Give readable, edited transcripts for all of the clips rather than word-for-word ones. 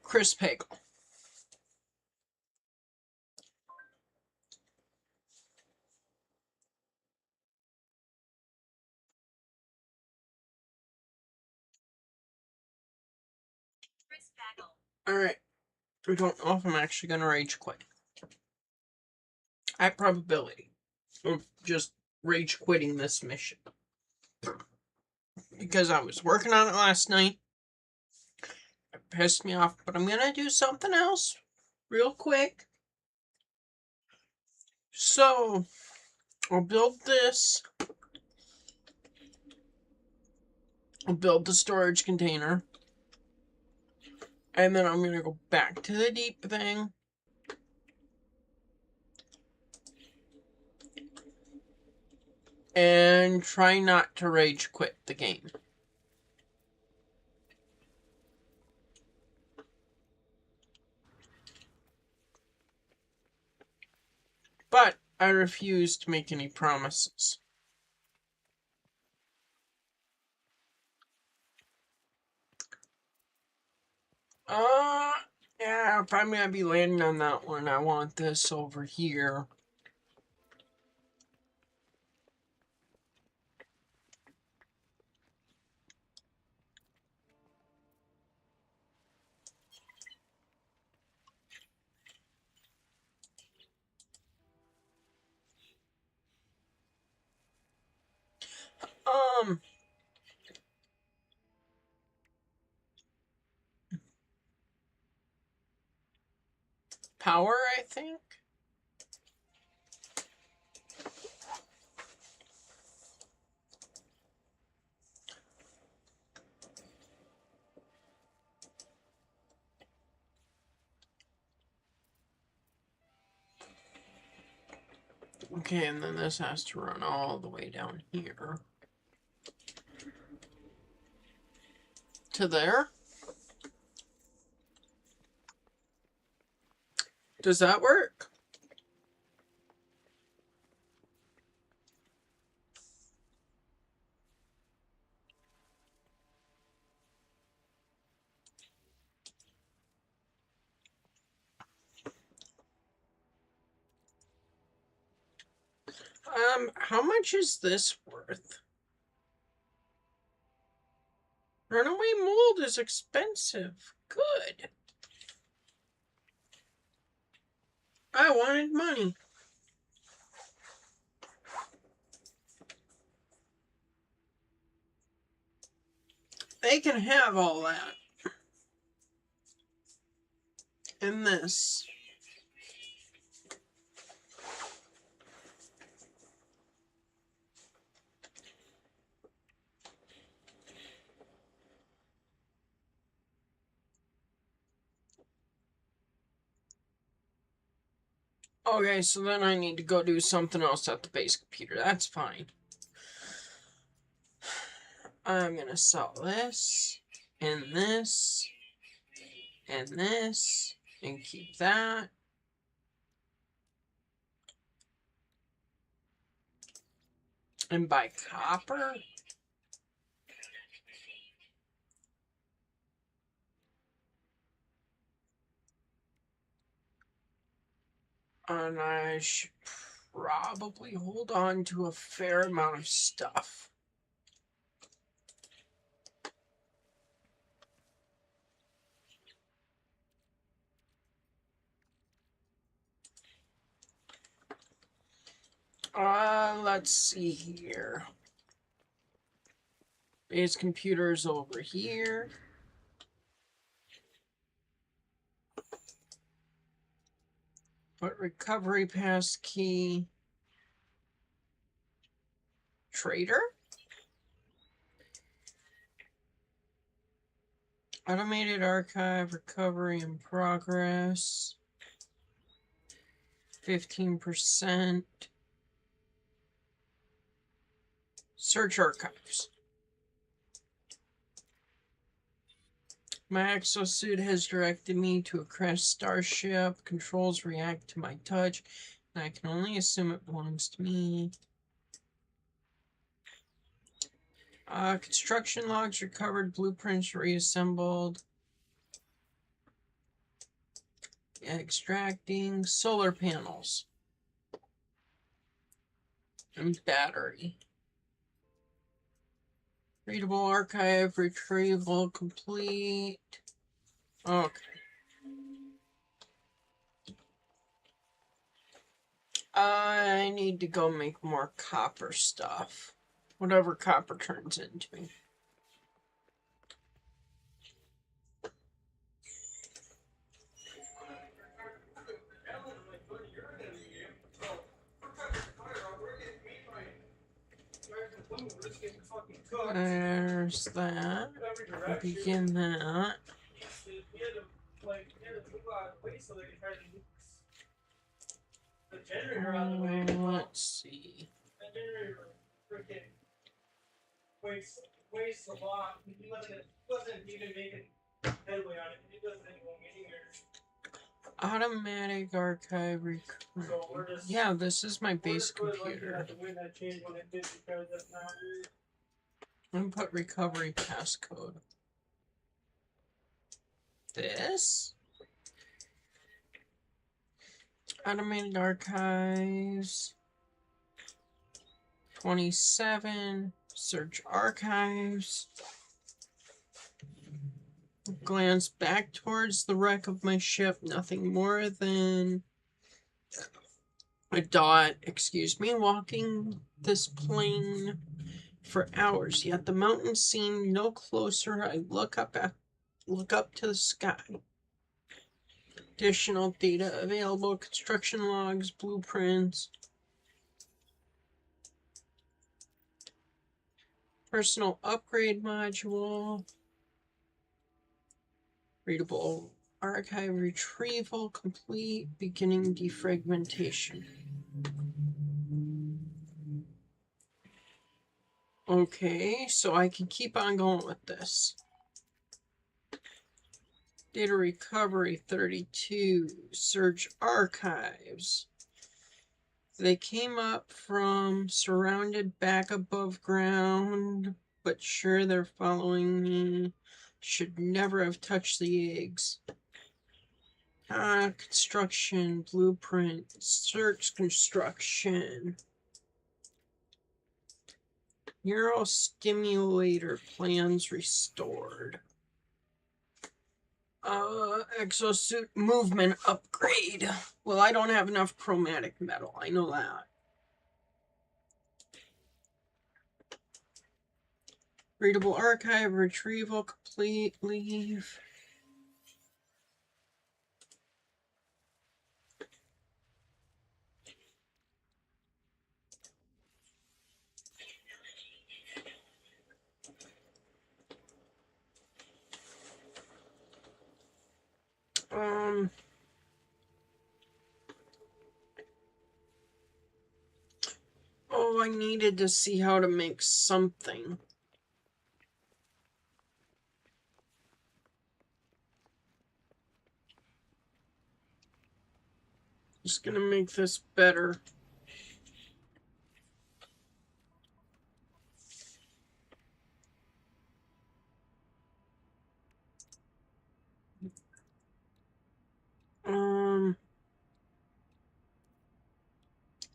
Chris Pagel. Alright. We don't know if I'm actually going to rage quit. High probability of just rage quitting this mission. Because I was working on it last night. It pissed me off, but I'm going to do something else real quick. So, I'll build this. I'll build the storage container. And then I'm going to go back to the deep thing. And try not to rage quit the game. But I refuse to make any promises. Yeah, if I'm gonna be landing on that one, I want this over here. Power, I think. Okay, and then this has to run all the way down here. To there? Does that work? How much is this worth? Runaway mold is expensive. Good. I wanted money. They can have all that. And this. Okay, so then I need to go do something else at the base computer. That's fine. I'm gonna sell this, and this, and this, and keep that. And buy copper. And I should probably hold on to a fair amount of stuff. Let's see here. Base computer's over here. What recovery pass key? Trader? Automated archive, recovery in progress. 15%. Search archives. My exosuit has directed me to a crashed starship. Controls react to my touch, and I can only assume it belongs to me. Construction logs recovered, blueprints reassembled. Extracting solar panels. And battery. Readable archive, retrieval complete. Okay. I need to go make more copper stuff. Whatever copper turns into. There's that. Begin that. Let's see. Waste a lot. He wasn't even making headway on it. It doesn't anymore. Automatic archive recurring. Yeah, this is my base computer. Input recovery passcode. This? Automated archives. 27. Search archives. Glance back towards the wreck of my ship. Nothing more than a dot, excuse me, walking this plane for hours. Yet the mountains seem no closer. I look up to the sky. Additional data available. Construction logs, blueprints. Personal upgrade module. Readable archive retrieval complete. Beginning defragmentation. Okay, so I can keep on going with this. Data recovery 32. Search archives. They came up from surrounded back above ground, but sure they're following me. Should never have touched the eggs. Construction, blueprint, search construction. Neural stimulator plans restored. Exosuit movement upgrade. Well, I don't have enough chromatic metal. I know that. Readable archive retrieval complete. Leave. Oh, I needed to see how to make something. Just gonna make this better.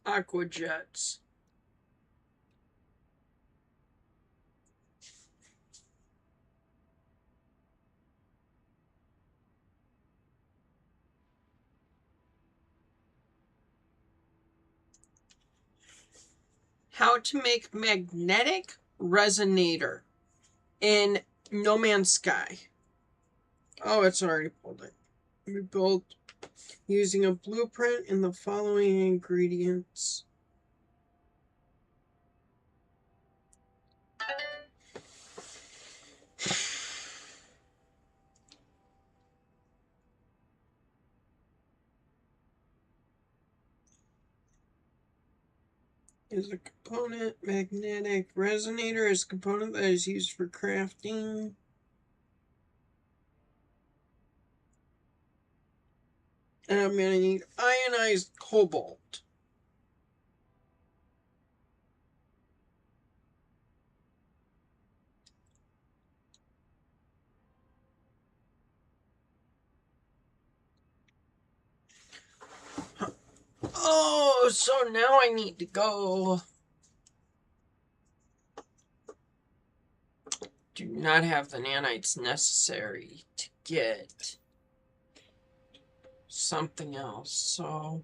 Aqua jets. How to make magnetic resonator in No Man's Sky. Oh, it's already pulled it. We built using a blueprint and the following ingredients. Is a component. Magnetic resonator is a component that is used for crafting. And I'm going to need ionized cobalt. Oh, so now I need to go. Do not have the nanites necessary to get something else, so...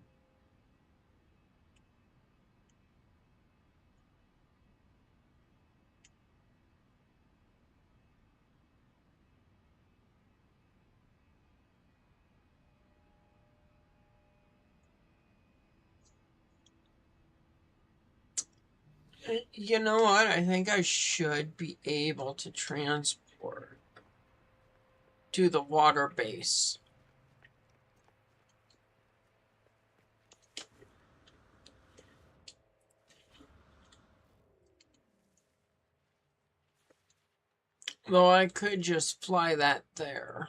You know what? I think I should be able to transport to the water base. Though I could just fly that there.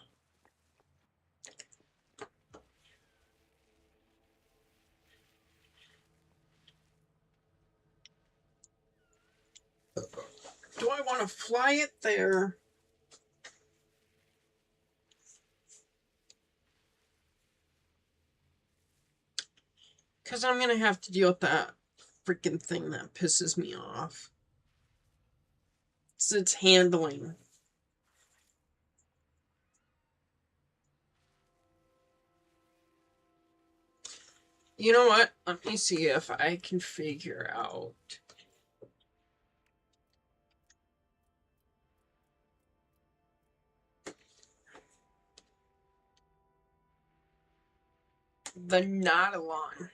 Do I want to fly it there? Because I'm going to have to deal with that freaking thing that pisses me off. It's its handling. You know what? Let me see if I can figure out. The Nautilon.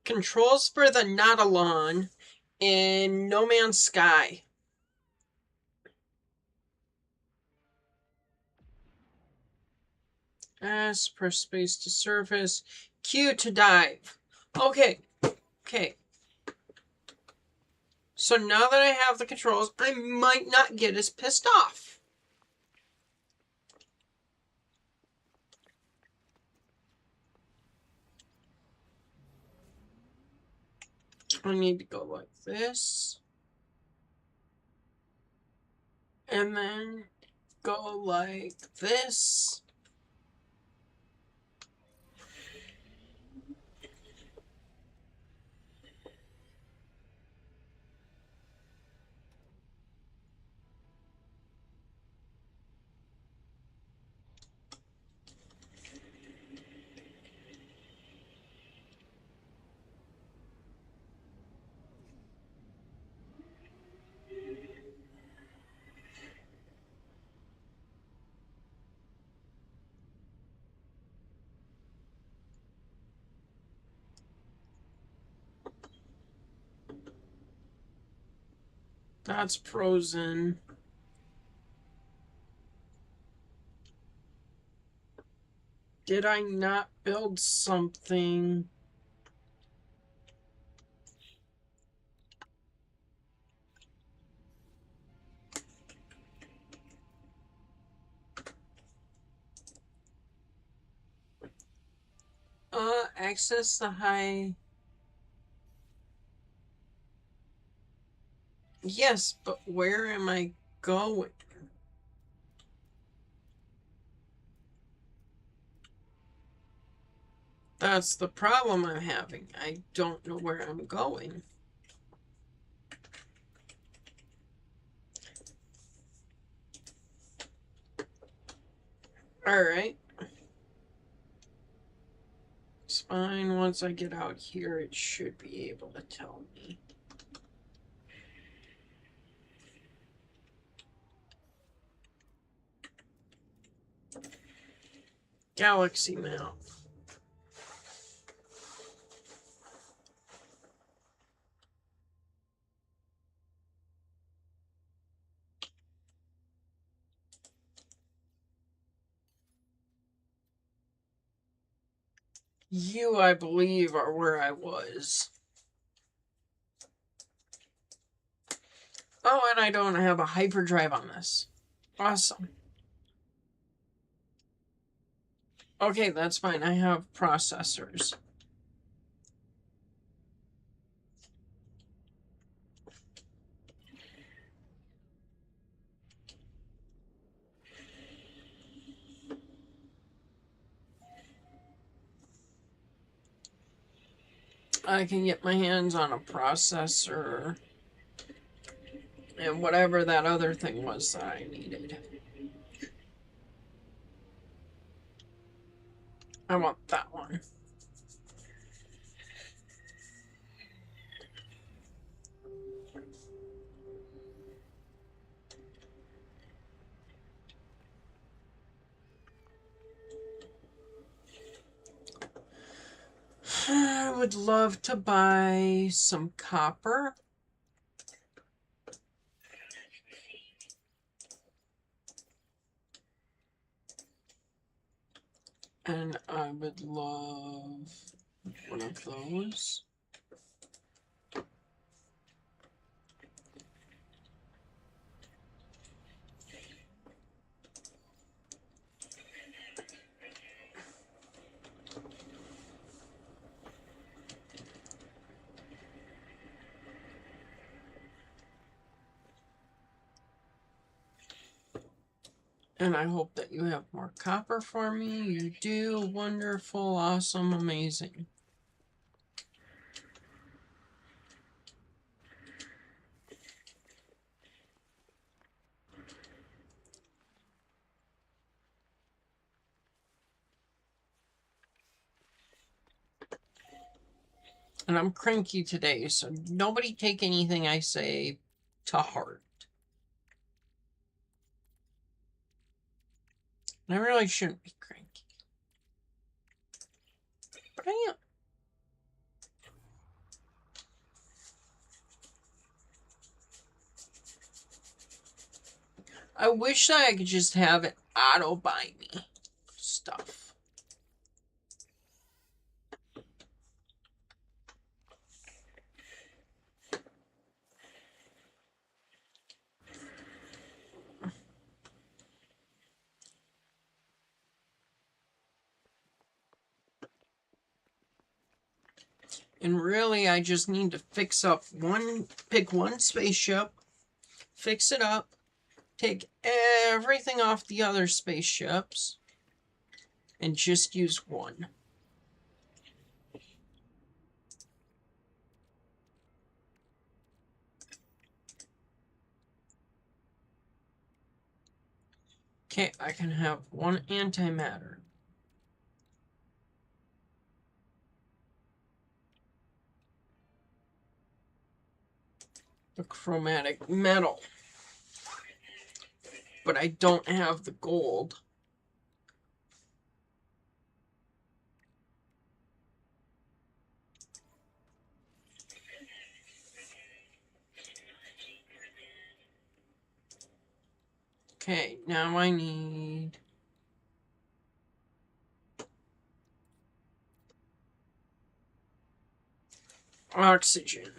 Controls for the Nautilon in No Man's Sky. S, press space to surface. Q to dive. Okay. Okay. So now that I have the controls, I might not get as pissed off. I need to go like this. And then go like this. That's frozen. Did I not build something? Access the high... Yes, but where am I going? That's the problem I'm having. I don't know where I'm going. Alright. It's fine. Once I get out here, it should be able to tell me. Galaxy map. You, I believe, are where I was. Oh, and I don't have a hyperdrive on this. Awesome. Okay, that's fine. I have processors. I can get my hands on a processor and whatever that other thing was that I needed. I want that one. I would love to buy some copper. And I would love one of those. And I hope that you have more copper for me. You do. Wonderful, awesome, amazing. And I'm cranky today, so nobody take anything I say to heart. And I really shouldn't be cranky. But I am. I wish that I could just have it auto buy me stuff. And really, I just need to pick one spaceship, fix it up, take everything off the other spaceships, and just use one. Okay, I can have one antimatter. The chromatic metal. But I don't have the gold. Okay, now I need oxygen.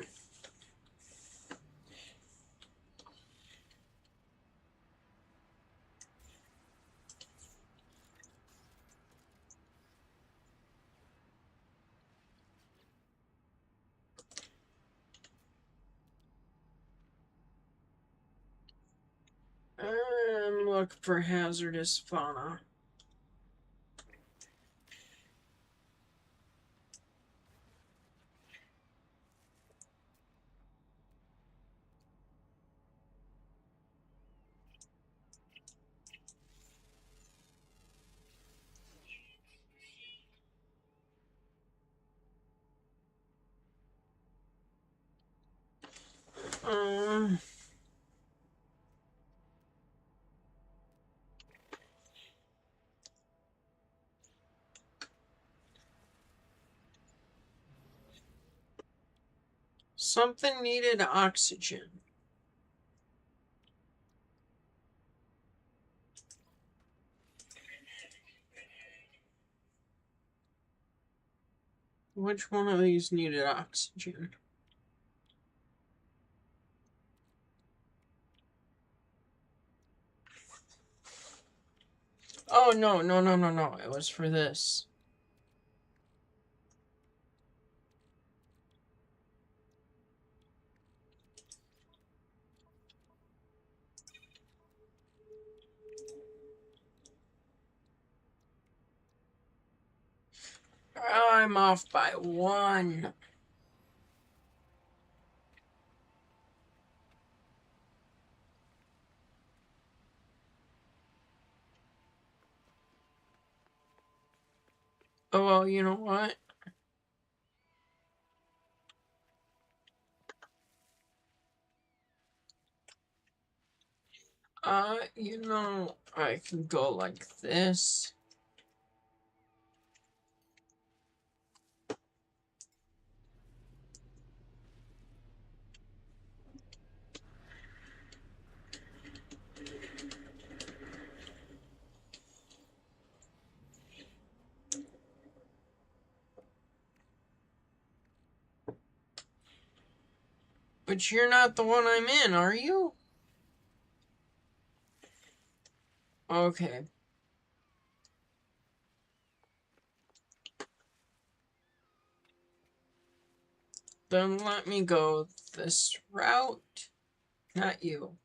Look for hazardous fauna. Something needed oxygen. Which one of these needed oxygen? Oh, no. It was for this. I'm off by one. Oh, well, you know what? I can go like this. But you're not the one I'm in, are you? Okay. Then let me go this route. Not you.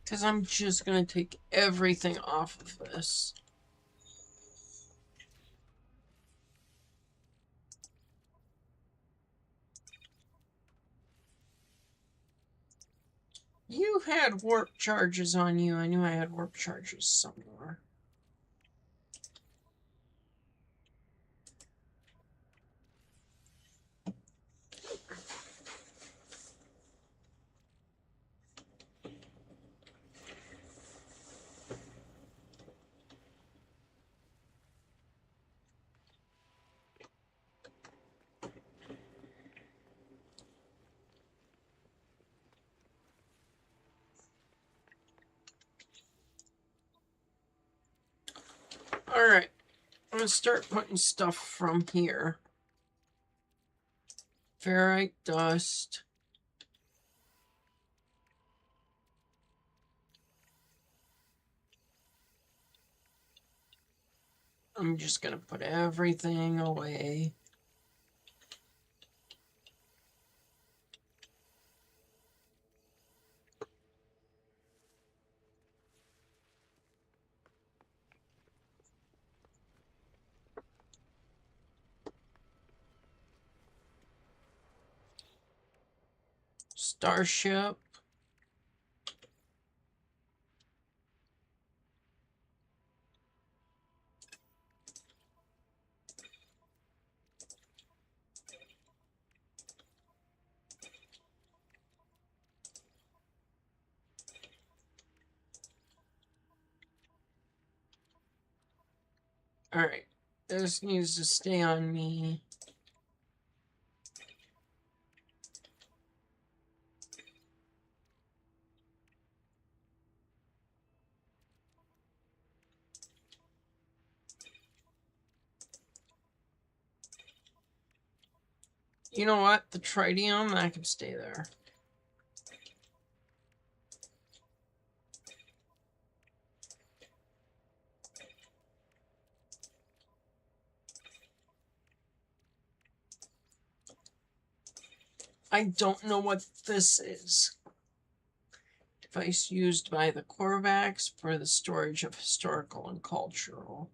Because I'm just going to take everything off of this. You had warp charges on you. I knew I had warp charges somewhere. Alright. I'm going to start putting stuff from here. Ferrite dust. I'm just going to put everything away. Starship. Alright. This needs to stay on me. You know what? The tritium, that can stay there. I don't know what this is. Device used by the Korvax for the storage of historical and cultural.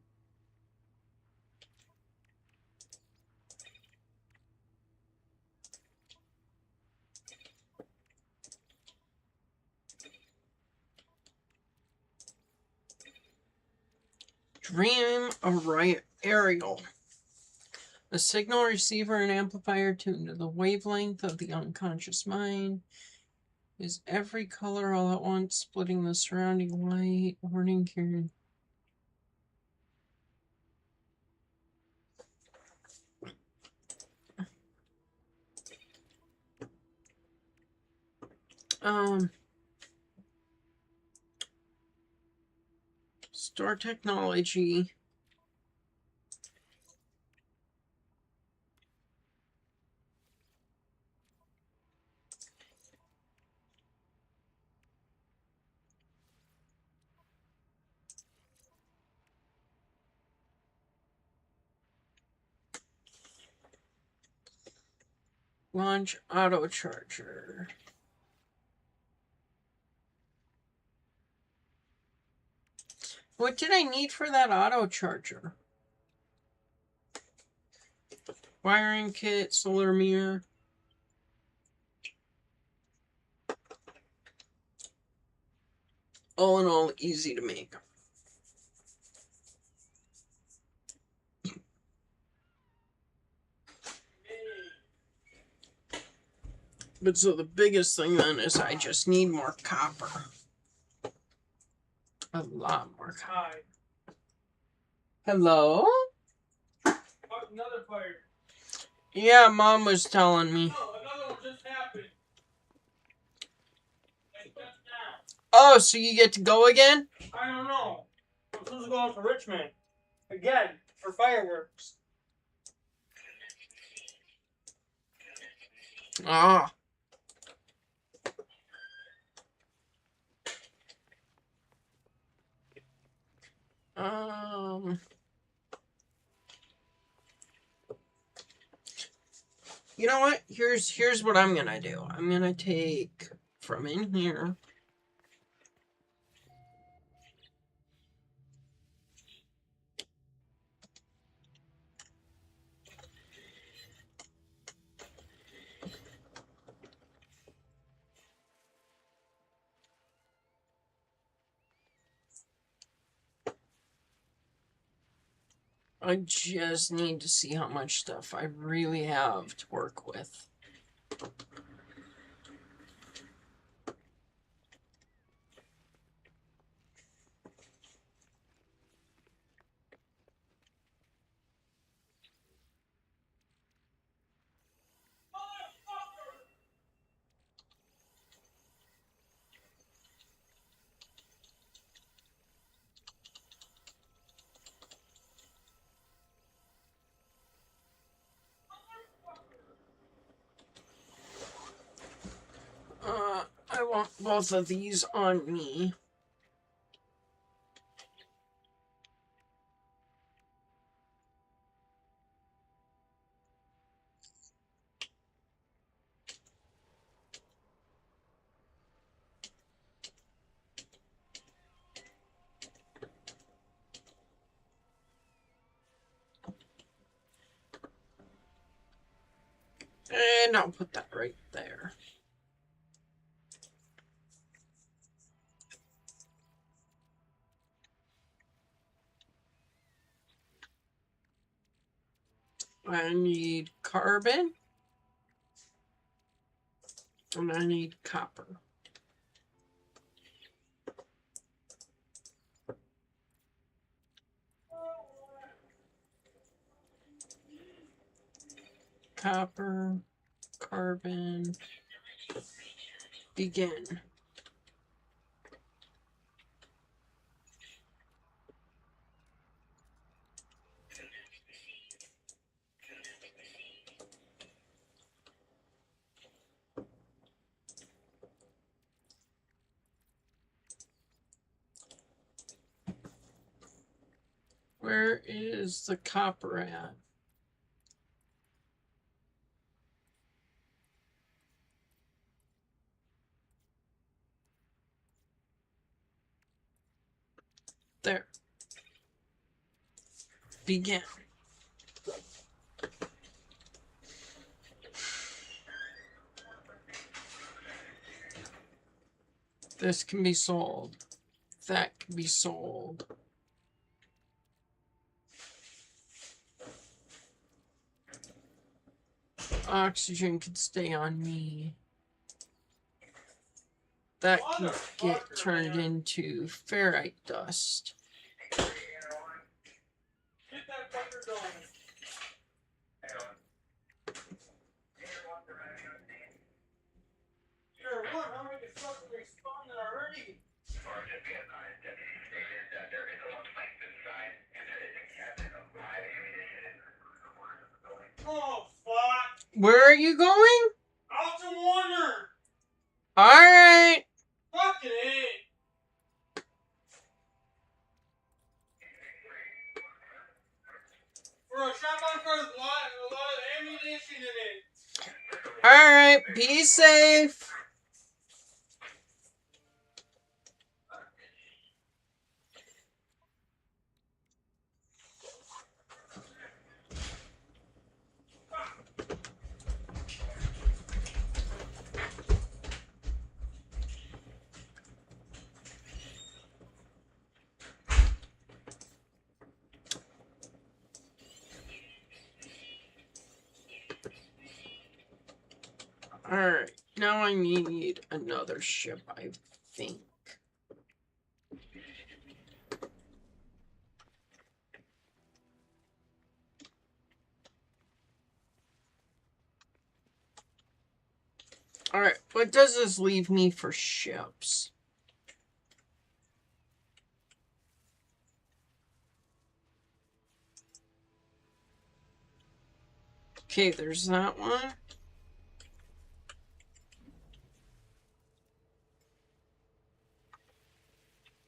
Dream aerial. A signal receiver and amplifier tuned to the wavelength of the unconscious mind. Is every color all at once, splitting the surrounding light. Warning here. Store technology. Launch auto charger. What did I need for that auto charger? Wiring kit, solar mirror. All in all, easy to make. But so the biggest thing then is I just need more copper. A lot more copper. Hello? Another fire. Yeah, Mom was telling me. No, another one just happened. Like just now. Oh, so you get to go again? I don't know. I'm supposed to go out to Richmond. Again, for fireworks. Ah. You know what? Here's what I'm gonna do. I'm gonna take from in here. I just need to see how much stuff I really have to work with. I want both of these on me. And I'll put that right there. I need carbon. And I need copper. Copper, carbon, begin. Where is the copper at? There. Begin. This can be sold. That can be sold. Oxygen can stay on me. That can get turned into ferrite dust. Get that fucker going. Sure, what? How many fucking responded already? Oh, fuck. Where are you going? Out to Warner. Alright. Fucking A. For a shotgun car with a lot of ammunition in it. Alright, be safe. Alright, now I need another ship, I think. Alright, what does this leave me for ships? Okay, there's that one.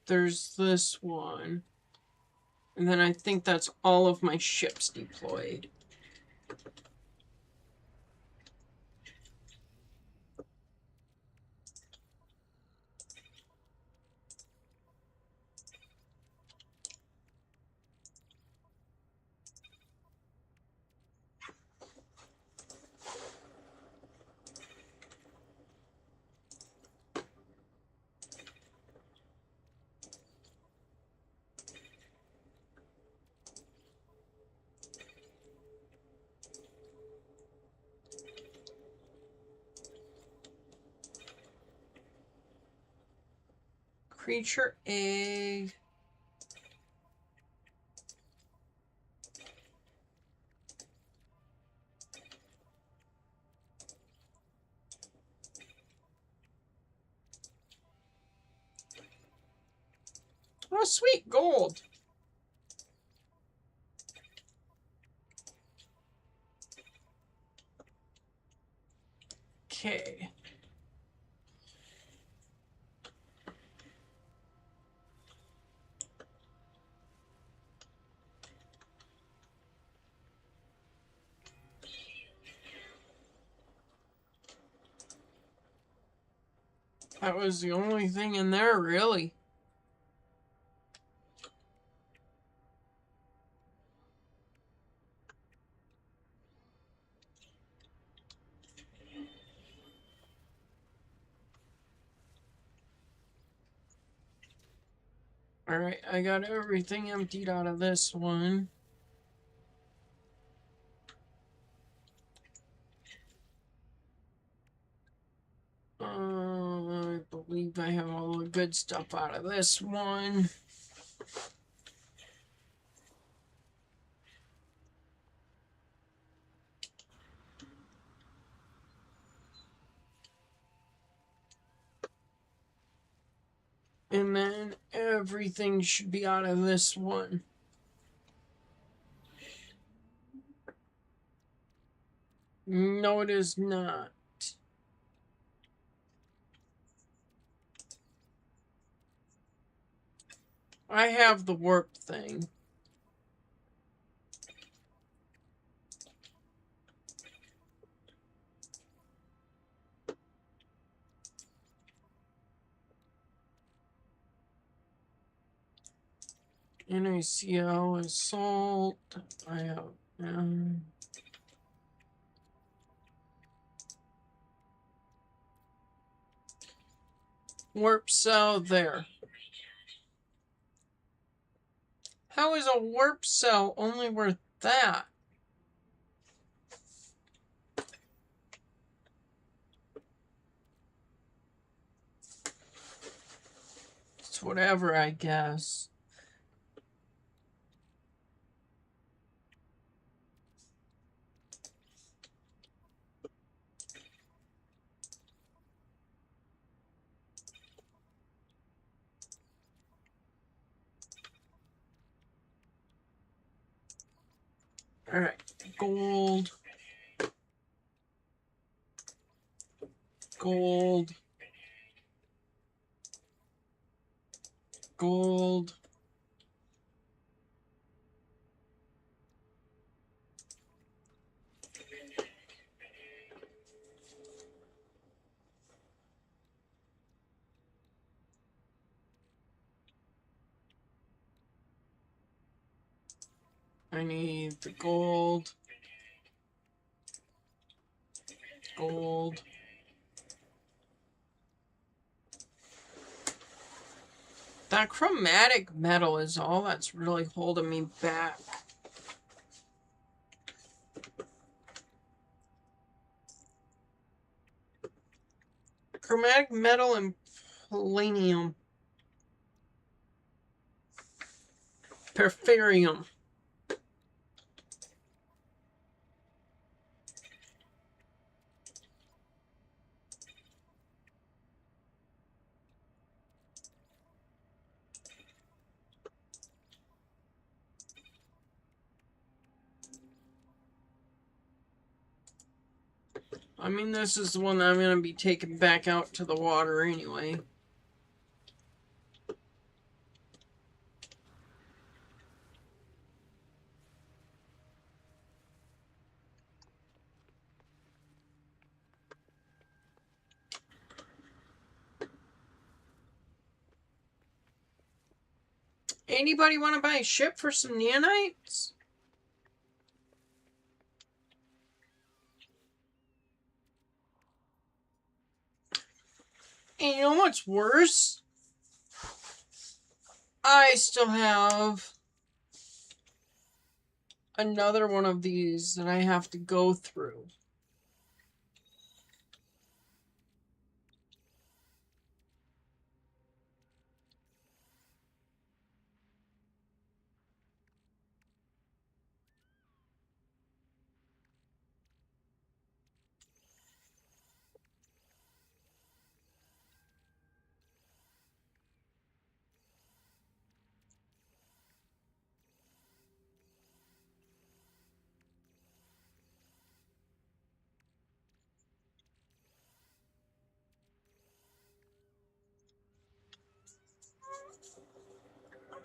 There's this one. And then I think that's all of my ships deployed. Creature egg. Oh, sweet gold. Okay. That was the only thing in there, really. Alright, I got everything emptied out of this one. I believe I have all the good stuff out of this one. And then everything should be out of this one. No, it is not. I have the warp thing. NaCl is salt. I have warp cell there. How is a warp cell only worth that? It's whatever, I guess. Alright, gold. Gold. Gold. I need the gold. Gold. That chromatic metal is all that's really holding me back. Chromatic metal and palladium. Perferium. I mean, this is the one that I'm going to be taking back out to the water anyway. Anybody want to buy a ship for some nanites? And you know what's worse? I still have another one of these that I have to go through.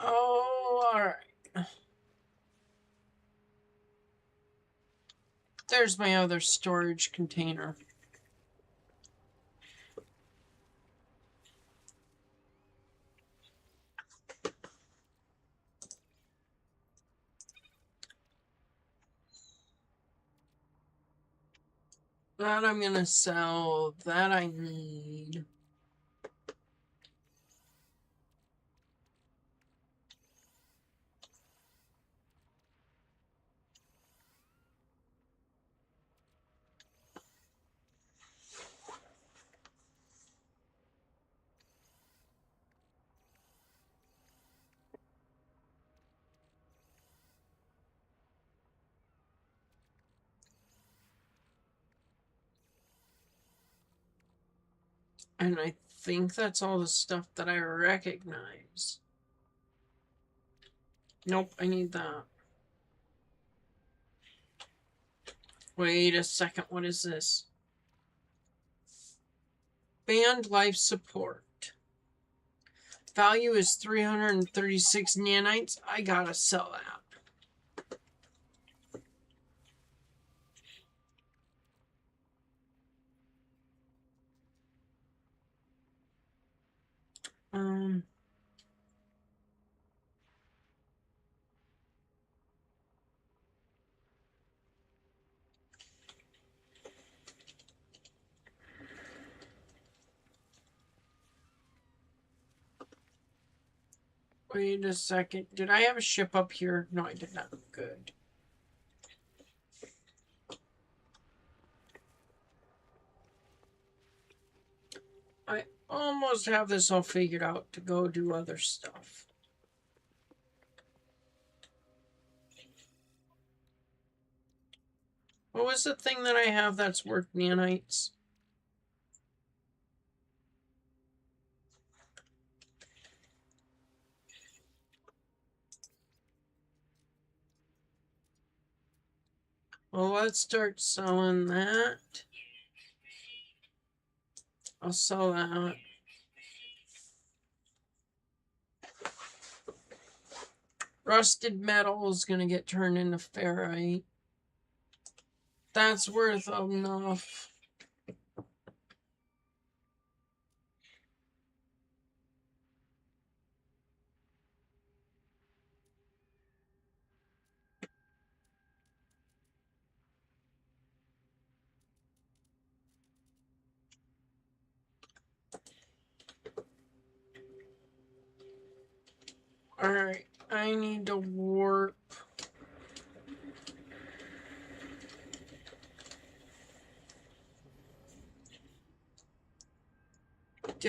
Oh, alright. There's my other storage container. That I'm gonna sell. That I need. And I think that's all the stuff that I recognize. Nope, I need that. Wait a second, what is this? Band life support. Value is 336 nanites. I gotta sell that. Wait a second. Did I have a ship up here? No, I did not. Good. I almost have this all figured out to go do other stuff. What was the thing that I have that's worth nanites? Well, let's start selling that. I'll sell that. Rusted metal is going to get turned into ferrite. That's worth enough. Alright, I need to warp.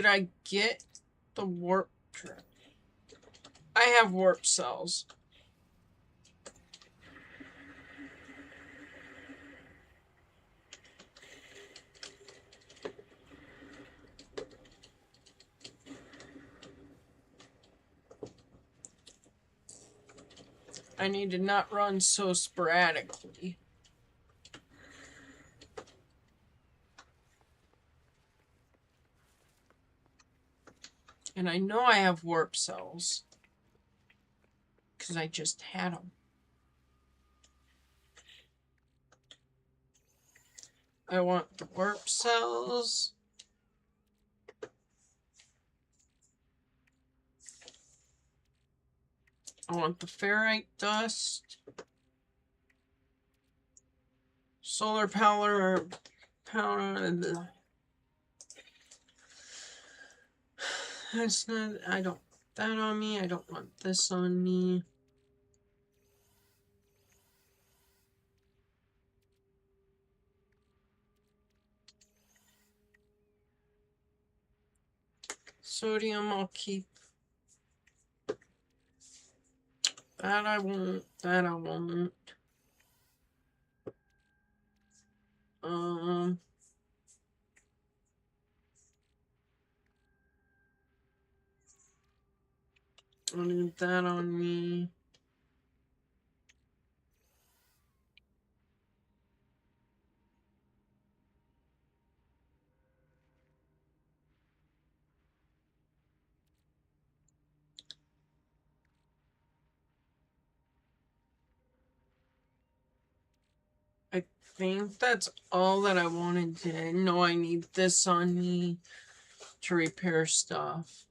Did I get the warp trip? I have warp cells. I need to not run so sporadically. And I know I have warp cells. Because I just had them. I want the warp cells. I want the ferrite dust. Solar power. That's not. I don't want that on me. I don't want this on me. Sodium, I'll keep. That I won't. That I won't. I need that on me. I think that's all that I wanted to know. I need this on me to repair stuff.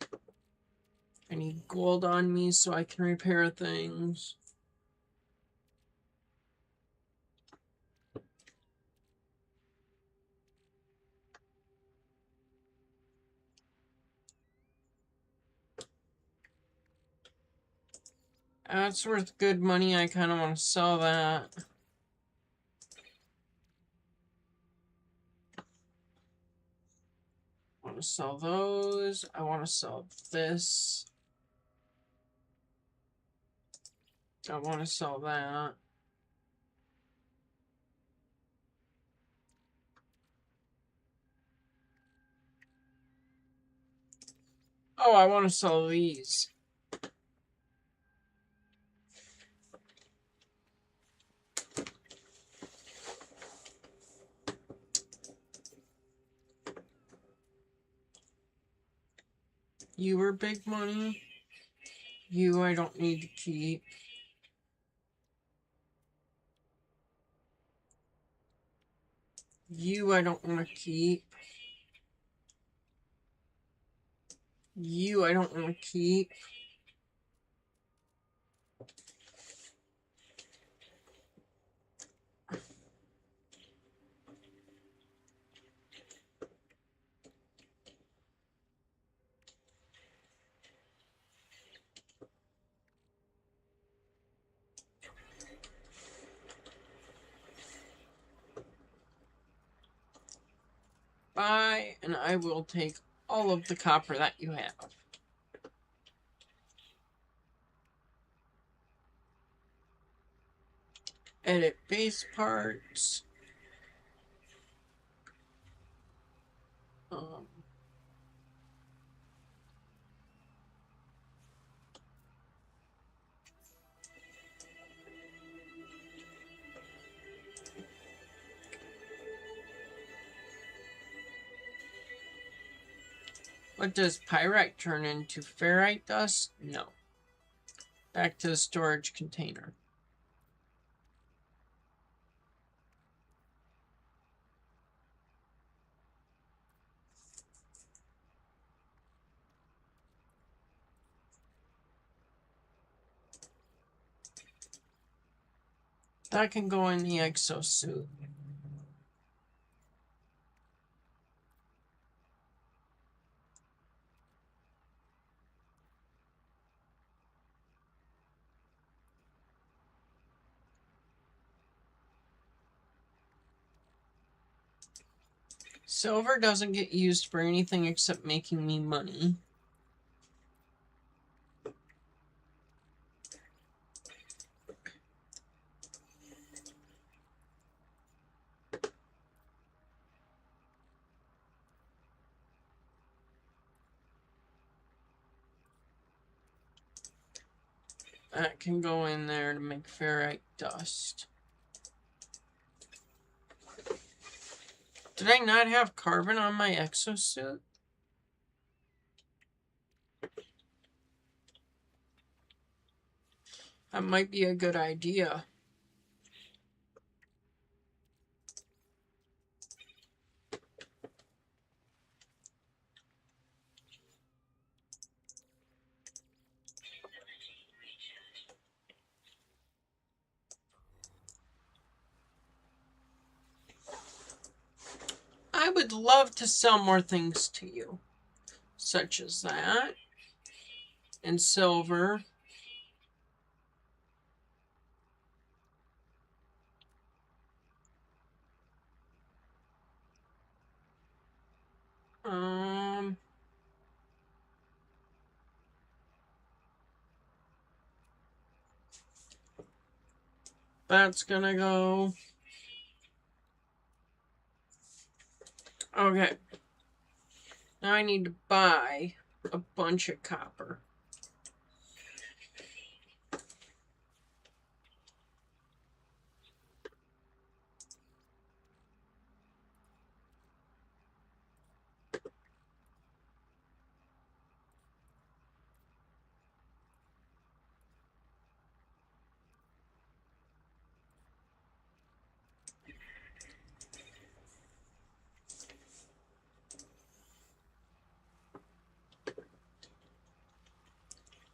I need gold on me so I can repair things. That's worth good money. I kind of want to sell that. I want to sell those. I want to sell this. I want to sell that. Oh, I want to sell these. You were big money. You I don't need to keep. You I don't want to keep. You I don't want to keep. Buy, and I will take all of the copper that you have. Edit base parts. What does pyrite turn into? Ferrite dust? No. Back to the storage container. That can go in the exosuit. Silver doesn't get used for anything except making me money. That can go in there to make ferrite dust. Did I not have carbon on my exosuit? That might be a good idea. I would love to sell more things to you, such as that, and silver. Um, that's gonna go. Okay. Now I need to buy a bunch of copper.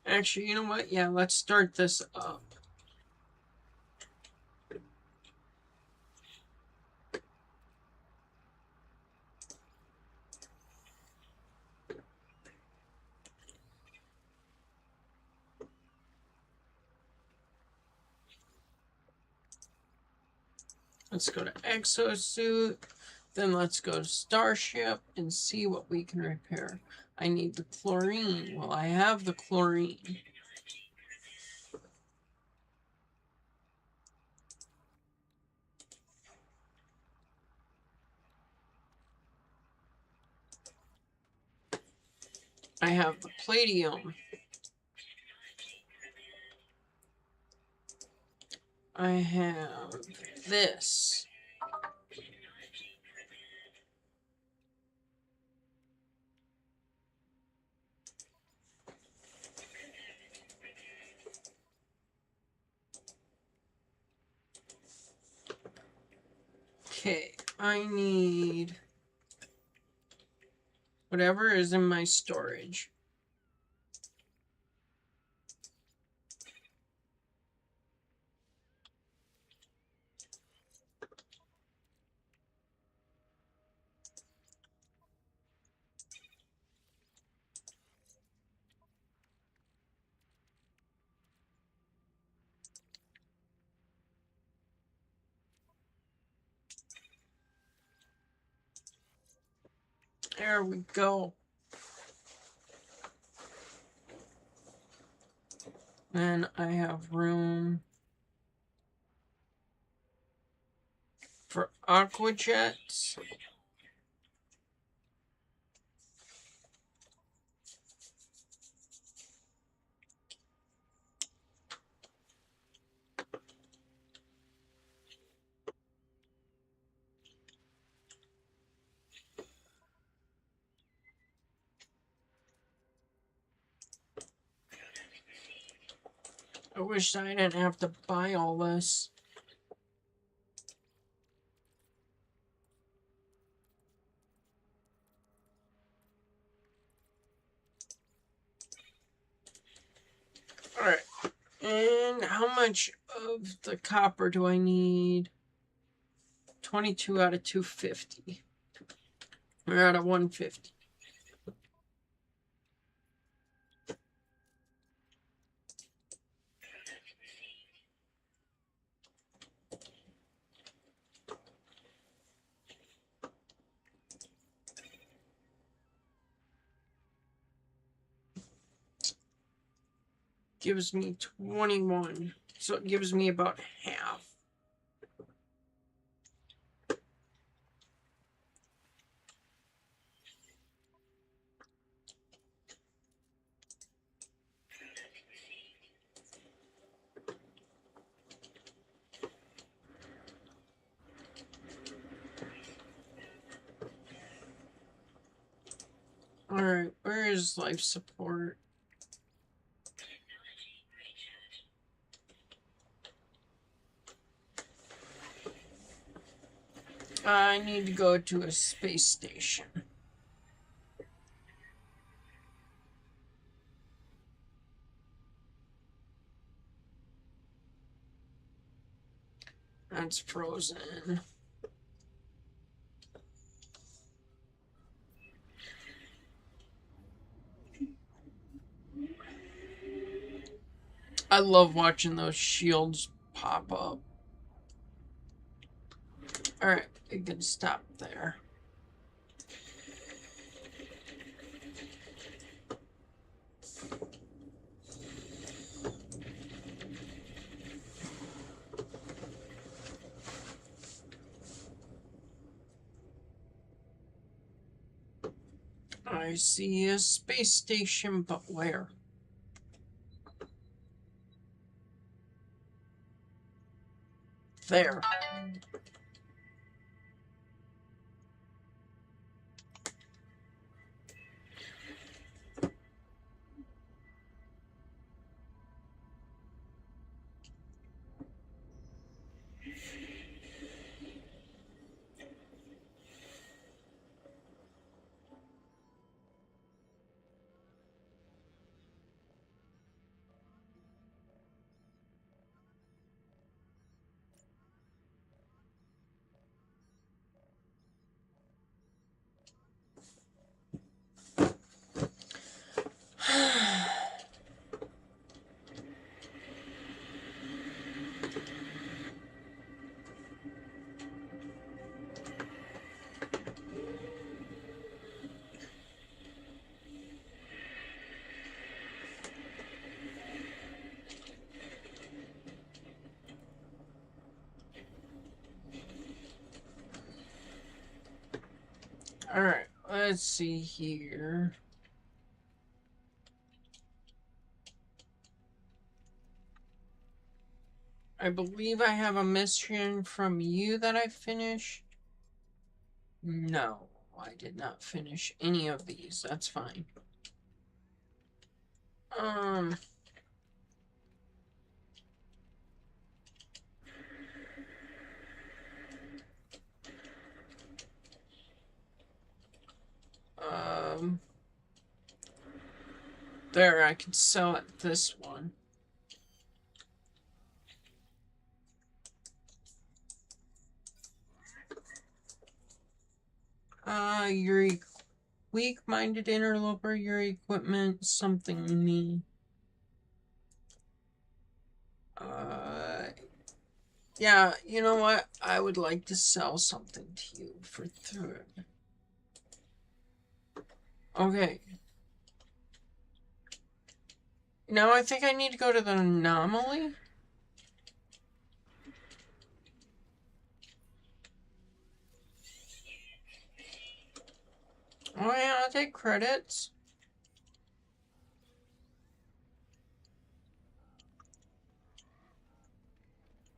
Actually, you know what? Yeah, let's start this up. Let's go to exosuit. Then let's go to starship and see what we can repair. I need the chlorine. Well, I have the chlorine. I have the palladium. I have this. Okay, I need whatever is in my storage. There we go. Then I have room for aqua jets. I wish I didn't have to buy all this. Alright. And how much of the copper do I need? 22 out of 250. We're out of 150. gives me 21. So it gives me about half. Alright, where is life support? I need to go to a space station. That's frozen. I love watching those shields pop up. Alright, we can stop there. I see a space station, but where? There. Alright, let's see here. I believe I have a mission from you that I finished. No, I did not finish any of these. That's fine. There, I can sell it this one. Your weak-minded interloper, your equipment, something me. Yeah, you know what? I would like to sell something to you for 3. Okay. Now I think I need to go to the anomaly. Oh yeah, I'll take credits.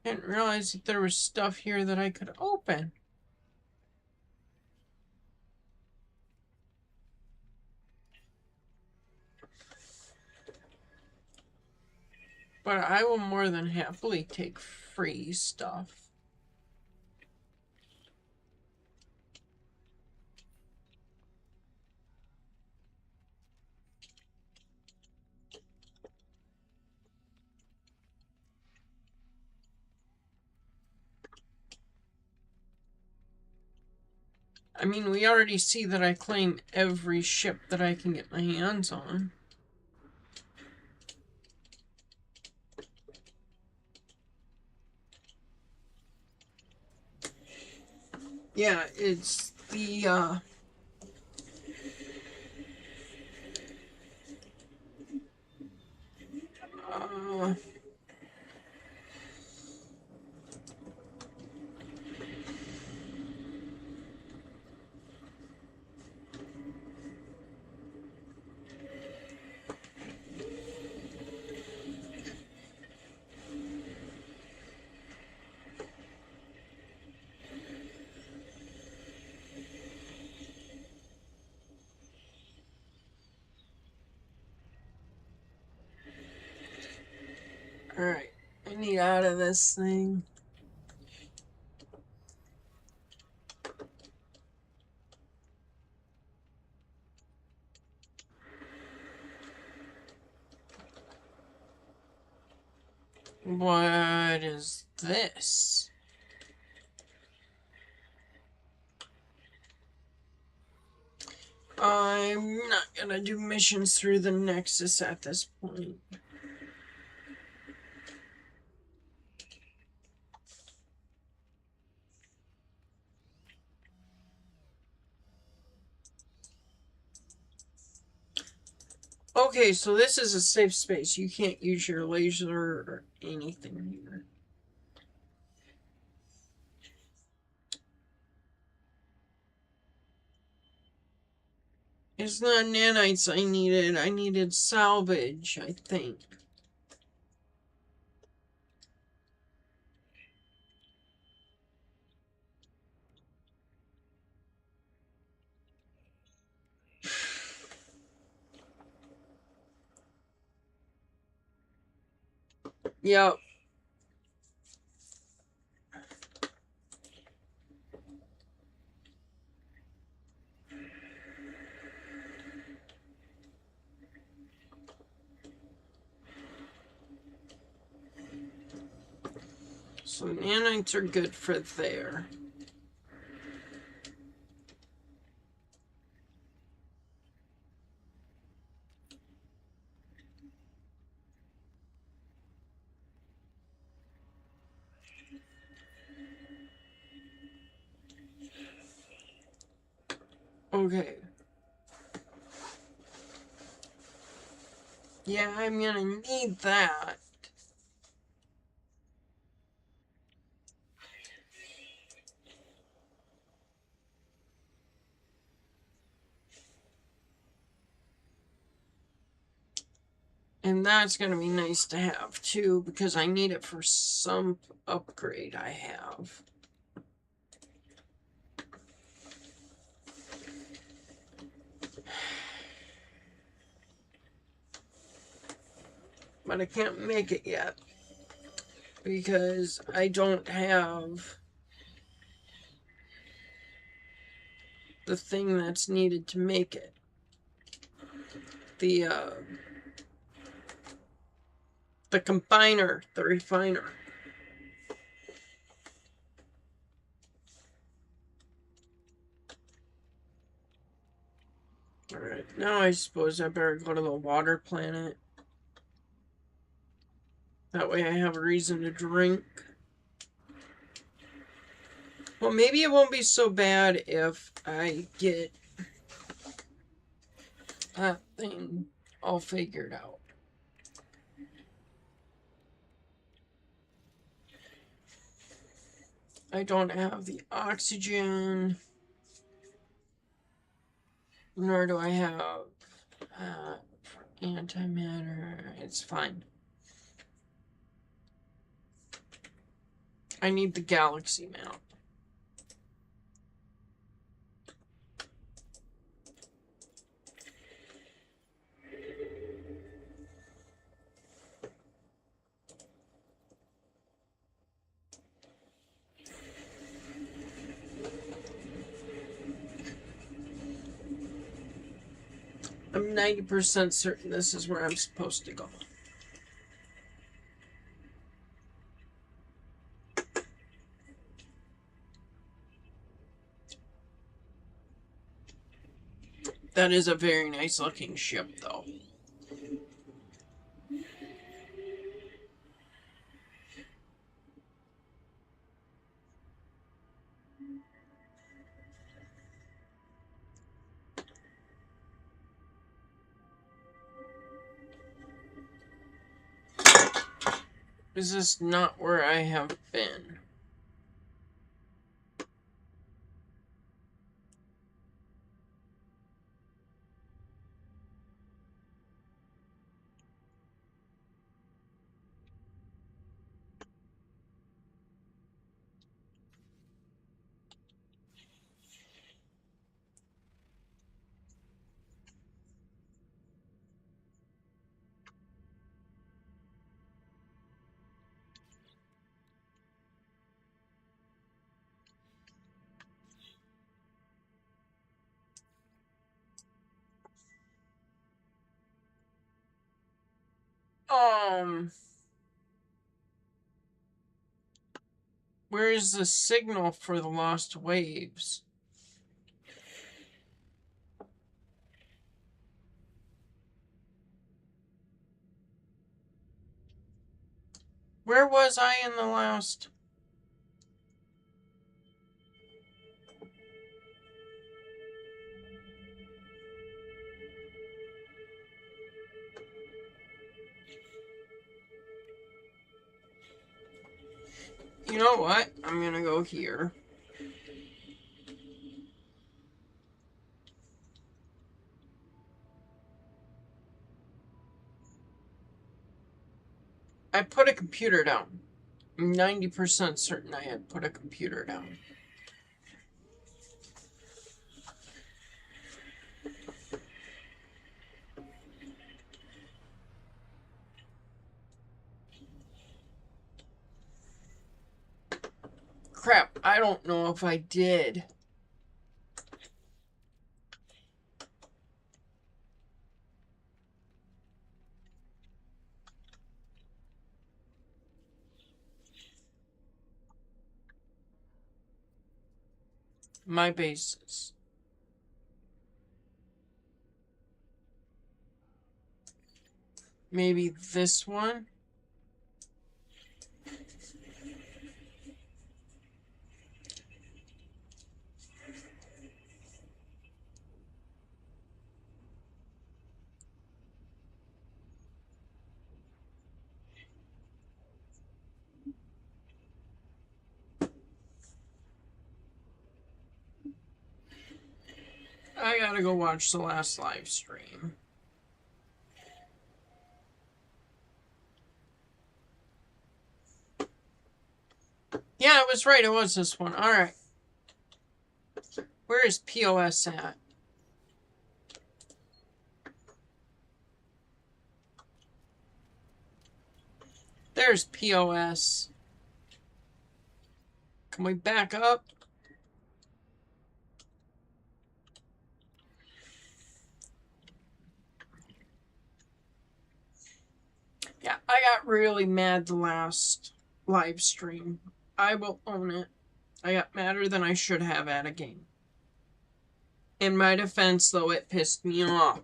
Didn't realize that there was stuff here that I could open. But I will more than happily take free stuff. I mean, we already see that I claim every ship that I can get my hands on. Yeah, it's the, Alright, I need out of this thing. What is this? I'm not gonna do missions through the Nexus at this point. Okay, so this is a safe space. You can't use your laser or anything here. It's not nanites I needed. I needed salvage, I think. Yep. So nanites are good for there. Okay. Yeah, I'm gonna need that. And that's gonna be nice to have too, because I need it for some upgrade I have. But I can't make it yet because I don't have the thing that's needed to make it. The combiner, the refiner. Alright, now I suppose I better go to the water planet. That way I have a reason to drink. Well, maybe it won't be so bad if I get that thing all figured out. I don't have the oxygen, nor do I have antimatter. It's fine. I need the galaxy mount. I'm 90% certain this is where I'm supposed to go. That is a very nice looking ship, though. Is this not where I have been? Where is the signal for the lost waves? Where was I in the last? You know what? I'm gonna go here. I put a computer down. I'm 90% certain I had put a computer down. Crap, I don't know if I did. My bases. Maybe this one? I gotta go watch the last live stream. Yeah, I was right. It was this one. Alright. Where is POS at? There's POS. Can we back up? Yeah, I got really mad the last live stream. I will own it. I got madder than I should have at a game. In my defense, though, it pissed me off.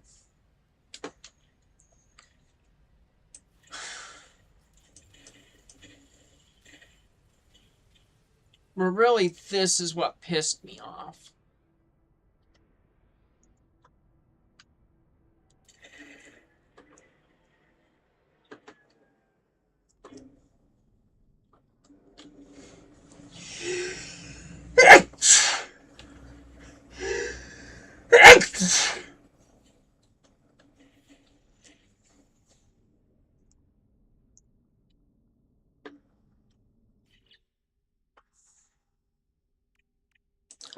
But really, this is what pissed me off.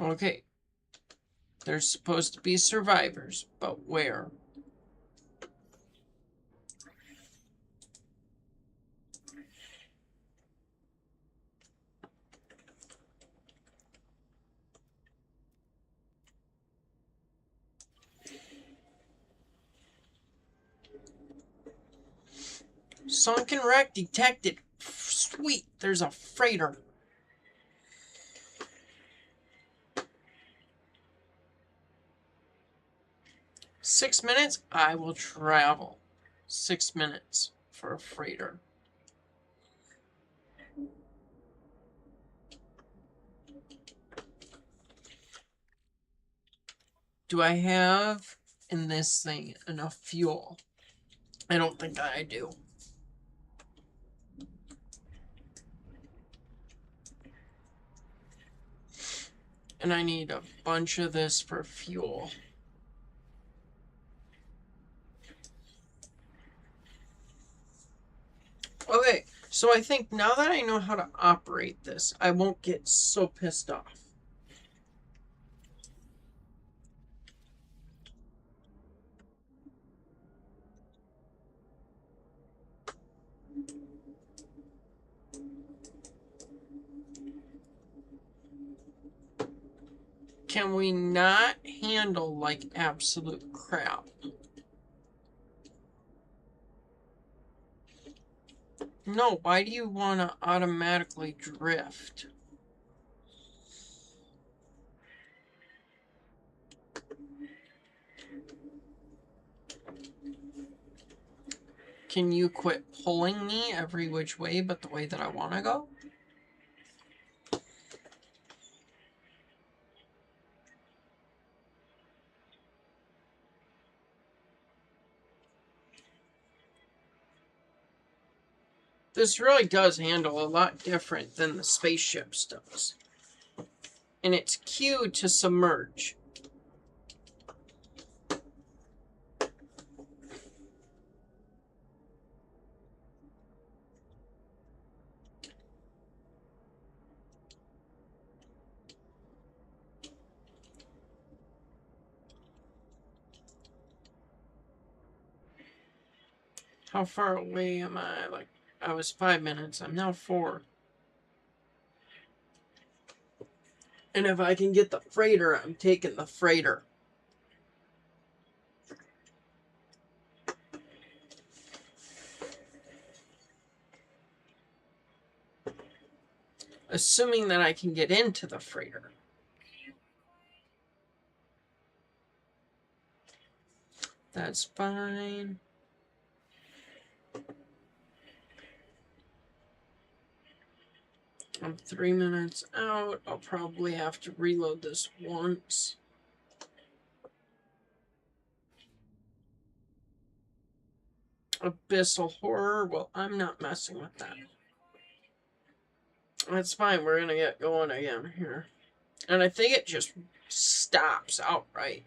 Okay. There's supposed to be survivors, but where? Sunken wreck detected. Sweet, there's a freighter. "6 minutes? I will travel. 6 minutes for a freighter. Do I have in this thing enough fuel? I don't think I do. And I need a bunch of this for fuel. Okay, so I think now that I know how to operate this, I won't get so pissed off. Can we not handle like absolute crap? No, why do you want to automatically drift? Can you quit pulling me every which way but the way that I want to go? This really does handle a lot different than the spaceships does. And it's cued to submerge. How far away am I? Like, I was 5 minutes. I'm now 4. And if I can get the freighter, I'm taking the freighter. Assuming that I can get into the freighter. That's fine. I'm 3 minutes out. I'll probably have to reload this once. Abyssal horror. Well, I'm not messing with that. That's fine. We're gonna get going again here. And I think it just stops outright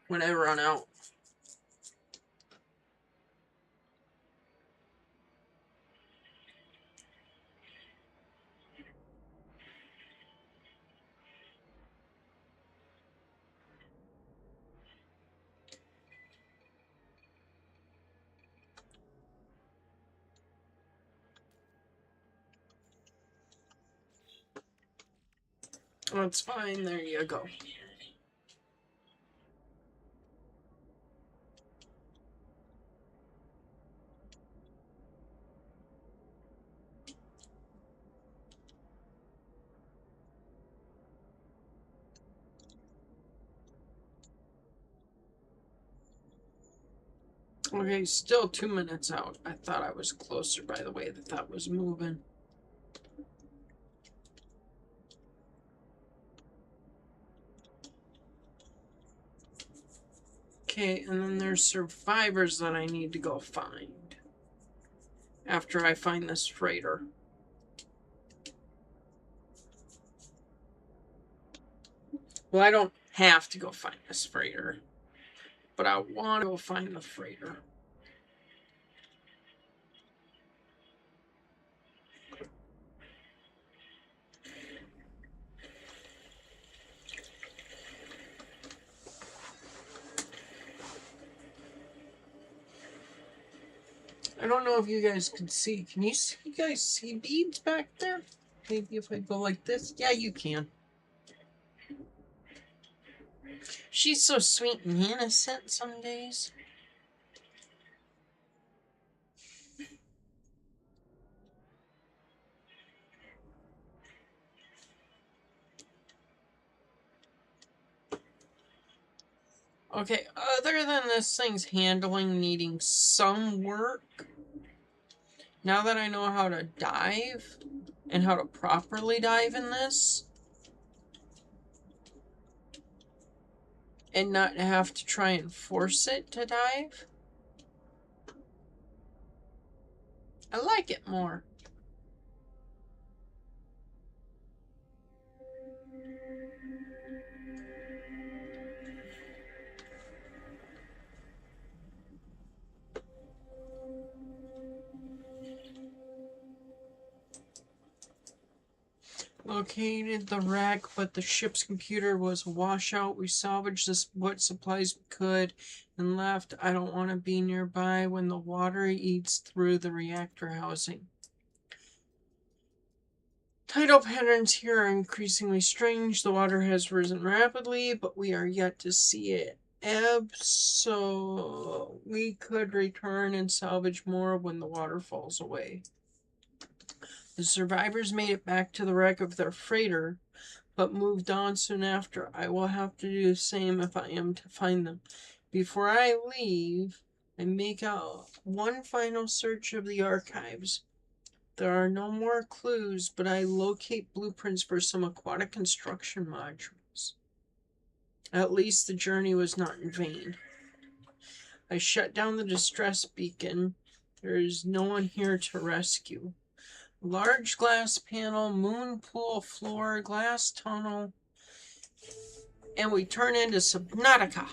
when I run out. That's fine. There you go. Okay, still 2 minutes out. I thought I was closer by the way that was moving. Okay, and then there's survivors that I need to go find. After I find this freighter. Well, I don't have to go find this freighter. But I want to go find the freighter. I don't know if you guys can see. Can you guys see beads back there? Maybe if I go like this? Yeah, you can. She's so sweet and innocent some days. Okay, other than this thing's handling needing some work, now that I know how to dive and how to properly dive in this, and not have to try and force it to dive, I like it more. Located the wreck, but the ship's computer was a washout. We salvaged what supplies we could and left. I don't want to be nearby when the water eats through the reactor housing. Tidal patterns here are increasingly strange. The water has risen rapidly, but we are yet to see it ebb, so we could return and salvage more when the water falls away. The survivors made it back to the wreck of their freighter, but moved on soon after. I will have to do the same if I am to find them. Before I leave, I make out one final search of the archives. There are no more clues, but I locate blueprints for some aquatic construction modules. At least the journey was not in vain. I shut down the distress beacon. There is no one here to rescue. Large glass panel, moon pool floor, glass tunnel, and we turn into Subnautica.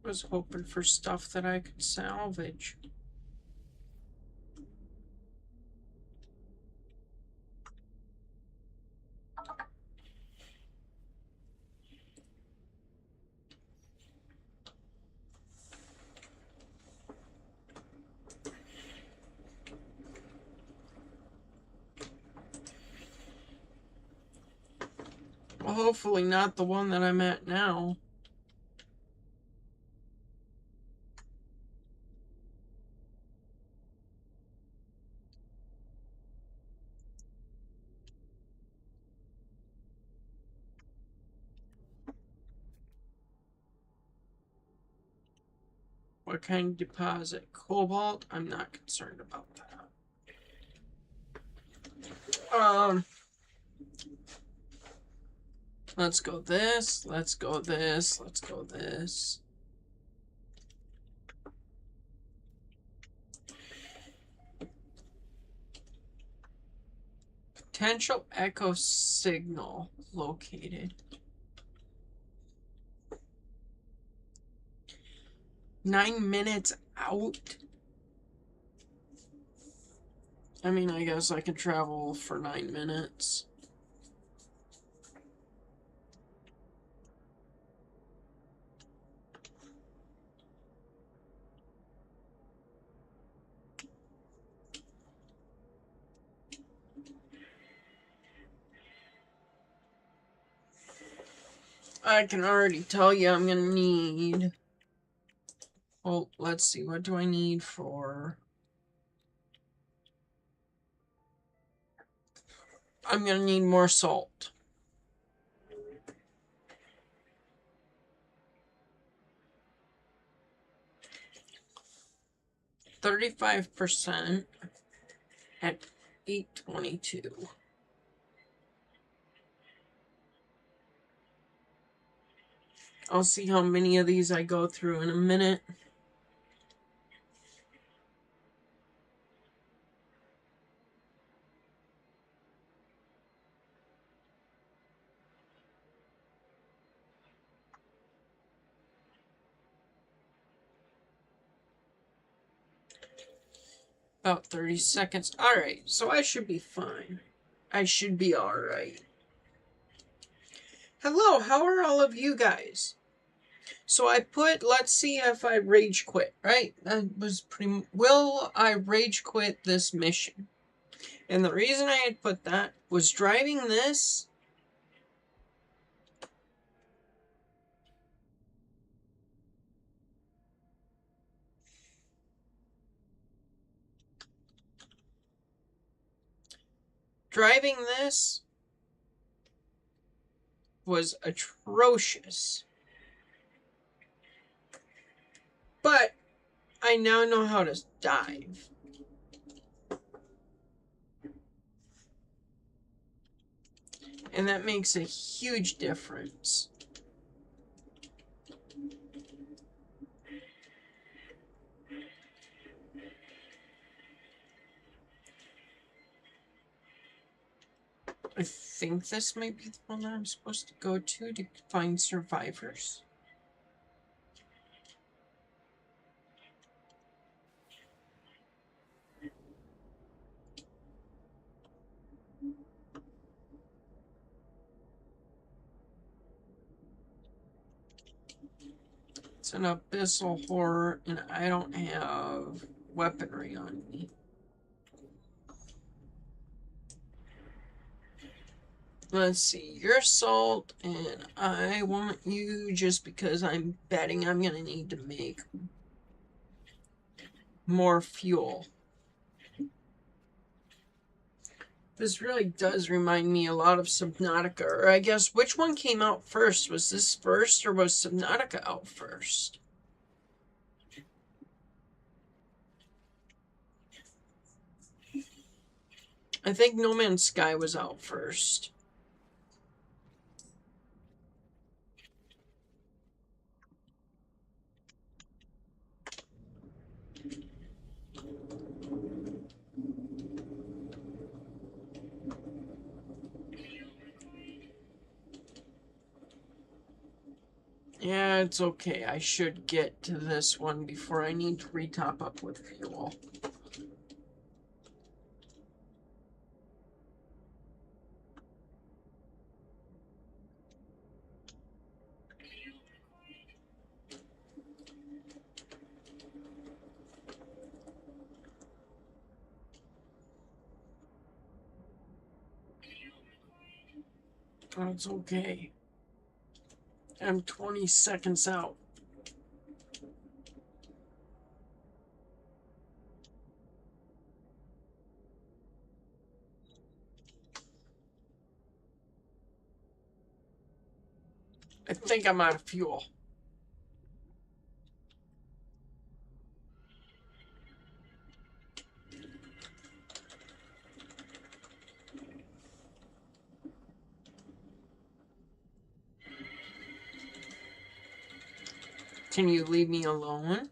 Was hoping for stuff that I could salvage. Well, hopefully not the one that I'm at now. What kind of deposit? Cobalt? I'm not concerned about that. Let's go this, let's go this, let's go this. Potential echo signal located. 9 minutes out? I mean, I guess I could travel for 9 minutes. I can already tell you I'm gonna need... Well, let's see, what do I need for... I'm gonna need more salt. $35% at $8.22. I'll see how many of these I go through in a minute. About 30 seconds. Alright, so I should be fine. I should be alright. Hello, how are all of you guys? So I put, let's see if I rage quit, right? That was pretty... Will I rage quit this mission? And the reason I had put that was driving this... Driving this was atrocious. But I now know how to dive. And that makes a huge difference. think this might be the one that I'm supposed to go to find survivors. It's an abyssal horror, and I don't have weaponry on me. Let's see, you're salt, and I want you just because I'm betting I'm gonna need to make more fuel. This really does remind me a lot of Subnautica, or I guess which one came out first? Was this first, or was Subnautica out first? I think No Man's Sky was out first. Yeah, it's okay. I should get to this one before I need to retop up with fuel. That's okay. I'm 20 seconds out. I think I'm out of fuel. Can you leave me alone?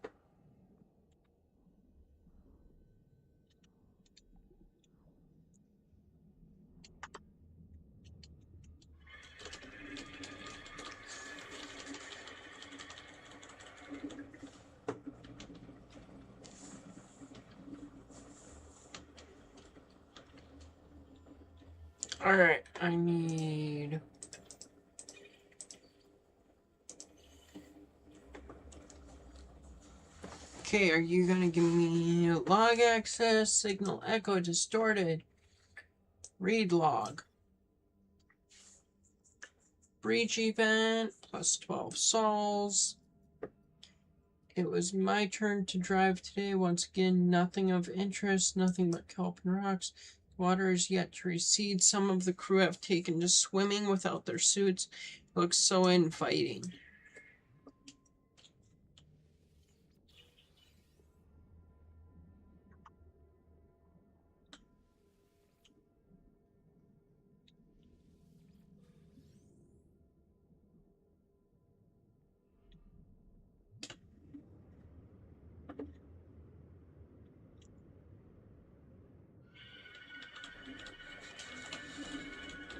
Alright, I need... Okay, are you gonna give me log access, signal echo distorted, read log, breach event, plus 12 sols. It was my turn to drive today. Once again, nothing of interest, nothing but kelp and rocks. Water is yet to recede. Some of the crew have taken to swimming without their suits. It looks so inviting.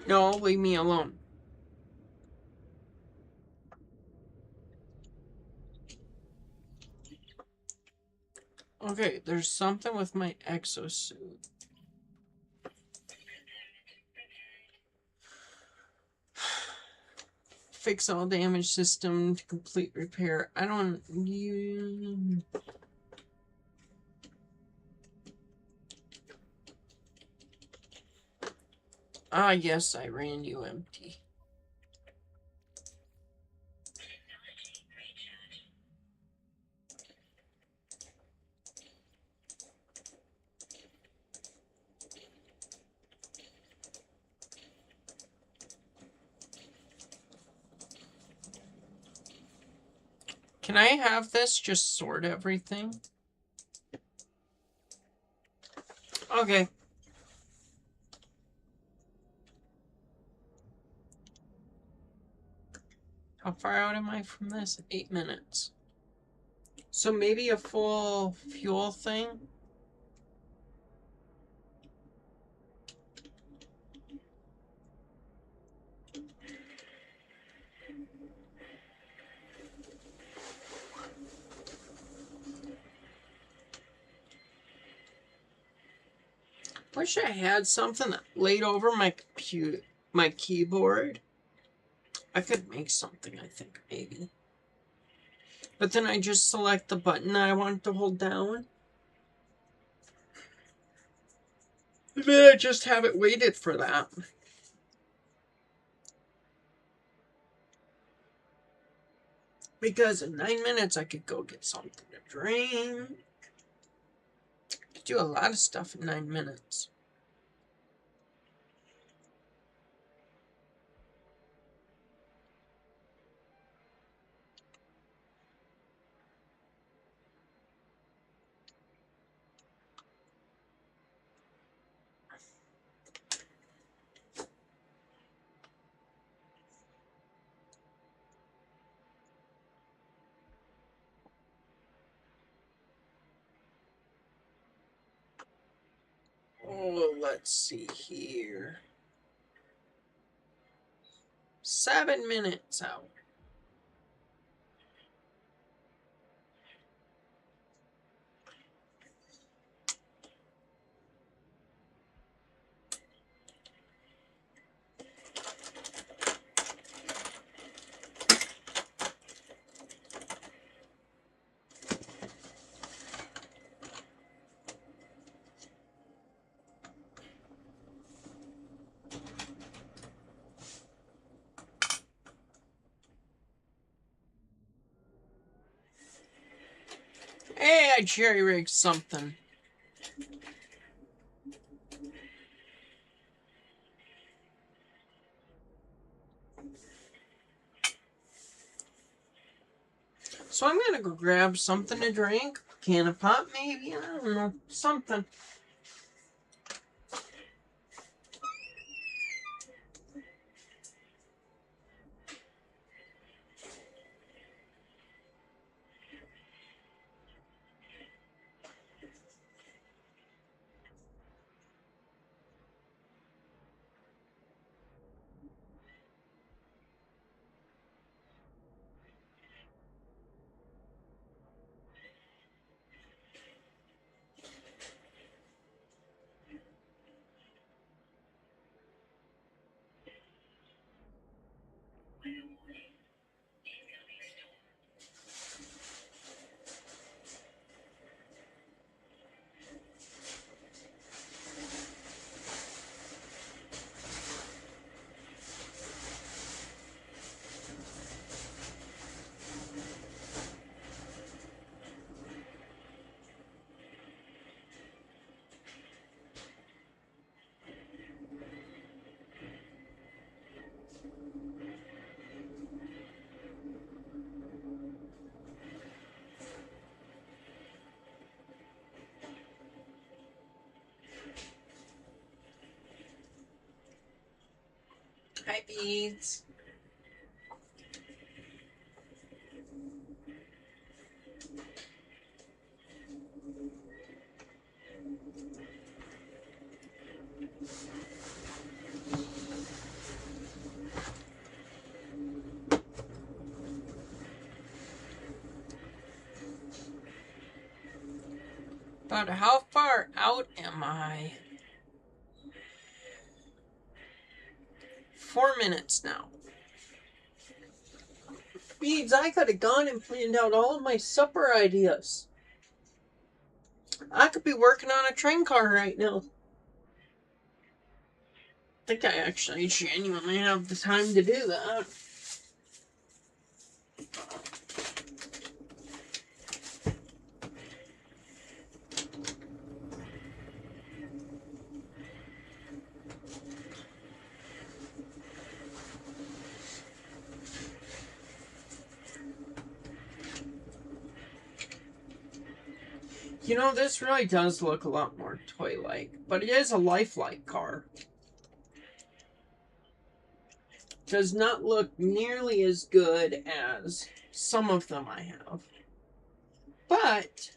No, leave me alone. Okay, there's something with my exosuit. Fix all damage system to complete repair. I don't... Ah, yes, I ran you empty. Can I have this just sort everything? Okay. How far out am I from this? 8 minutes. So maybe a full fuel thing? Wish I had something that laid over my keyboard. I could make something, I think, maybe. But then I just select the button that I want to hold down. And then I just have it weighted for that. Because in 9 minutes I could go get something to drink. I could do a lot of stuff in 9 minutes. Oh, let's see here. 7 minutes out. Hey, I jerry-rigged something. So I'm gonna go grab something to drink. Can of pop, maybe? I don't know. Something. Hi, Beads. But how far out am I? 4 minutes now. Beads, I could have gone and planned out all of my supper ideas. I could be working on a train car right now. I think I actually genuinely have the time to do that. You know, this really does look a lot more toy-like, but it is a lifelike car. Does not look nearly as good as some of them I have. But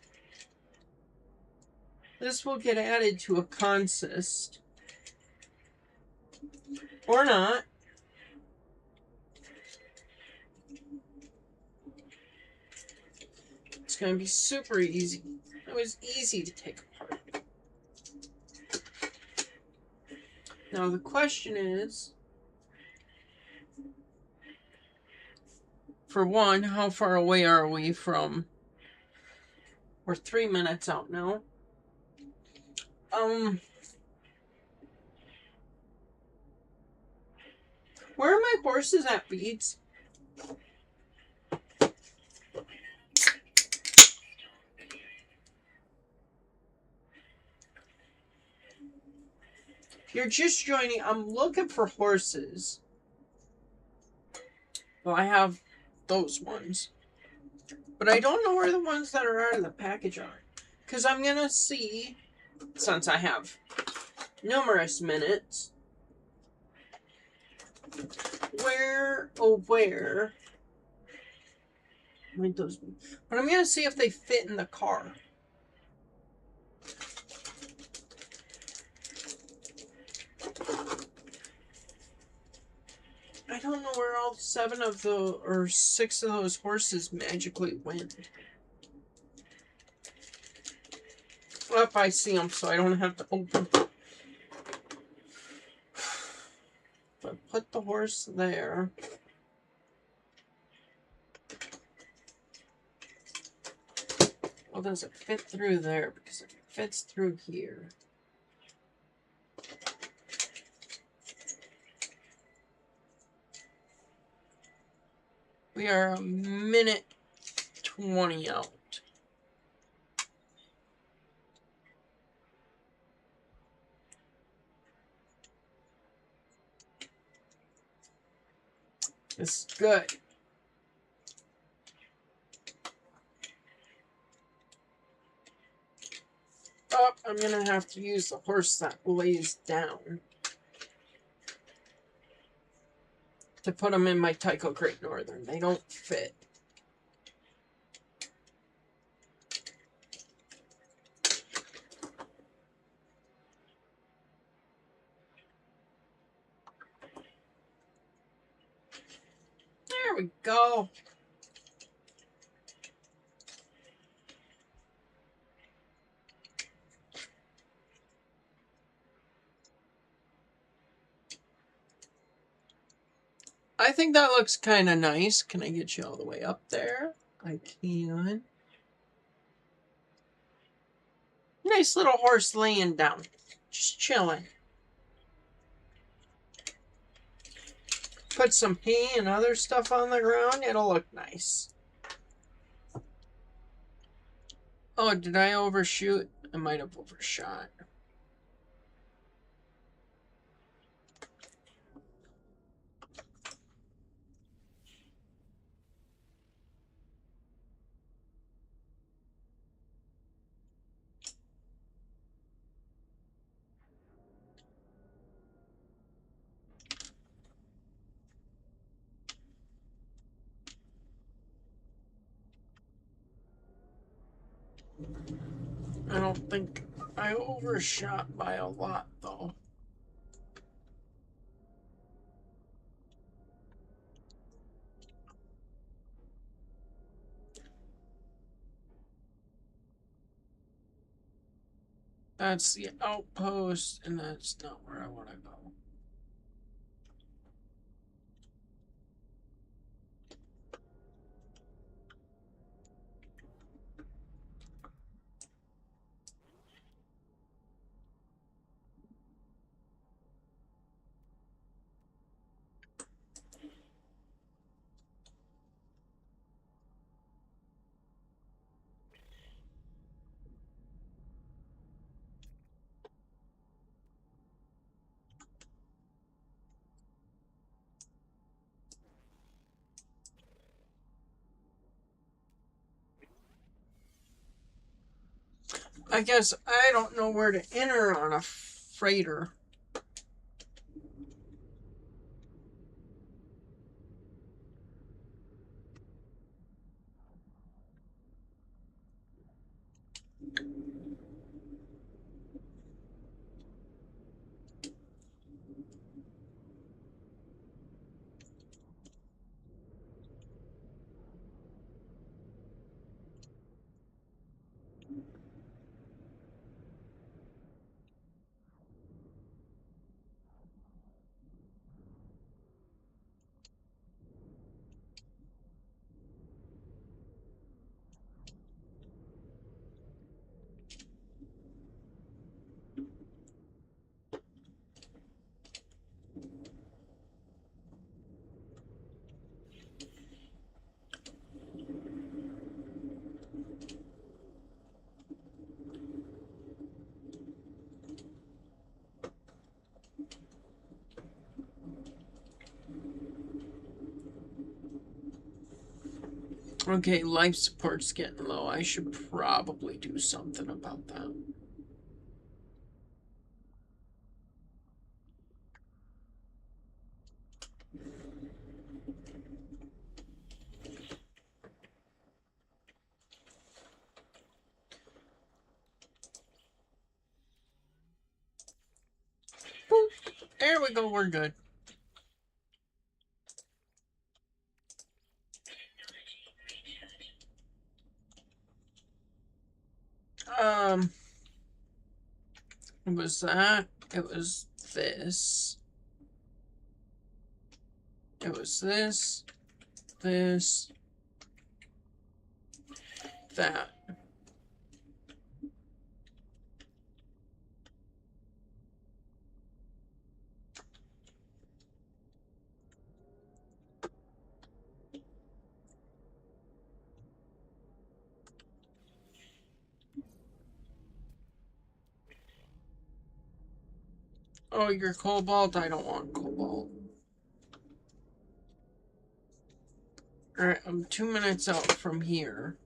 this will get added to a consist. Or not. It's going to be super easy. It was easy to take apart. Now the question is, for one, how far away are we from... We're 3 minutes out now. Where are my horses at, Beads? If you're just joining, I'm looking for horses. Well, I have those ones. But I don't know where the ones that are out of the package are. Because I'm going to see, since I have numerous minutes, where might those be? But I'm going to see if they fit in the car. I don't know where all 7 of the, or 6 of those horses magically went. Oh, I see them, so I don't have to open. But put the horse there. Well, does it fit through there? Because if it fits through here. We are a minute 20 out. This is good. Oh, I'm going to have to use the horse that lays down to put them in my Tyco Great Northern. They don't fit. There we go. I think that looks kind of nice. Can I get you all the way up there? I can. Nice little horse laying down. Just chilling. Put some hay and other stuff on the ground. It'll look nice. Oh, did I overshoot? I might have overshot. I don't think I overshot by a lot, though. That's the outpost, and that's not where I want to go. I guess I don't know where to enter on a freighter. Okay, life support's getting low. I should probably do something about that. Boop. There we go, we're good. It was that. It was this. It was this. This. That. Oh, you're cobalt? I don't want cobalt. Alright, I'm 2 minutes out from here.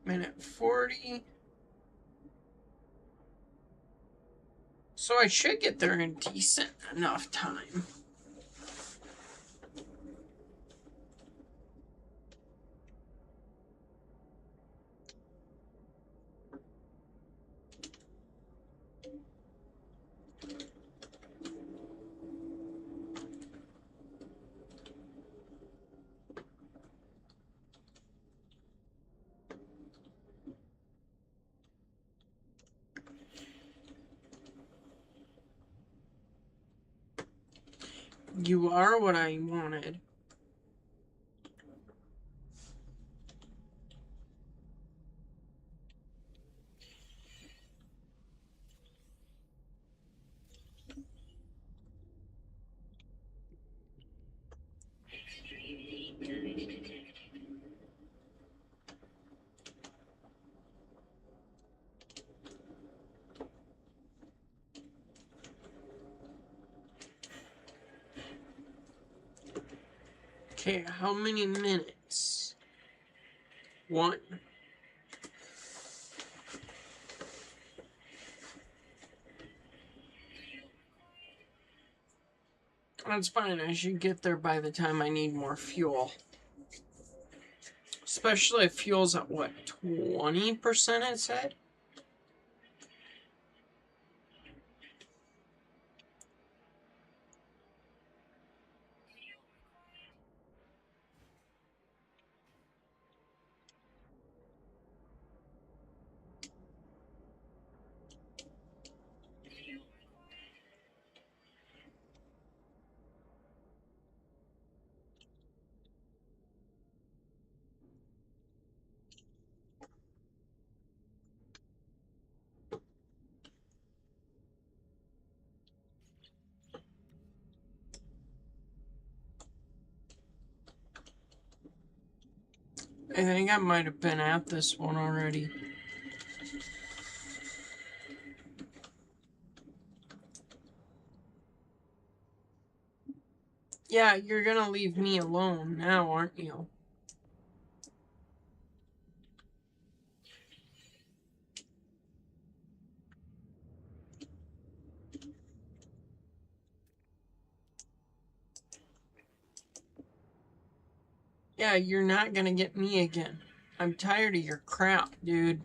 Minute 40. So I should get there in decent enough time. You are what I wanted. Okay, how many minutes? 1. That's fine. I should get there by the time I need more fuel. Especially if fuel's at what, 20% it said? I think I might have been at this one already. Yeah, you're gonna leave me alone now, aren't you? Yeah, you're not gonna get me again. I'm tired of your crap, dude.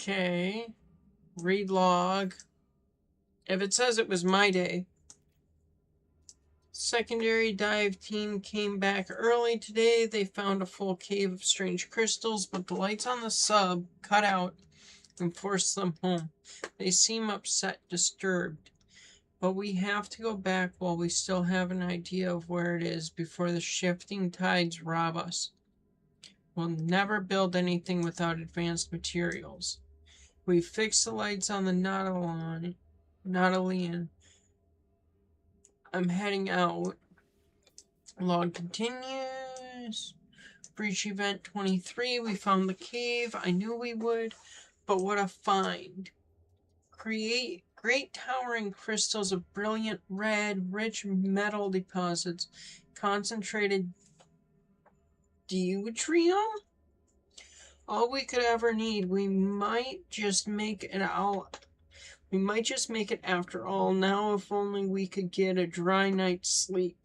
Okay. Read log. If it says it was my day. Secondary dive team came back early today. They found a full cave of strange crystals, but the lights on the sub cut out and forced them home. They seem upset, disturbed. But we have to go back while we still have an idea of where it is before the shifting tides rob us. We'll never build anything without advanced materials. We fixed the lights on the Nautilus. I'm heading out. Log continues. Breach event 23. We found the cave. I knew we would, but what a find. Create great towering crystals of brilliant red, rich metal deposits. Concentrated deuterium? All we could ever need. We might just make it after all. Now if only we could get a dry night's sleep.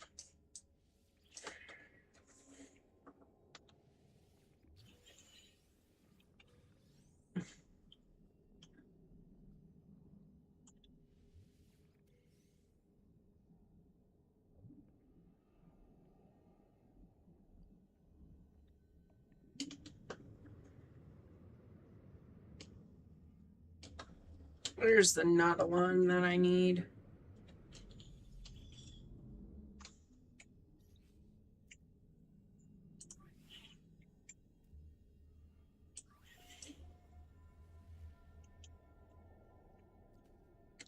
Where's the Nautilus that I need?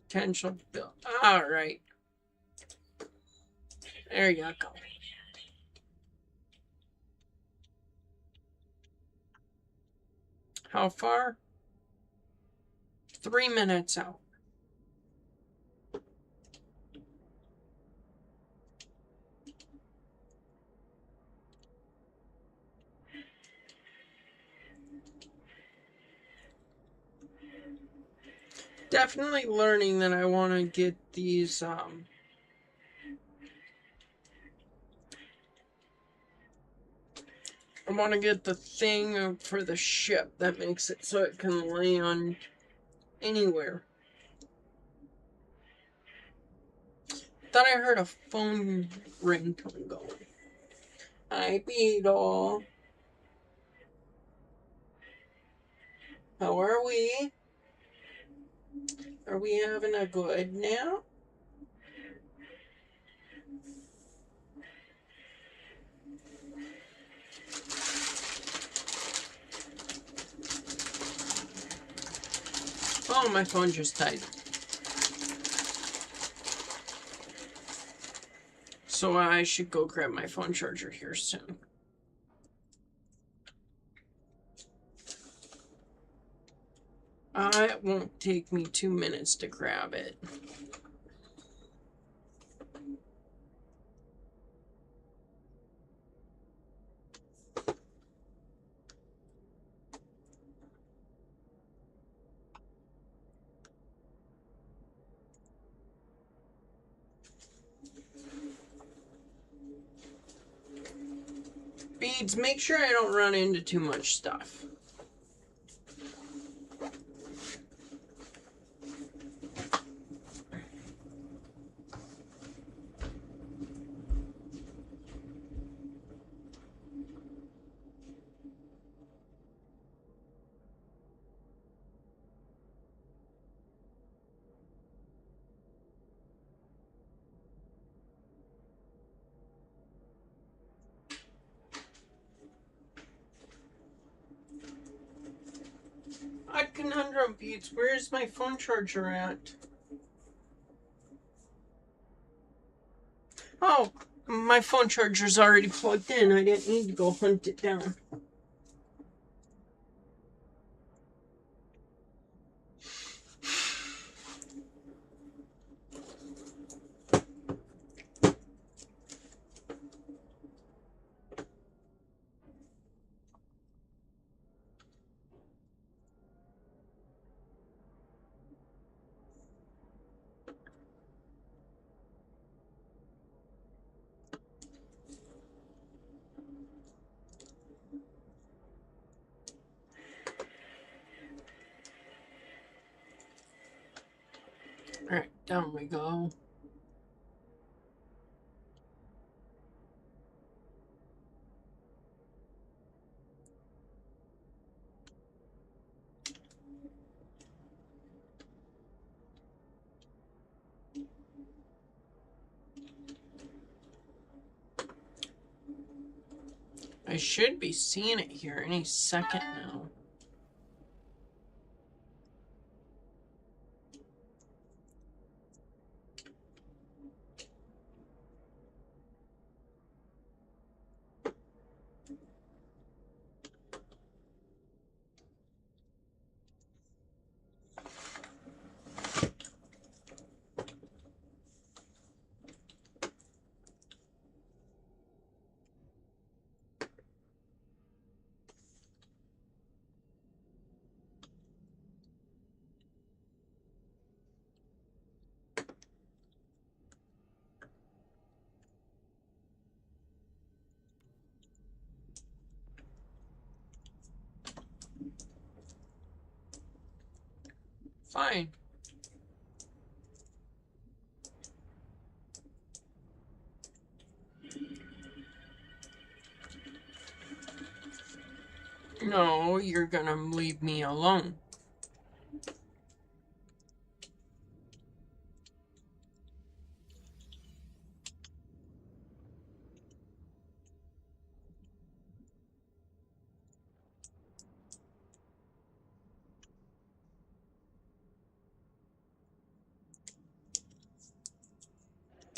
Potential build. Alright. There you go. How far? 3 minutes out. Definitely learning that I want to get these, I want to get the thing for the ship that makes it so it can land anywhere. Thought I heard a phone ringtone going. Hi, Beetle. How are we? Are we having a good nap? Oh, my phone just died. So I should go grab my phone charger here soon. It won't take me 2 minutes to grab it. Beads, make sure I don't run into too much stuff. Odd conundrum, Beats. Where's my phone charger at? Oh, my phone charger's already plugged in. I didn't need to go hunt it down. Alright, down we go. I should be seeing it here any second now. Fine. No, you're gonna leave me alone.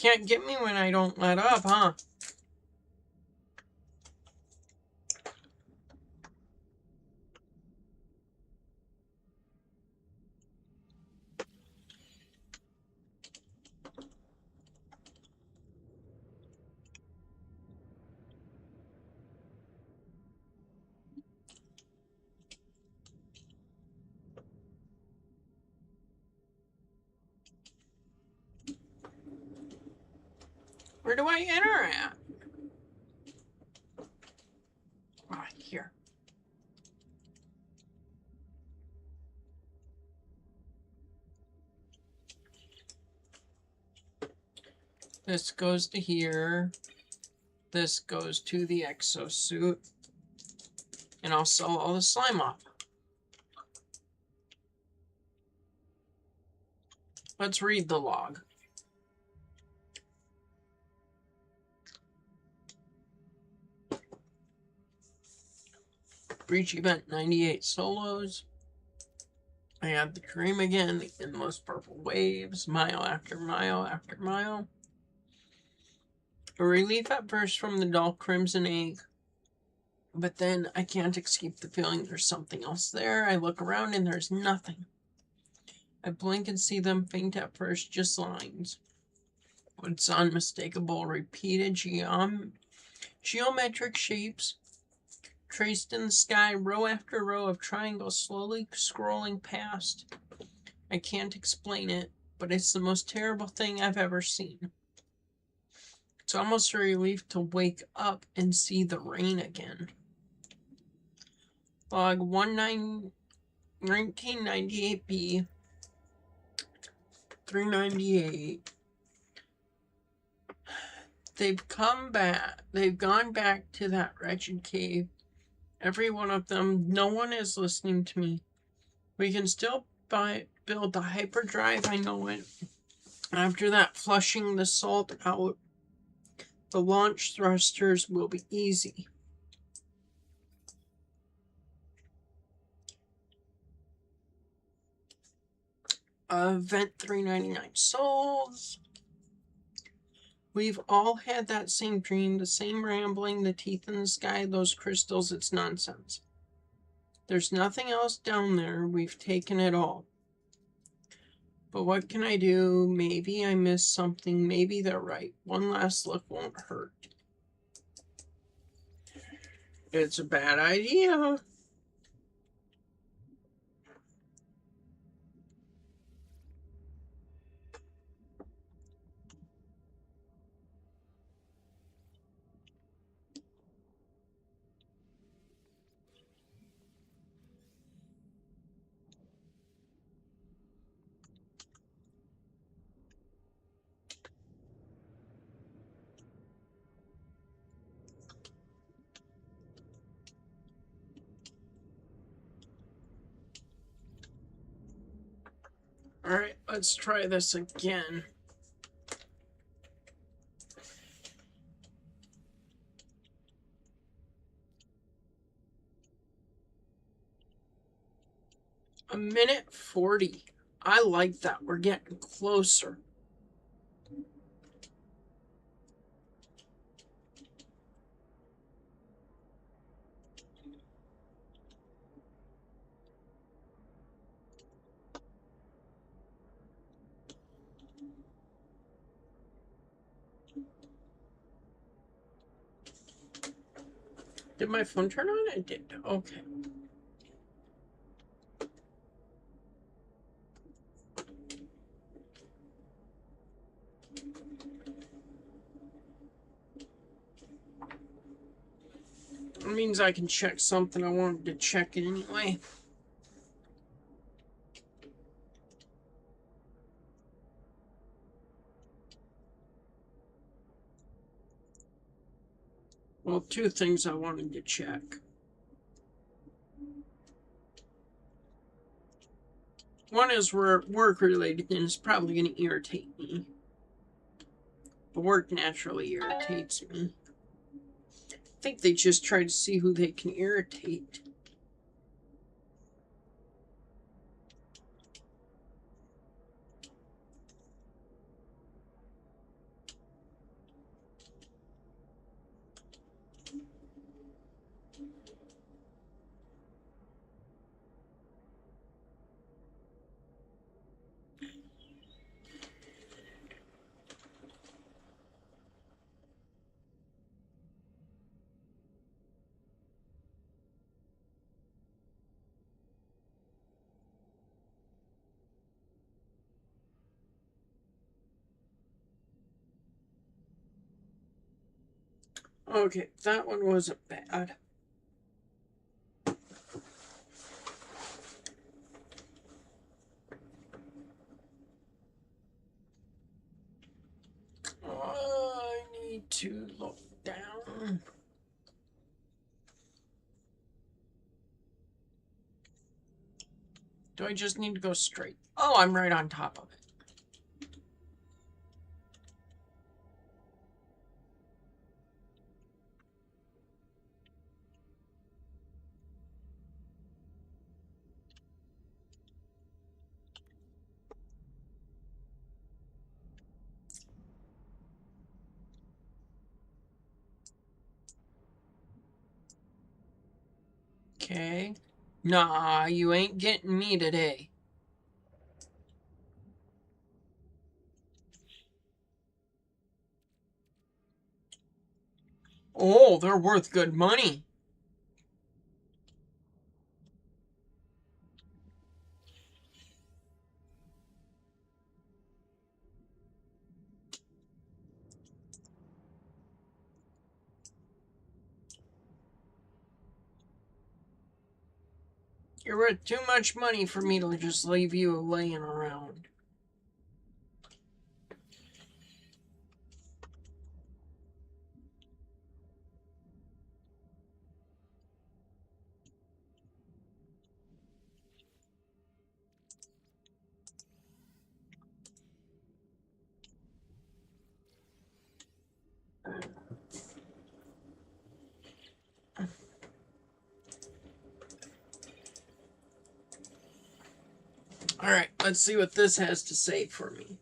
Can't get me when I don't let up, huh? Where do I enter at? Ah, here. This goes to here. This goes to the exosuit. And I'll sell all the slime off. Let's read the log. Breach event 98 solos. I had the dream again, the endless purple waves, mile after mile after mile. A relief at first from the dull crimson egg, but then I can't escape the feeling there's something else there. I look around and there's nothing. I blink and see them faint at first, just lines. But it's unmistakable, repeated geometric shapes traced in the sky, row after row of triangles slowly scrolling past. I can't explain it, but it's the most terrible thing I've ever seen. It's almost a relief to wake up and see the rain again. Log 1998B 398. They've come back. They've gone back to that wretched cave. Every one of them. No one is listening to me. We can still build the hyperdrive. I know it. After that, flushing the salt out, the launch thrusters will be easy. Event 399 souls. We've all had that same dream, the same rambling, the teeth in the sky, those crystals. It's nonsense. There's nothing else down there. We've taken it all. But what can I do? Maybe I missed something. Maybe they're right. One last look won't hurt. It's a bad idea. Alright, let's try this again. A minute 40. I like that. We're getting closer. Did my phone turn on? It did. Okay. It means I can check something I wanted to check anyway. Well, two things I wanted to check. One is work related and it's probably going to irritate me. The work naturally irritates me. I think they just try to see who they can irritate. Okay, that one wasn't bad. I need to look down. Do I just need to go straight? Oh, I'm right on top of it. Okay. Nah, you ain't getting me today. Oh, they're worth good money. You're worth too much money for me to just leave you laying around. Alright, let's see what this has to say for me.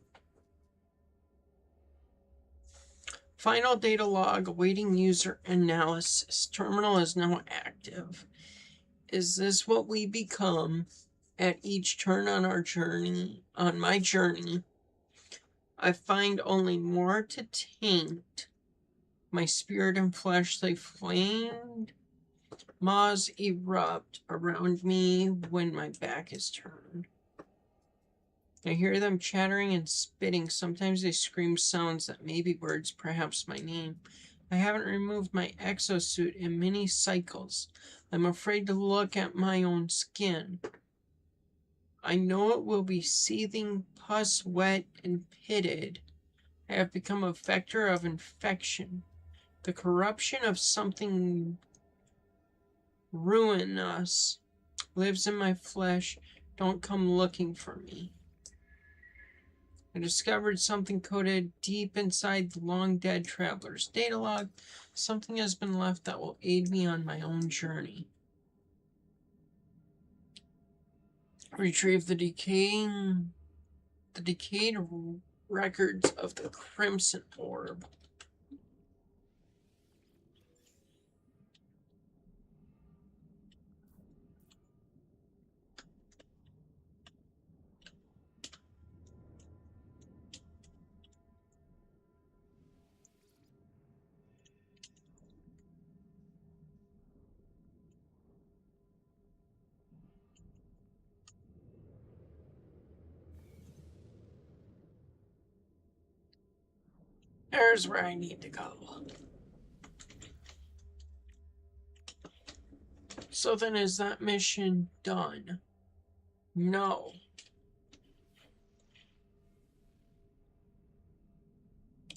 Final data log awaiting user analysis. Terminal is now active. Is this what we become at each turn on our journey? On my journey, I find only more to taint. My spirit and flesh they flamed. Maws erupt around me when my back is turned. I hear them chattering and spitting. Sometimes they scream sounds that may be words, perhaps my name. I haven't removed my exosuit in many cycles. I'm afraid to look at my own skin. I know it will be seething, pus wet, and pitted. I have become a vector of infection. The corruption of something ruinous lives in my flesh. Don't come looking for me. I discovered something coded deep inside the long-dead traveler's data log. Something has been left that will aid me on my own journey. Retrieve the decayed records of the Crimson Orb. There's where I need to go. So then is that mission done? No.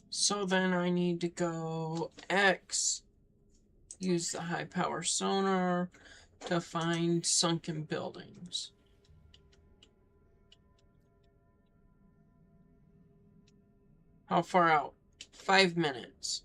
So then I need to go X, use the high power sonar to find sunken buildings. How far out? 5 minutes.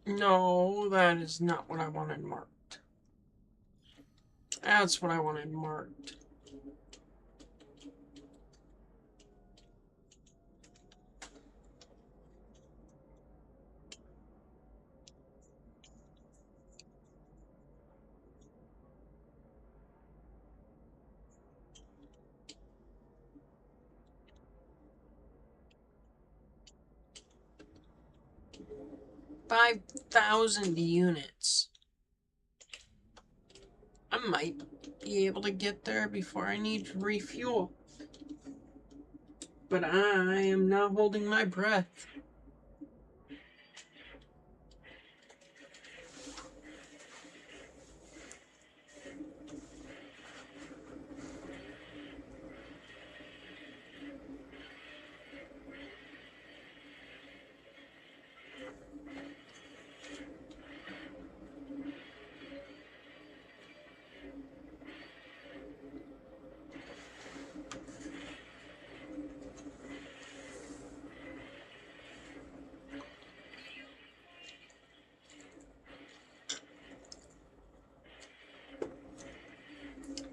No, that is not what I wanted marked. That's what I wanted marked. $5,000 units. I might be able to get there before I need to refuel. But I am not holding my breath.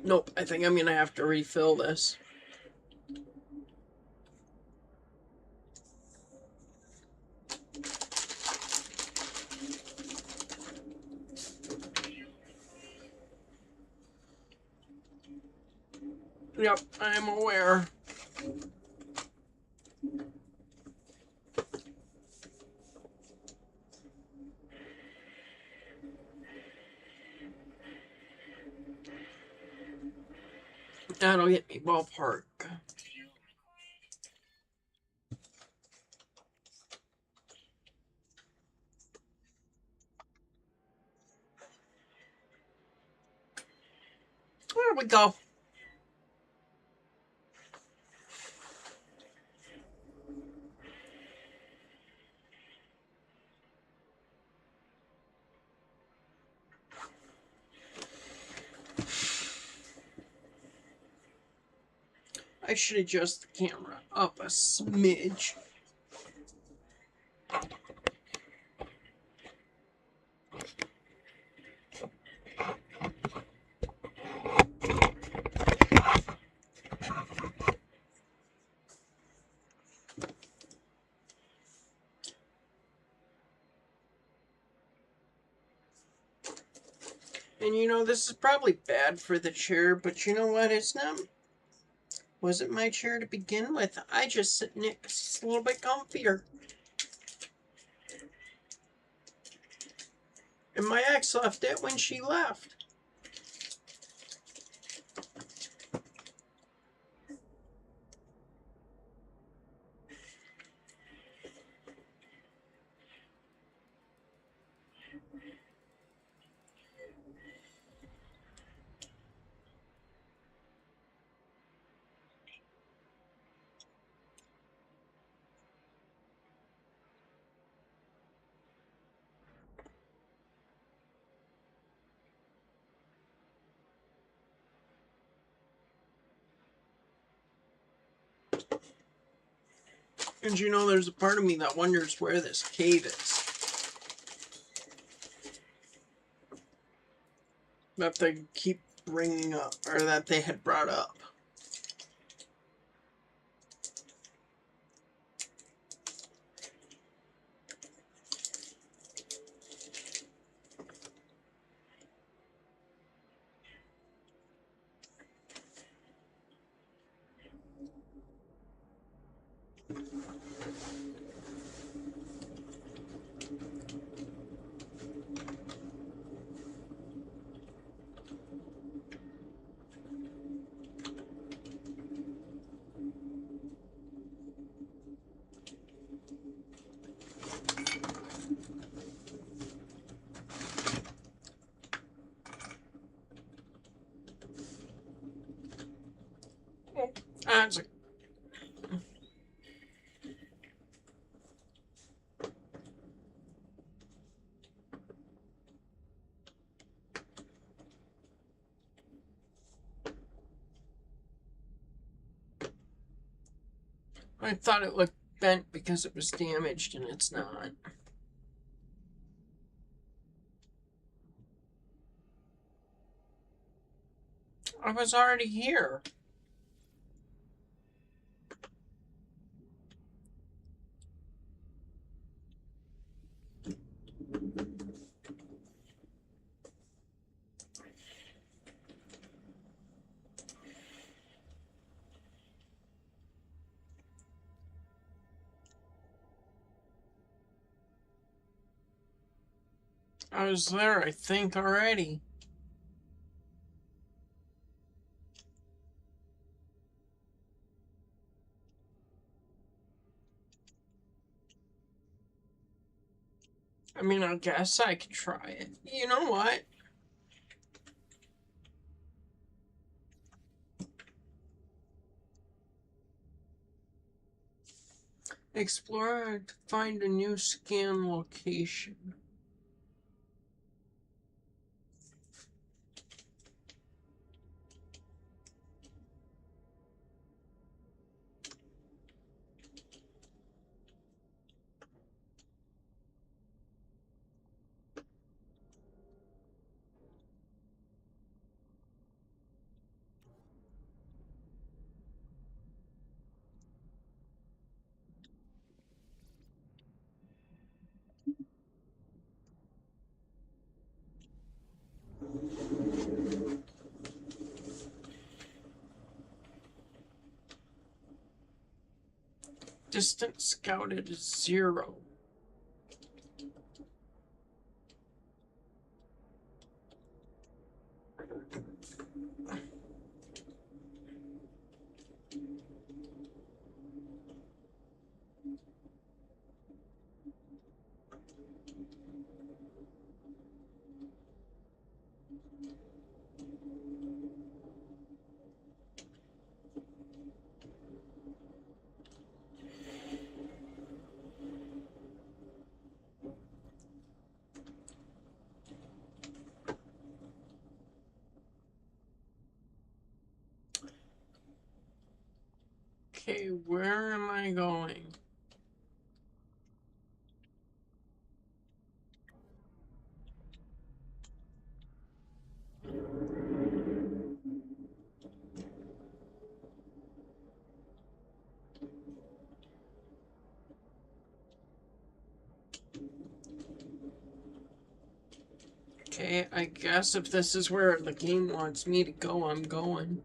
Nope, I think I'm gonna have to refill this. Yep, I'm aware. That'll get me ballpark. There we go. I should adjust the camera up a smidge. And you know, this is probably bad for the chair, but you know what? It's not. Wasn't my chair to begin with. I just sit in it 'cause it's a little bit comfier. And my ex left it when she left. And you know, there's a part of me that wonders where this cave is. That they keep bringing up, or that they had brought up. That's a I thought it looked bent because it was damaged, and it's not. I was already here. I was there, I think, already. I mean, I guess I could try it. You know what? Explore to find a new scan location. Distance scouted is 0. Okay, where am I going? Okay, I guess if this is where the game wants me to go, I'm going.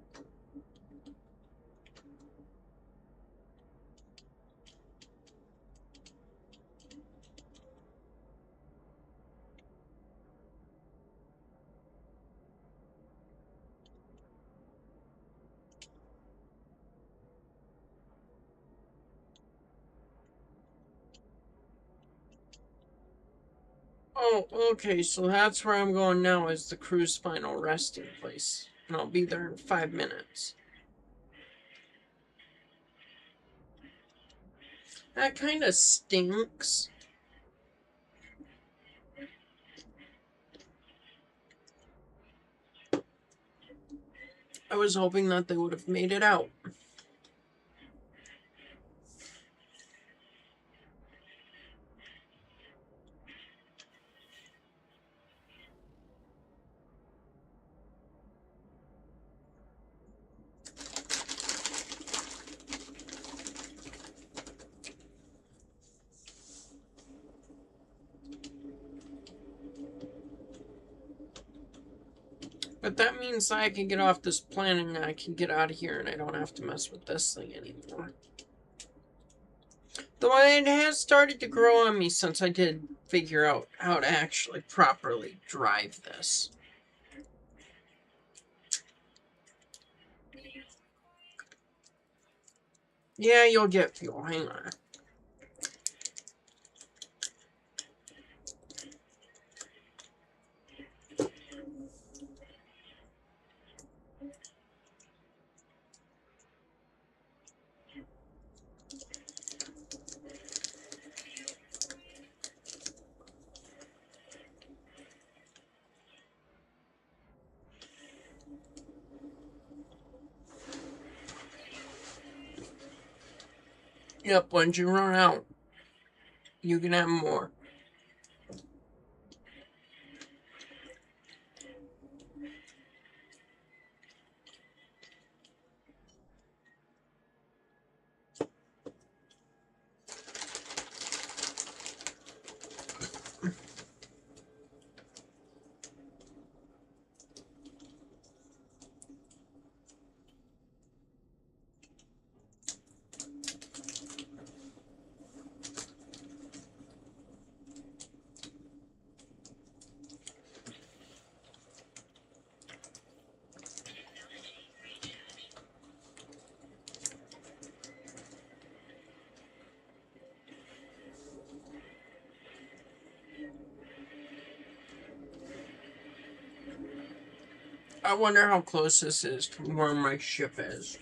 Oh, okay, so that's where I'm going now, is the crew's final resting place. And I'll be there in 5 minutes. That kind of stinks. I was hoping that they would have made it out. But that means I can get off this planet and I can get out of here and I don't have to mess with this thing anymore. Though it has started to grow on me since I did figure out how to actually properly drive this. Yeah, you'll get fuel. Hang on. Yep, once you run out, you can have more. I wonder how close this is to where my ship is.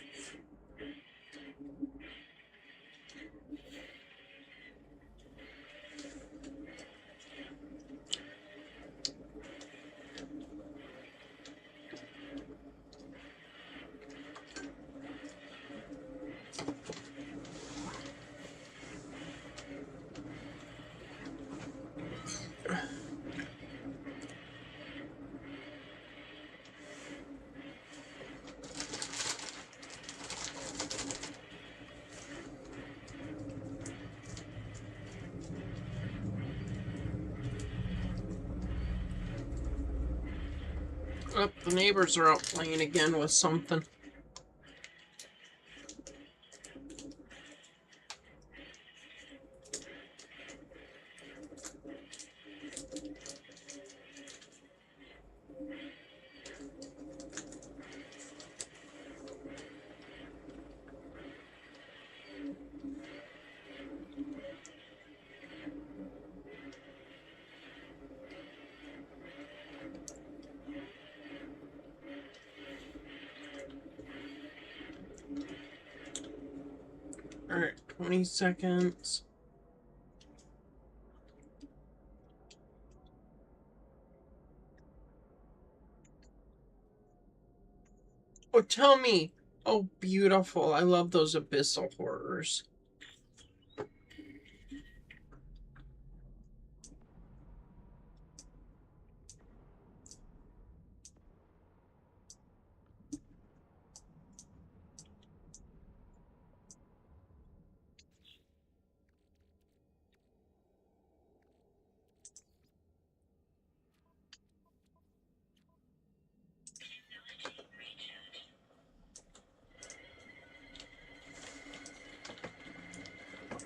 Oh, the neighbors are out playing again with something. Alright, 20 seconds. Oh, tell me. Oh, beautiful. I love those abyssal horrors.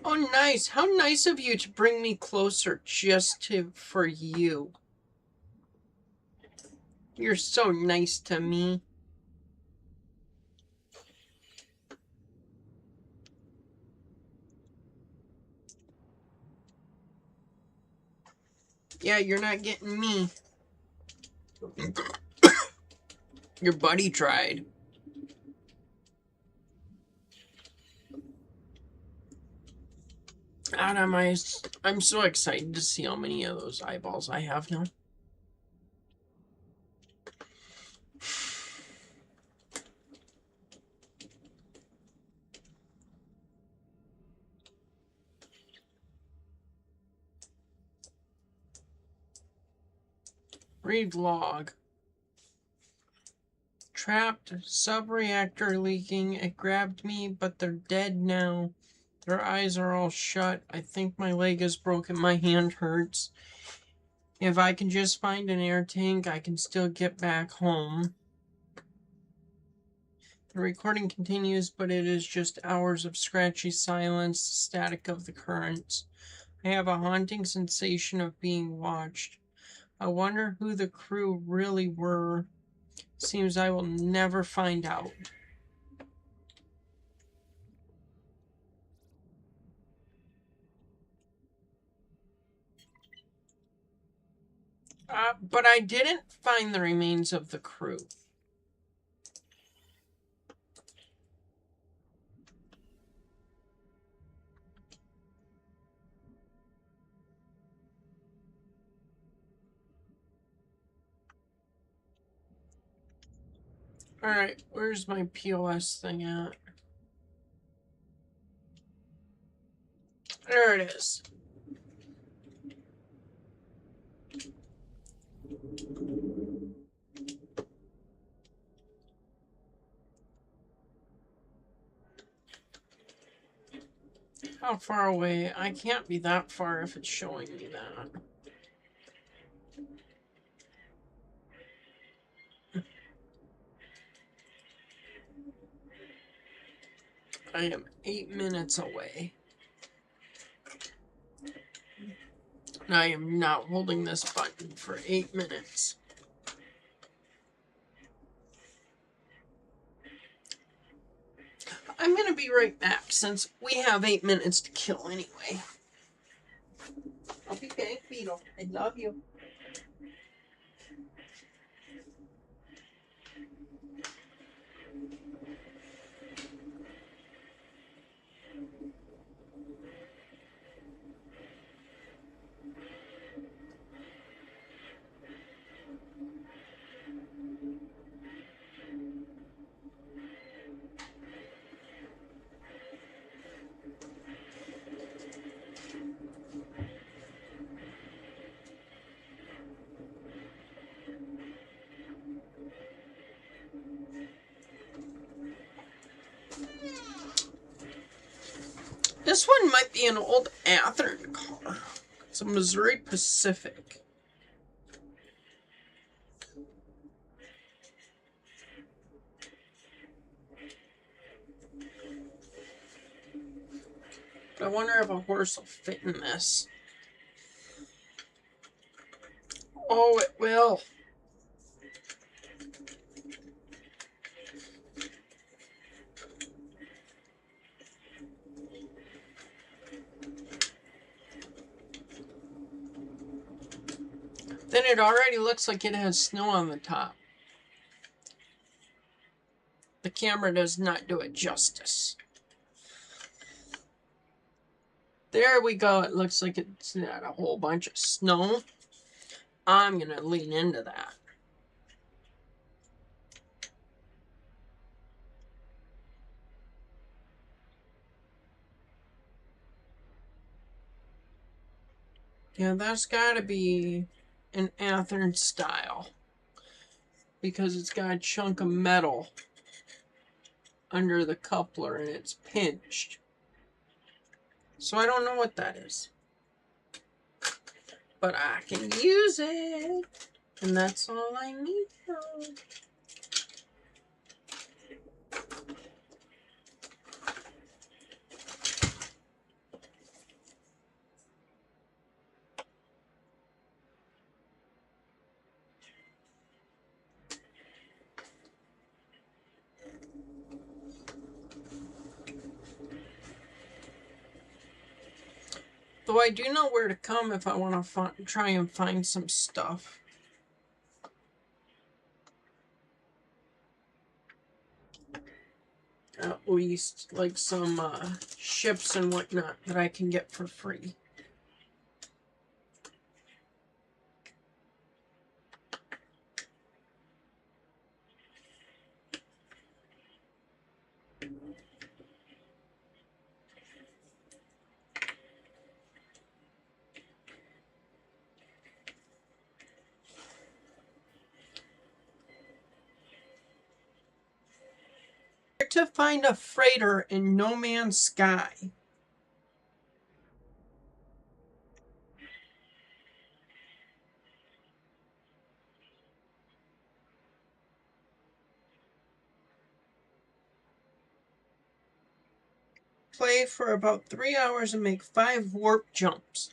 Oh, nice. How nice of you to bring me closer just for you. You're so nice to me. Yeah, you're not getting me. Your buddy tried. Adam, I'm so excited to see how many of those eyeballs I have now. Read log. Trapped, sub-reactor leaking. It grabbed me, but they're dead now. Their eyes are all shut. I think my leg is broken. My hand hurts. If I can just find an air tank, I can still get back home. The recording continues, but it is just hours of scratchy silence, static of the currents. I have a haunting sensation of being watched. I wonder who the crew really were. Seems I will never find out. But I didn't find the remains of the crew. Alright, where's my POS thing at? There it is. How far away? I can't be that far if it's showing me that. I am 8 minutes away. And I am not holding this button for 8 minutes. I'm going to be right back since we have 8 minutes to kill anyway. I'll be back, Beetle. I love you. This one might be an old Athearn car. It's a Missouri Pacific. I wonder if a horse will fit in this. Oh, it will. Then it already looks like it has snow on the top. The camera does not do it justice. There we go. It looks like it's got a whole bunch of snow. I'm going to lean into that. Yeah, that's got to be an Athearn style. Because it's got a chunk of metal under the coupler and it's pinched. So I don't know what that is. But I can use it. And that's all I need now. Though I do know where to come if I want to try and find some stuff. At least, like some ships and whatnot that I can get for free. To find a freighter in No Man's Sky. play for about 3 hours and make 5 warp jumps.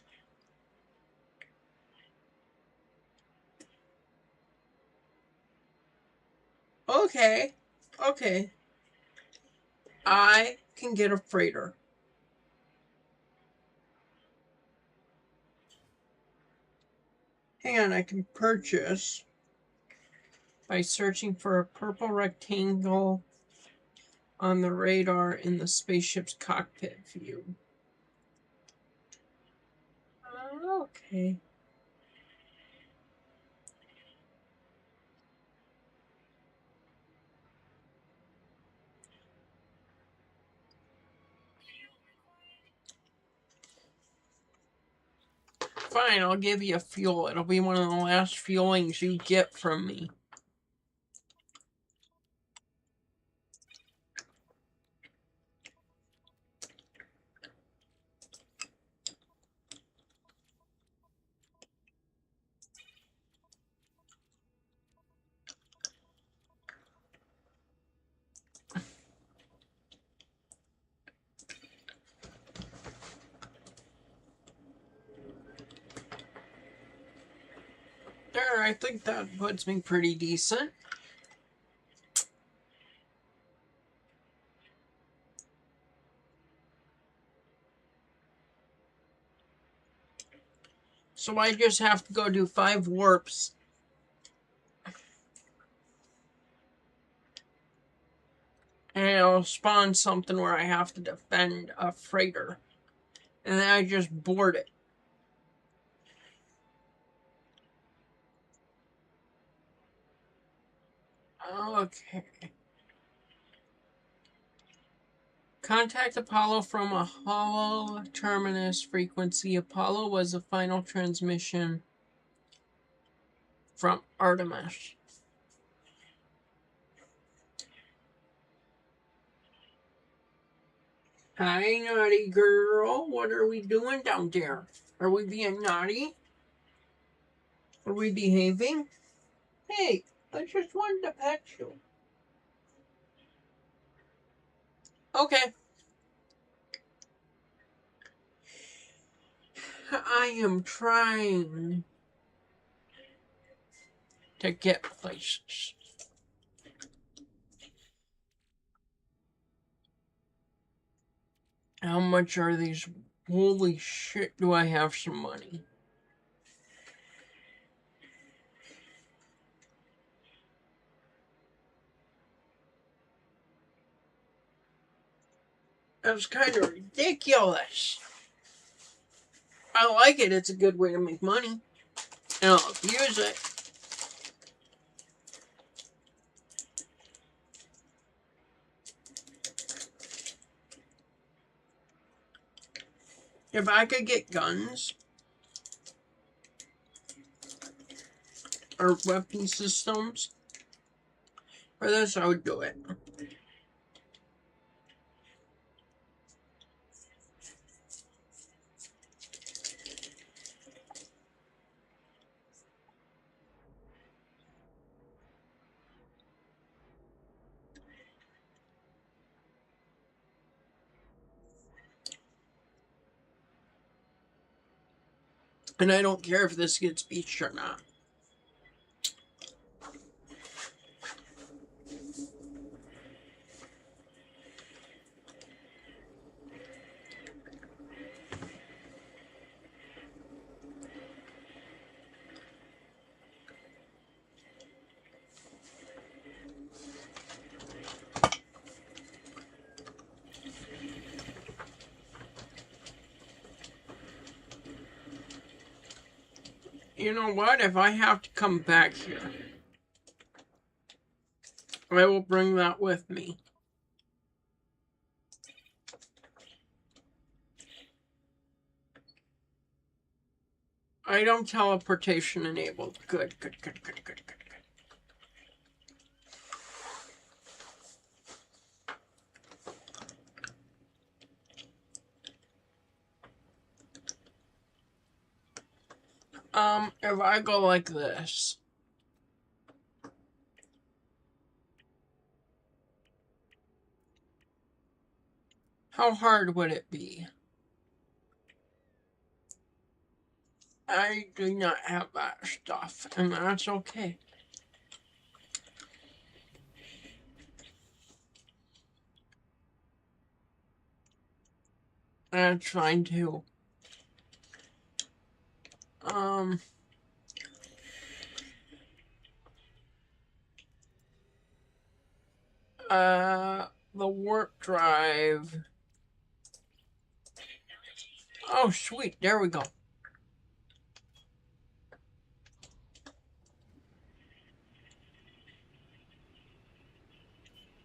Okay. Okay. I can get a freighter. Hang on, I can purchase by searching for a purple rectangle on the radar in the spaceship's cockpit view. Okay. Fine, I'll give you a fuel. It'll be one of the last fuelings you get from me. There, I think that puts me pretty decent. So I just have to go do 5 warps. And it'll spawn something where I have to defend a freighter. And then I just board it. Okay. Contact Apollo from a hollow terminus frequency. Apollo was the final transmission from Artemis. Hi, naughty girl. What are we doing down there? Are we being naughty? Are we behaving? Hey, I just wanted to pet you. Okay. I am trying to get places. How much are these? Holy shit, do I have some money? That's kind of ridiculous. I like it. It's a good way to make money. And I'll abuse it. If I could get guns or weapon systems for this, I would do it. And I don't care if this gets beached or not. You know what? If I have to come back here, I will bring that with me. Item teleportation enabled. Good, good, good, good, good, good, good. If I go like this. How hard would it be? I do not have that stuff, and that's okay. That's fine too. The warp drive. Oh, sweet. There we go.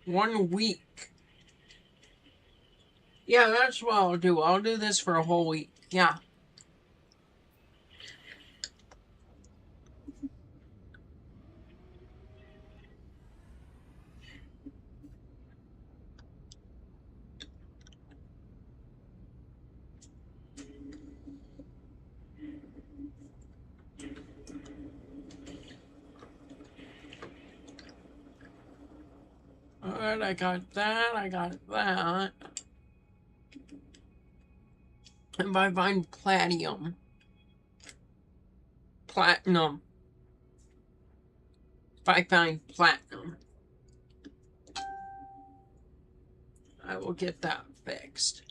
One week. Yeah, that's what I'll do. I'll do this for a whole week. Yeah. Alright, I got that. I got that. If I find platinum. If I find platinum, I will get that fixed.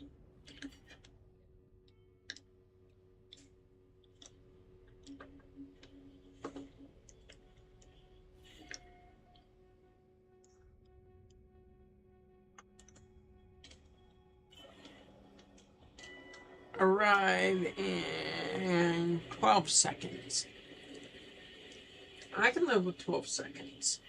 Arrive in 12 seconds. I can live with 12 seconds.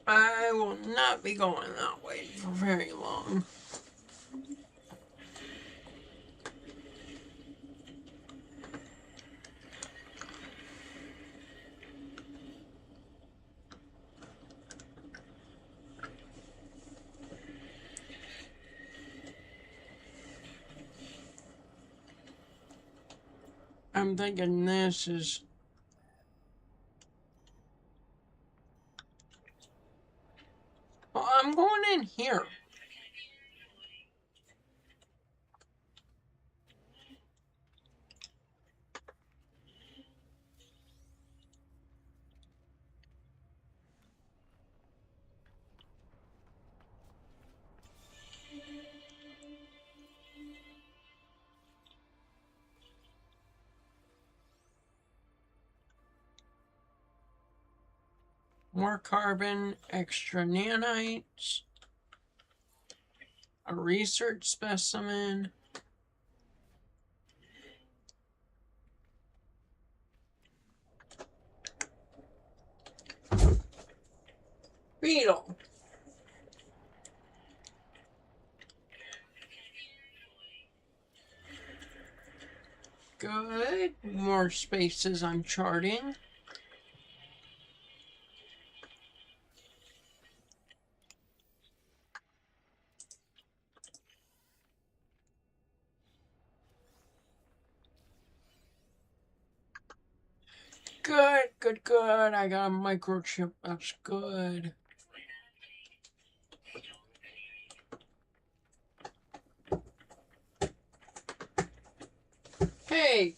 I will not be going that way for very long. I'm thinking this is... Well, I'm going in here. More carbon, extra nanites, a research specimen. Beetle. Good. More spaces I'm charting. Good, good, good. I got a microchip. That's good. Hey!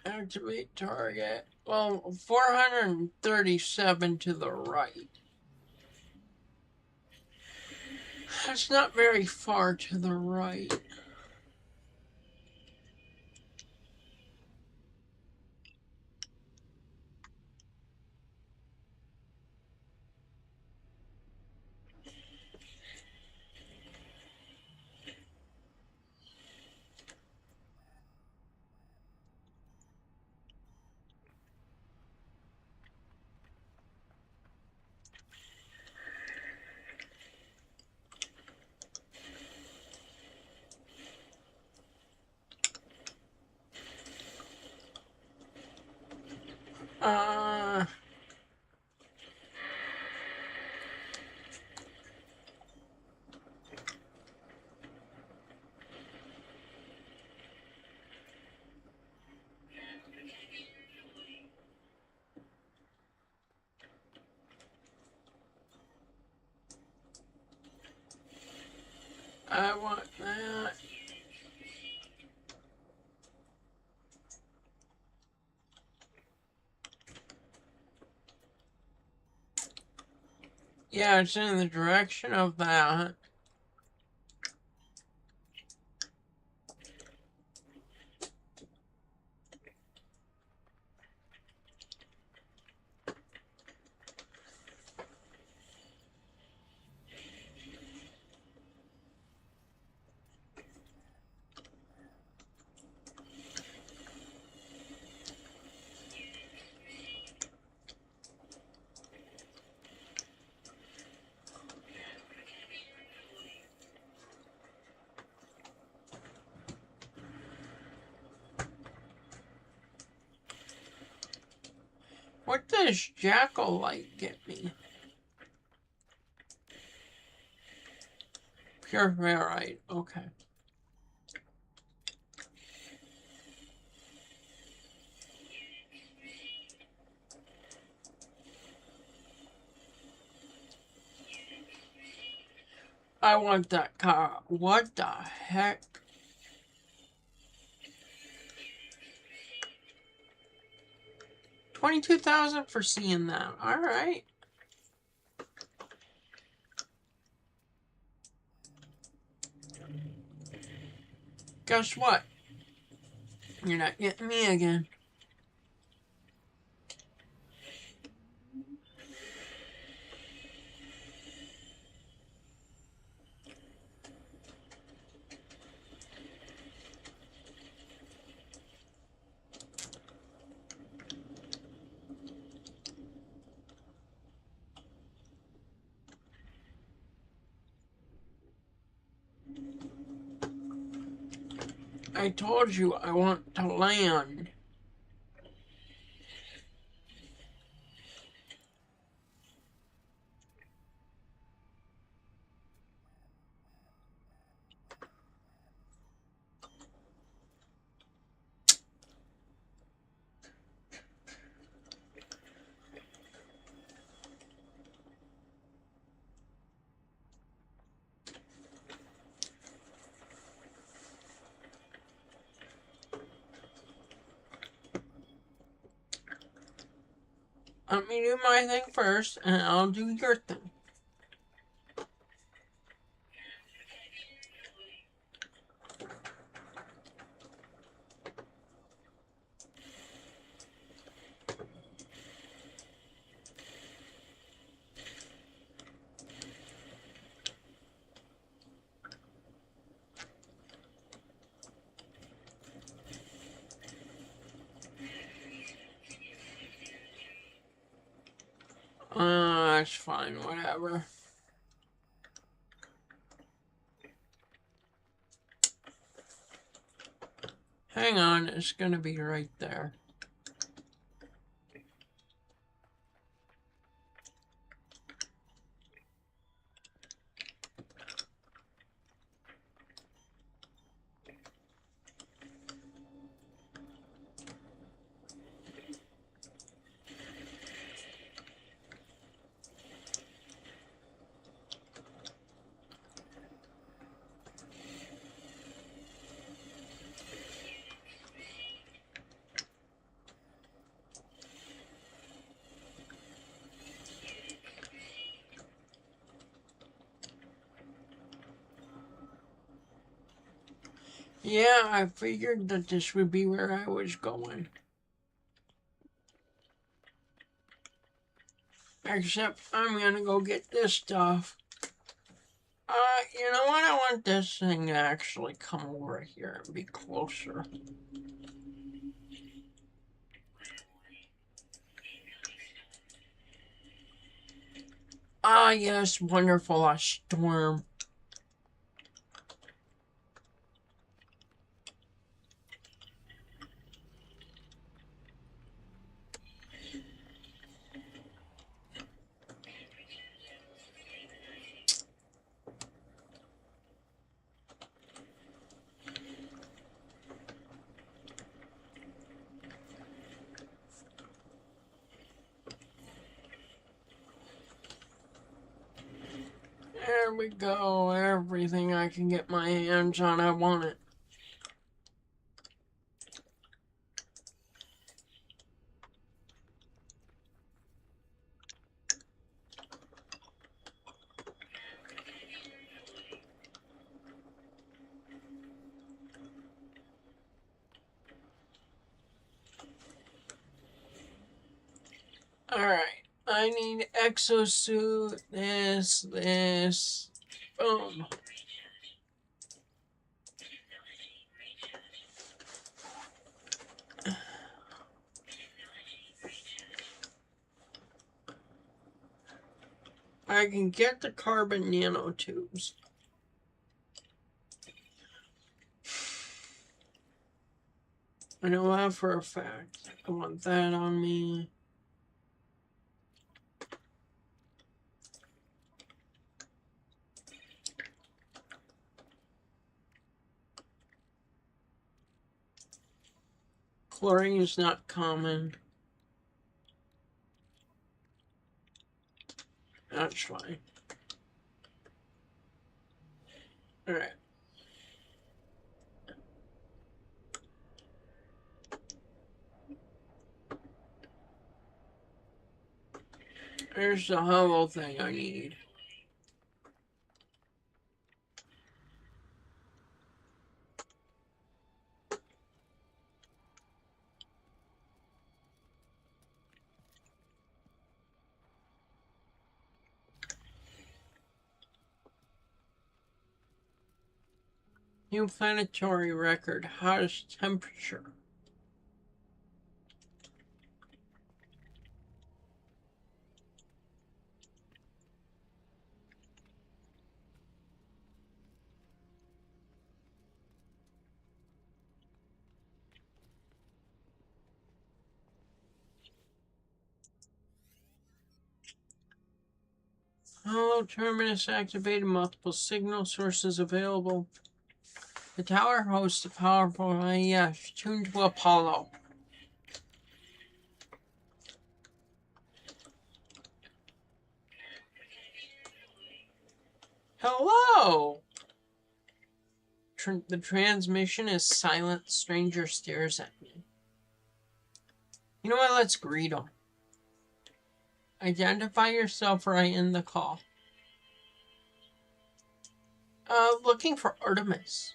Activate target. Well, 437 to the right. That's not very far to the right. Uh... I want that. Yeah, it's in the direction of that. What does Jackal Light get me? Pure Ferrite, okay. I want that car. What the heck? $22,000 for seeing that. Alright. Guess what? You're not getting me again. I told you I want to land. Let me do my thing first, and I'll do your thing. That's fine, whatever. Hang on, it's gonna be right there. Yeah, I figured that this would be where I was going. Except I'm gonna go get this stuff. You know what? I want this thing to actually come over here and be closer. Ah, yes, wonderful, a storm. There we go. Everything I can get my hands on, I want it. Alright. I need exosuit, this. Boom. I can get the carbon nanotubes. I know that for a fact. I want that on me. Chlorine is not common. That's fine. Alright. There's the hollow thing I need. New planetary record. Hottest temperature. Hollow terminus activated. Multiple signal sources available. The tower hosts a powerful IEF tuned to Apollo. Hello! The transmission is silent. Stranger stares at me. You know what? Let's greet him. Identify yourself or I end the call. Looking for Artemis.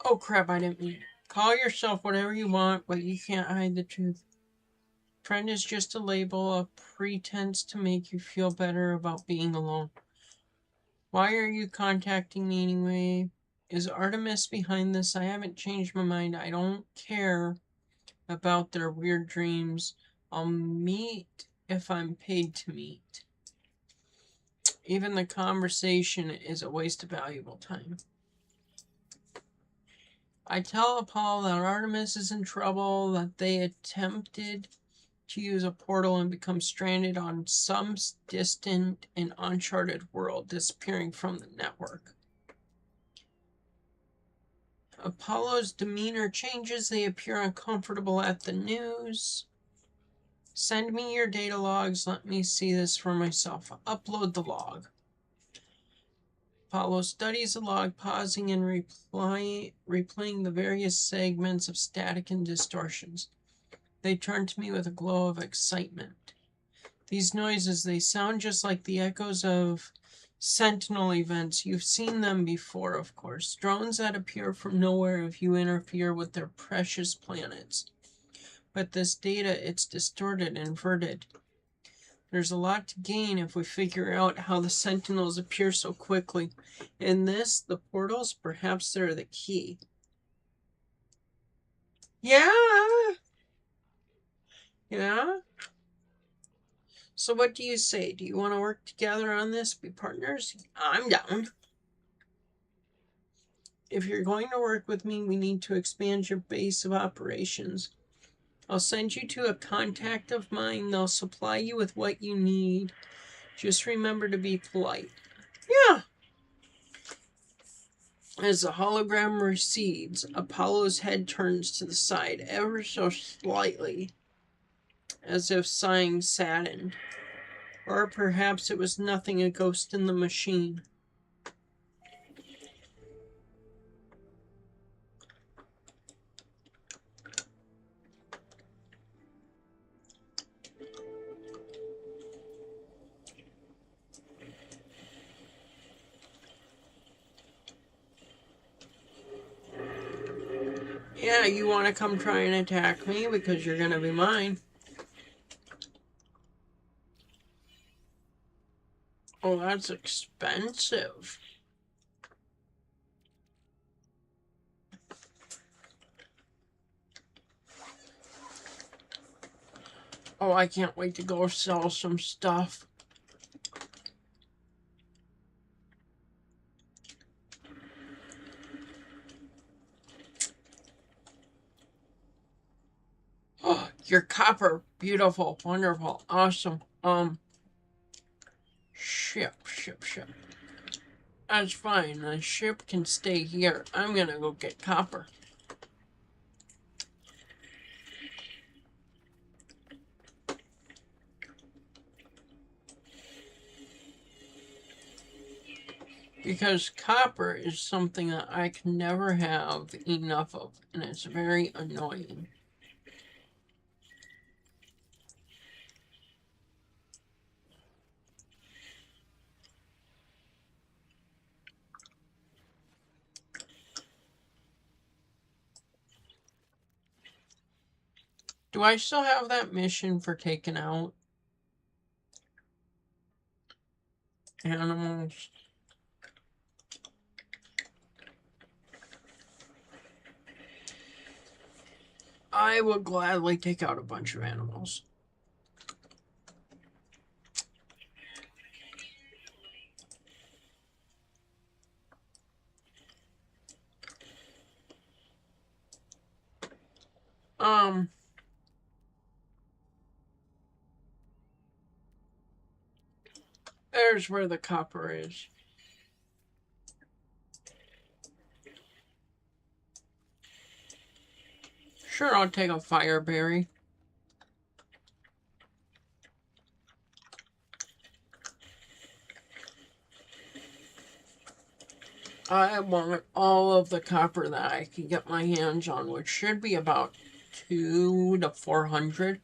Oh crap, I didn't mean it. Call yourself whatever you want, but you can't hide the truth. Friend is just a label, a pretense to make you feel better about being alone. Why are you contacting me anyway? Is Artemis behind this? I haven't changed my mind. I don't care about their weird dreams. I'll meet if I'm paid to meet. Even the conversation is a waste of valuable time. I tell Apollo that Artemis is in trouble, that they attempted to use a portal and become stranded on some distant and uncharted world, disappearing from the network. Apollo's demeanor changes. They appear uncomfortable at the news. Send me your data logs. Let me see this for myself. Upload the log. Apollo studies the log, pausing and replaying the various segments of static and distortions. They turn to me with a glow of excitement. These noises, they sound just like the echoes of Sentinel events. You've seen them before, of course. Drones that appear from nowhere if you interfere with their precious planets. But this data, it's distorted, inverted. There's a lot to gain if we figure out how the Sentinels appear so quickly. In this, the portals, perhaps they're the key. Yeah! Yeah? So what do you say? Do you want to work together on this? Be partners? I'm down. If you're going to work with me, we need to expand your base of operations. I'll send you to a contact of mine. They'll supply you with what you need. Just remember to be polite. Yeah. As the hologram recedes, Apollo's head turns to the side ever so slightly, as if sighing saddened. Or perhaps it was nothing, a ghost in the machine. Yeah, you want to come try and attack me because you're going to be mine. Oh, that's expensive. Oh, I can't wait to go sell some stuff. Oh, your copper. Beautiful. Wonderful. Awesome. Ship. That's fine. The ship can stay here. I'm gonna go get copper. Because copper is something that I can never have enough of, and it's very annoying. Do I still have that mission for taking out animals? I will gladly take out a bunch of animals. There's where the copper is. Sure, I'll take a fireberry. I want all of the copper that I can get my hands on, which should be about 200 to 400.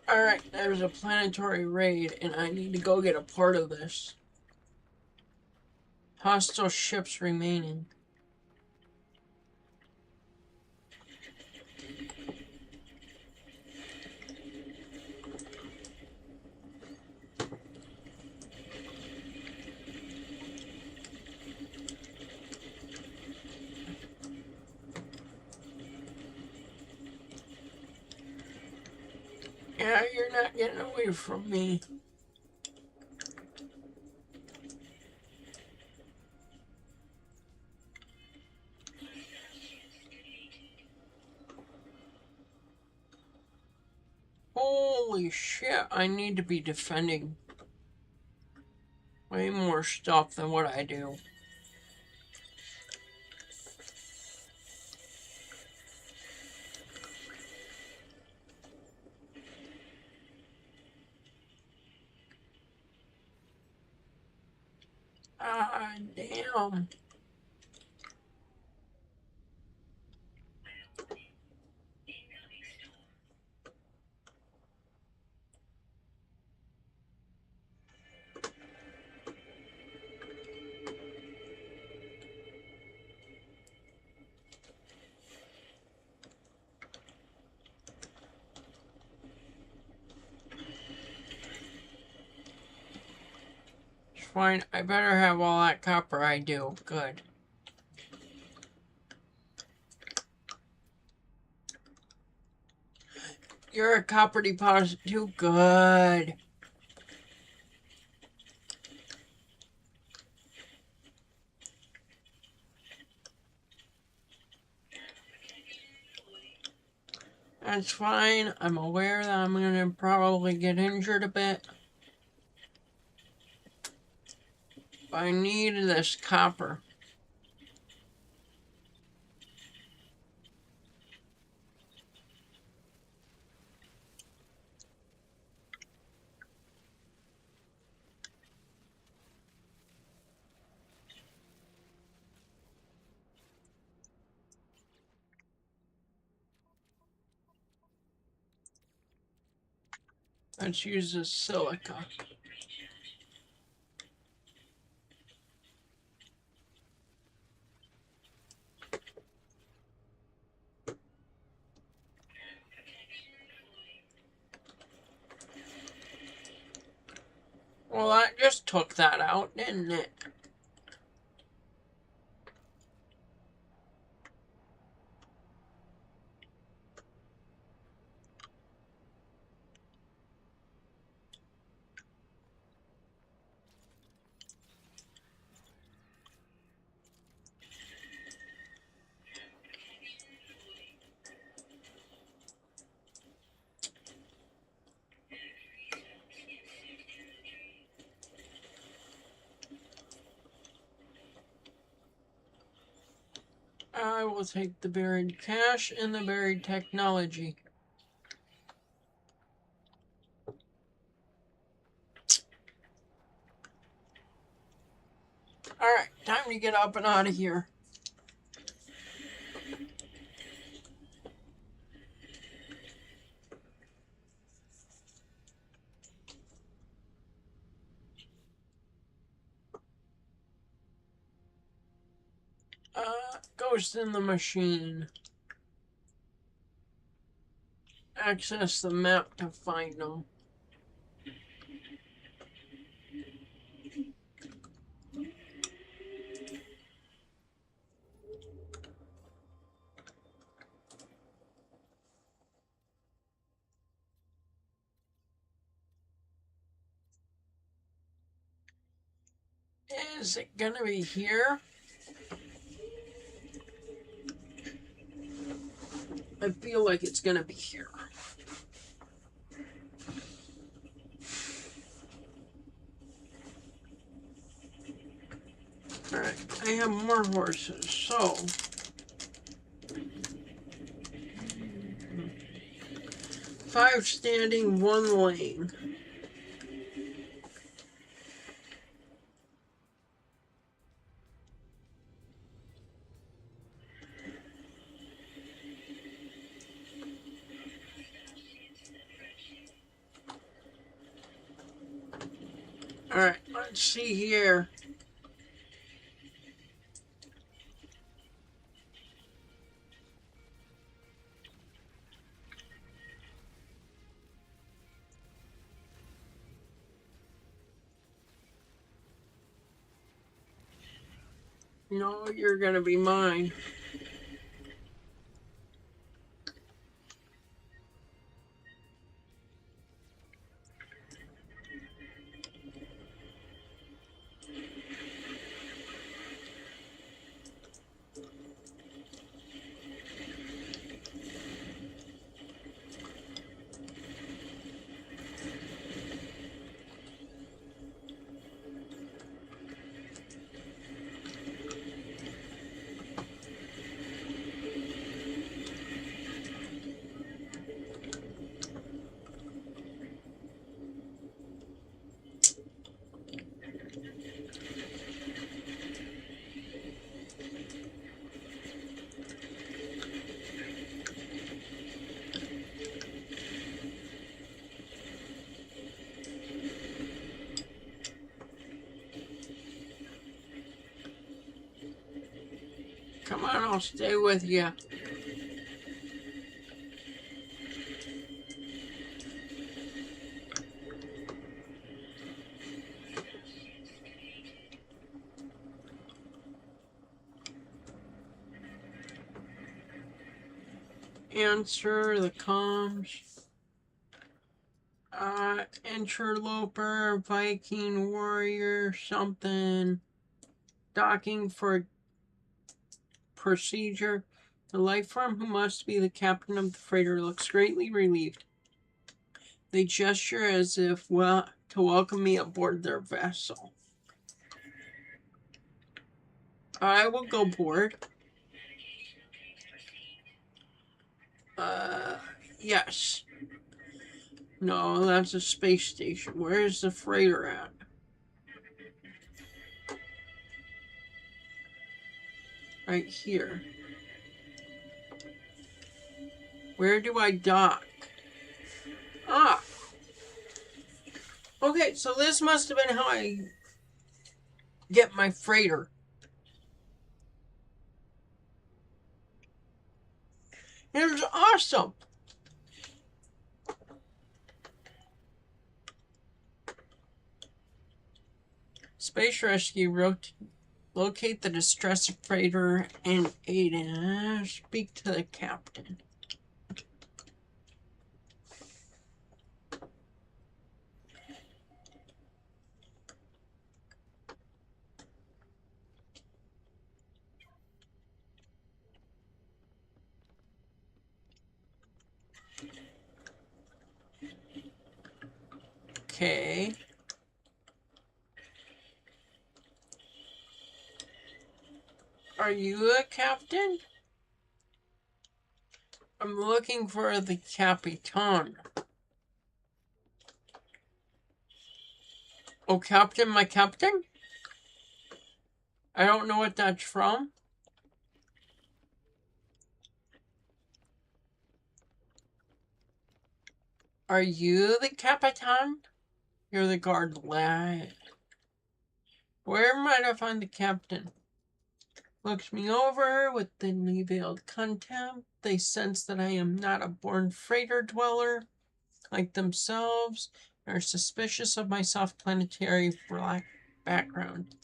Alright, there's a planetary raid, and I need to go get a part of this. Hostile ships remaining. Yeah, you're not getting away from me. Holy shit, I need to be defending way more stuff than what I do. Ah, damn. It's fine. I better have all that copper I do. Good. You're a copper deposit too. Good. That's fine. I'm aware that I'm gonna probably get injured a bit. But I need this copper. Let's use this silica. Well, that just took that out, didn't it? I will take the buried cash and the buried technology. Alright, time to get up and out of here. Ghost in the machine. Access the map to find them. Is it gonna be here? I feel like it's gonna be here. Alright, I have more horses, so 5 standing, 1 laying. Alright, let's see here. No, you're gonna be mine. Come on, I'll stay with you. Answer the comms. Interloper, Viking warrior, something. Docking for procedure. The life form who must be the captain of the freighter looks greatly relieved. They gesture as if to welcome me aboard their vessel. I will go board. Yes. No, that's a space station. Where is the freighter at? Right here. Where do I dock? Ah! Okay, so this must have been how I get my freighter. It was awesome! Space Rescue locate the distressed freighter and aid in. Speak to the captain. Okay. Are you a captain? I'm looking for the Capitan. Oh, Captain, my captain? I don't know what that's from. Are you the Capitan? You're the guard lad. Where might I find the captain? Looks me over with thinly veiled contempt. They sense that I am not a born freighter dweller like themselves, and are suspicious of my soft planetary black background.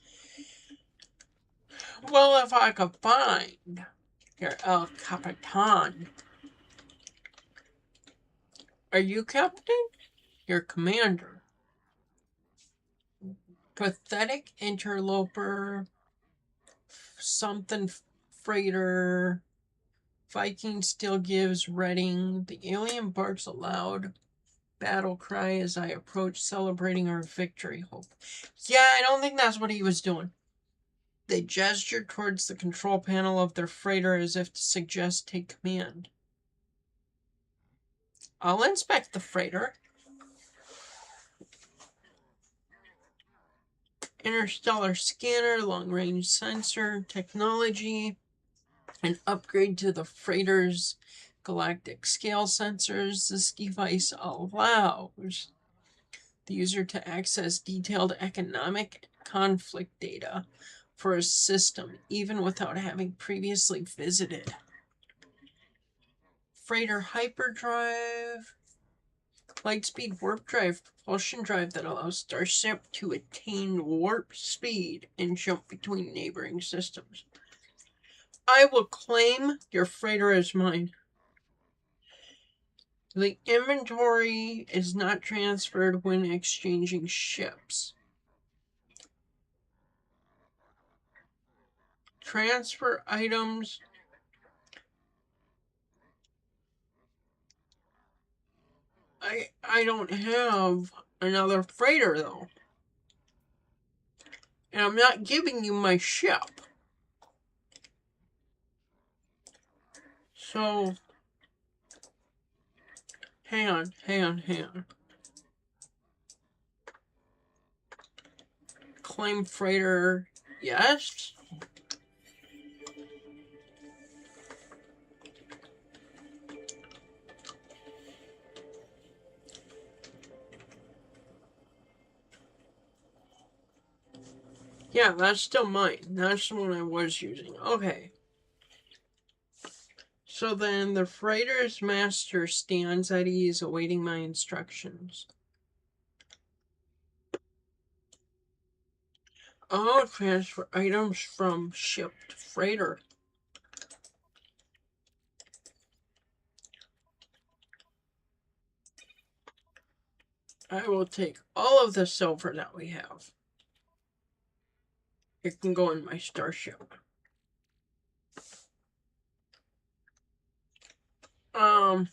Well, if I could find your El Capitan. Are you captain? Your commander. Pathetic interloper. Something freighter. Viking still gives Reading. The alien barks a loud battle cry as I approach, celebrating our victory. Hope. Yeah, I don't think that's what he was doing. They gestured towards the control panel of their freighter as if to suggest take command. I'll inspect the freighter. Interstellar scanner, long-range sensor technology, an upgrade to the freighter's galactic scale sensors. This device allows the user to access detailed economic conflict data for a system, even without having previously visited. Freighter hyperdrive. Lightspeed warp drive, propulsion drive that allows Starship to attain warp speed and jump between neighboring systems. I will claim your freighter as mine. The inventory is not transferred when exchanging ships. Transfer items. I don't have another freighter though. And I'm not giving you my ship. So, hang on. Claim freighter, yes. Yeah, that's still mine. That's the one I was using. Okay. So then the freighter's master stands at ease awaiting my instructions. Oh, transfer items from ship to freighter. I will take all of the silver that we have. It can go in my starship. I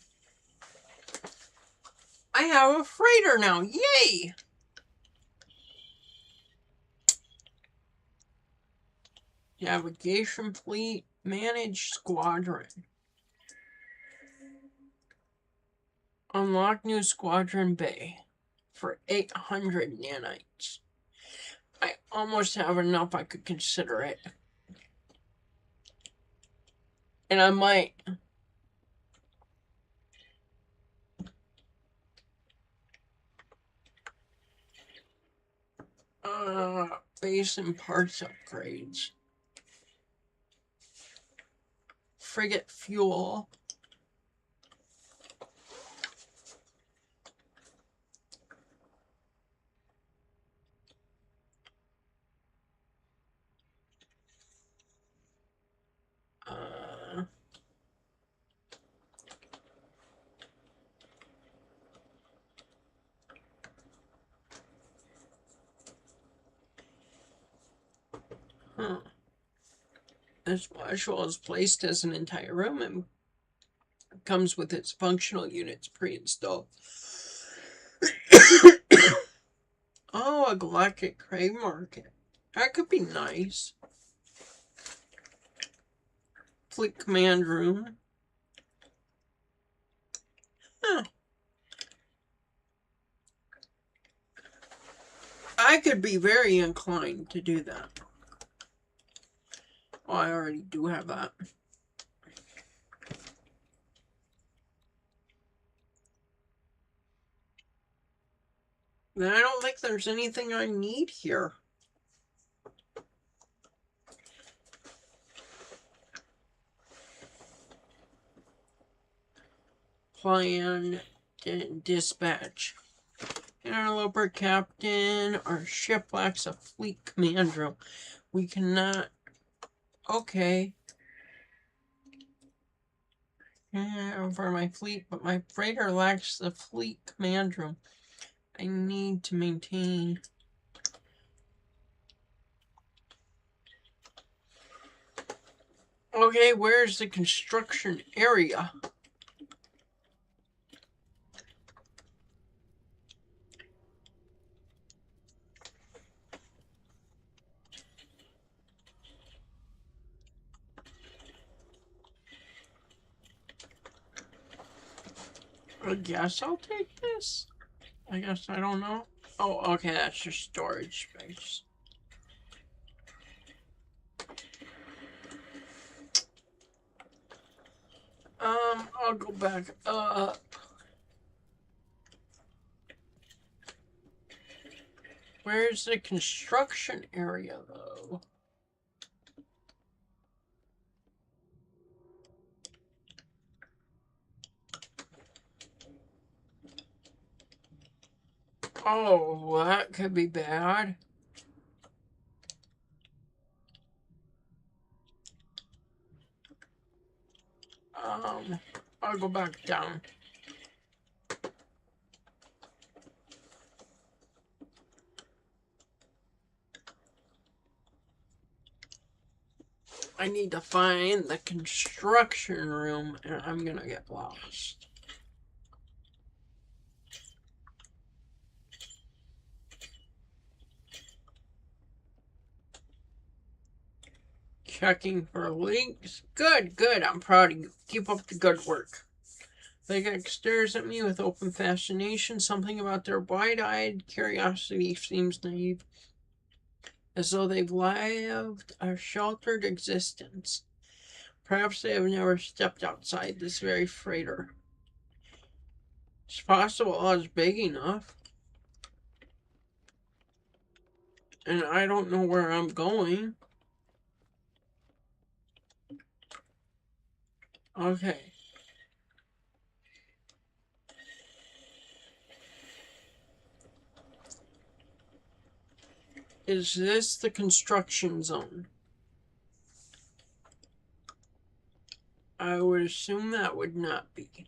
have a freighter now. Yay! Navigation fleet, manage squadron. Unlock new squadron bay for 800 nanites. I almost have enough I could consider it. And I might. Base and parts upgrades. Frigate fuel. This module is placed as an entire room and comes with its functional units pre-installed. Oh, a Galactic Crave Market. That could be nice. Fleet command room. Huh. I could be very inclined to do that. Oh, I already do have that. Then I don't think there's anything I need here. Plan and dispatch. Interloper captain, our ship lacks a fleet command room. We cannot. Okay. For my fleet, but my freighter lacks the fleet command room. I need to maintain. Okay, where's the construction area? I guess I'll take this. I guess I don't know. Oh, okay, that's just storage space. I'll go back up. Where's the construction area, though? Oh, that could be bad. I'll go back down. I need to find the construction room, and I'm gonna get lost. Checking for links. Good, good. I'm proud of you. Keep up the good work. Legek stares at me with open fascination. Something about their wide-eyed curiosity seems naive, as though they've lived a sheltered existence. Perhaps they have never stepped outside this very freighter. It's possible I was big enough. And I don't know where I'm going. Okay. Is this the construction zone? I would assume that would not be.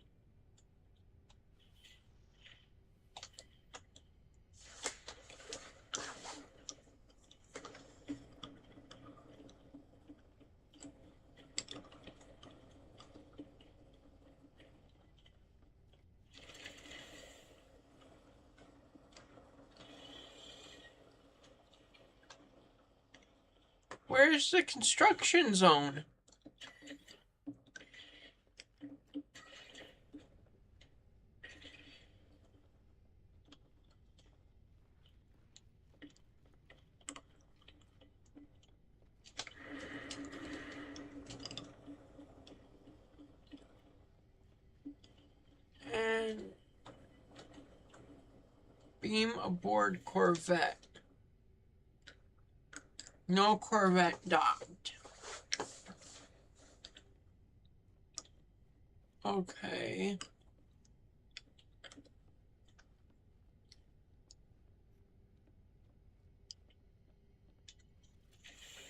Where's the construction zone? And beam aboard Corvette. No Corvette docked. Okay.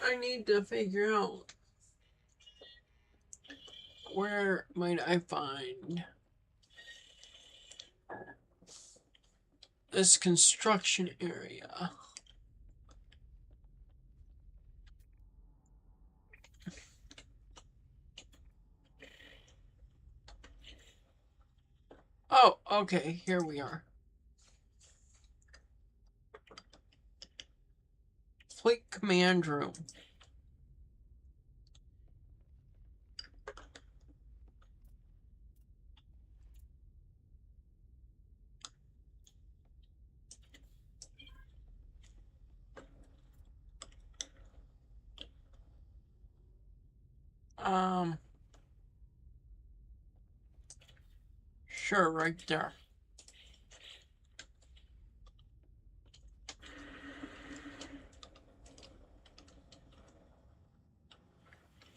I need to figure out where might I find this construction area. Oh, okay, here we are. Fleet command room. Sure, right there.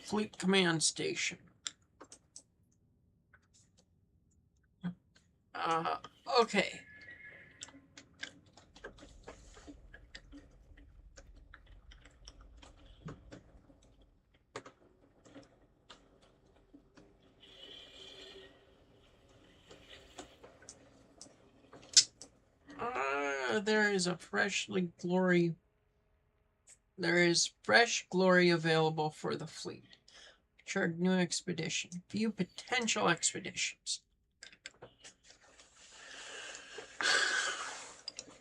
Fleet command station. Okay. There is fresh glory available for the fleet. Chart new expedition. View potential expeditions.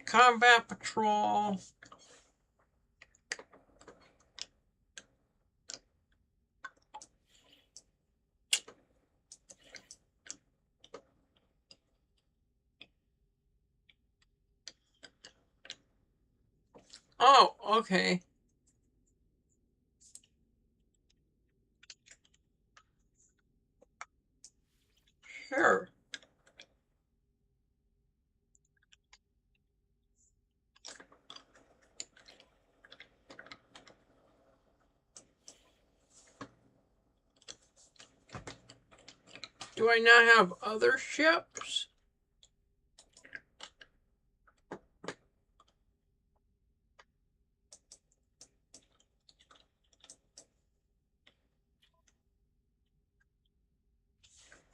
Combat patrol. Oh, okay. Sure. Do I not have other ships?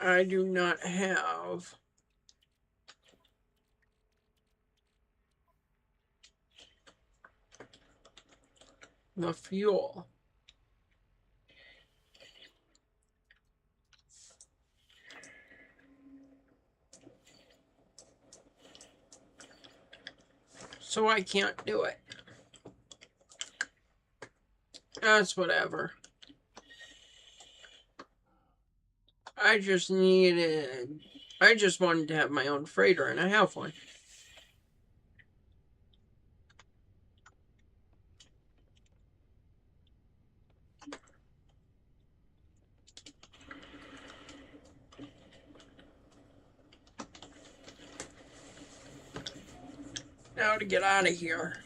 I do not have the fuel. So I can't do it. That's whatever. I just wanted to have my own freighter, and I have one. Now to get out of here.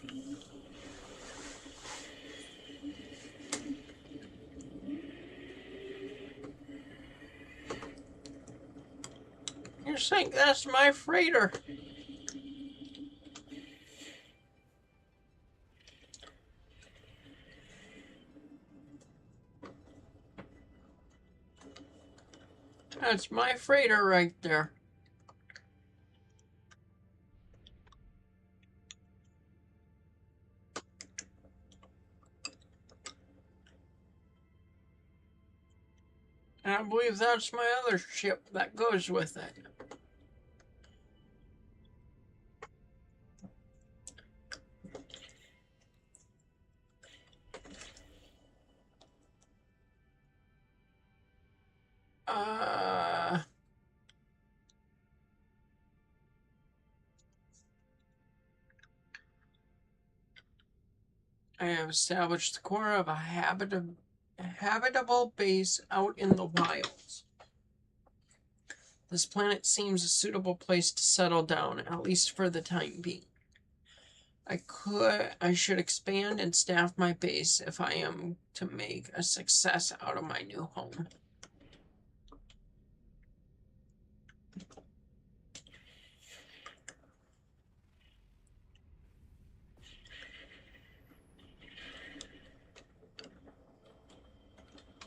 You think that's my freighter? That's my freighter right there. And I believe that's my other ship that goes with it. I have established the core of a habitable base out in the wilds. This planet seems a suitable place to settle down, at least for the time being. I should expand and staff my base if I am to make a success out of my new home.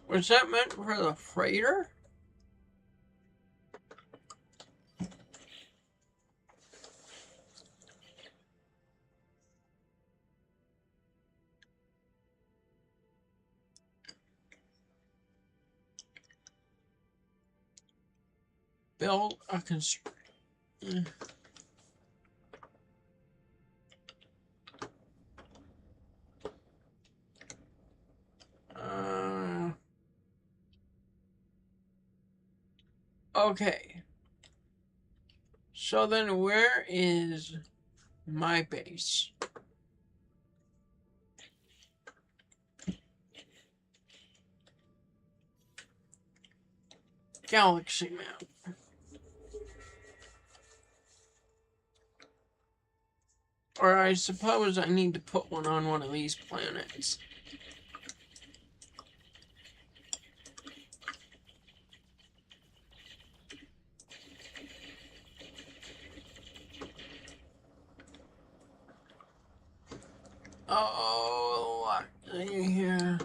Was that meant for the freighter? Build a okay. So then where is my base? Galaxy map. Or I suppose I need to put one on one of these planets. Oh, yeah.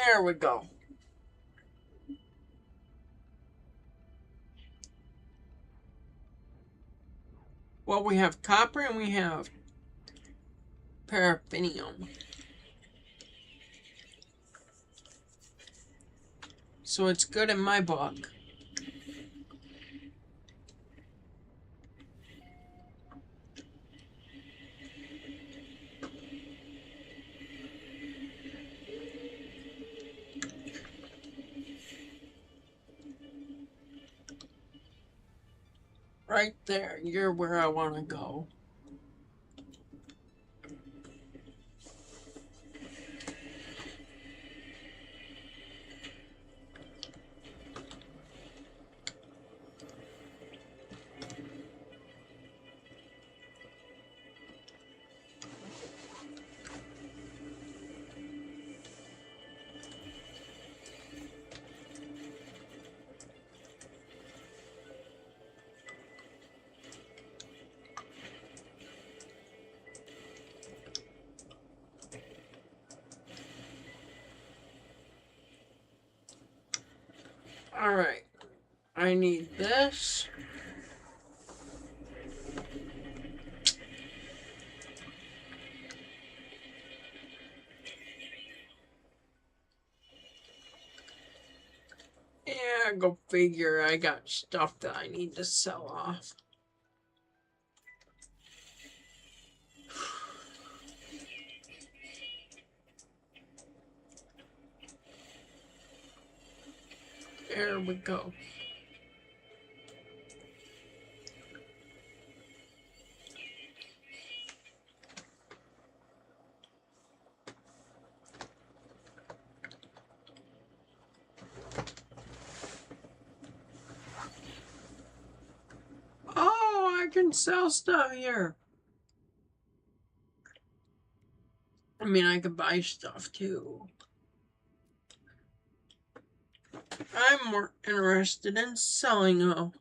There we go. Well, we have copper and we have paraffinium. So it's good in my book. Right there, you're where I want to go. Alright, I need this. Yeah, go figure, I got stuff that I need to sell off. There we go. Oh, I can sell stuff here. I mean, I could buy stuff too. I'm more interested in selling though.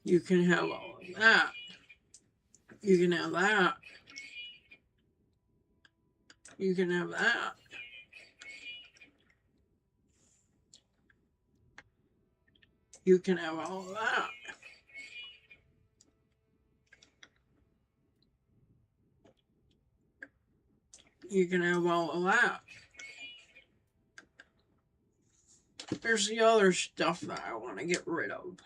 You can have all of that. You can have that. You can have that. You can have all of that. You can have all of that. There's the other stuff that I want to get rid of.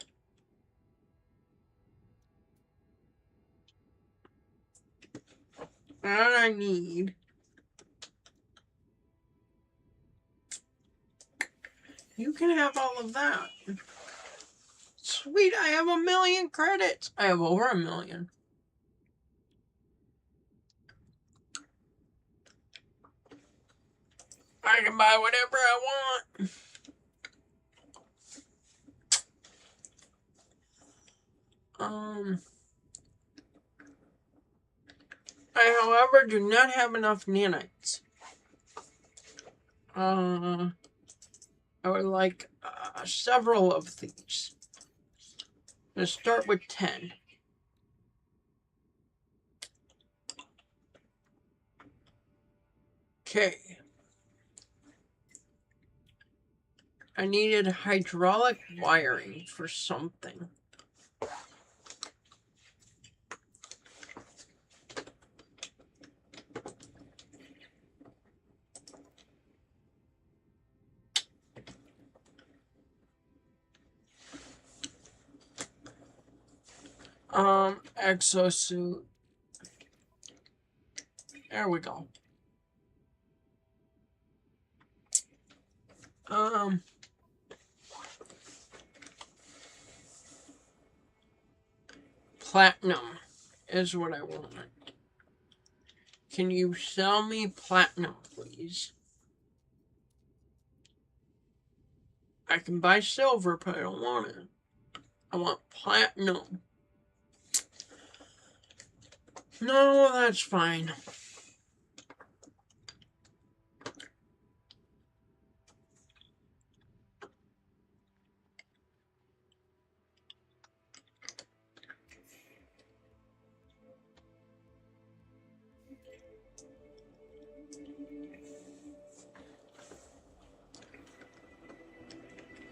That I need. You can have all of that. Sweet, I have 1,000,000 credits. I have over 1,000,000. I can buy whatever I want. I, however, do not have enough nanites. I would like several of these. Let's start with 10. Okay. I needed hydraulic wiring for something. Exosuit. There we go. Platinum is what I want. Can you sell me platinum, please? I can buy silver, but I don't want it. I want platinum. No, that's fine.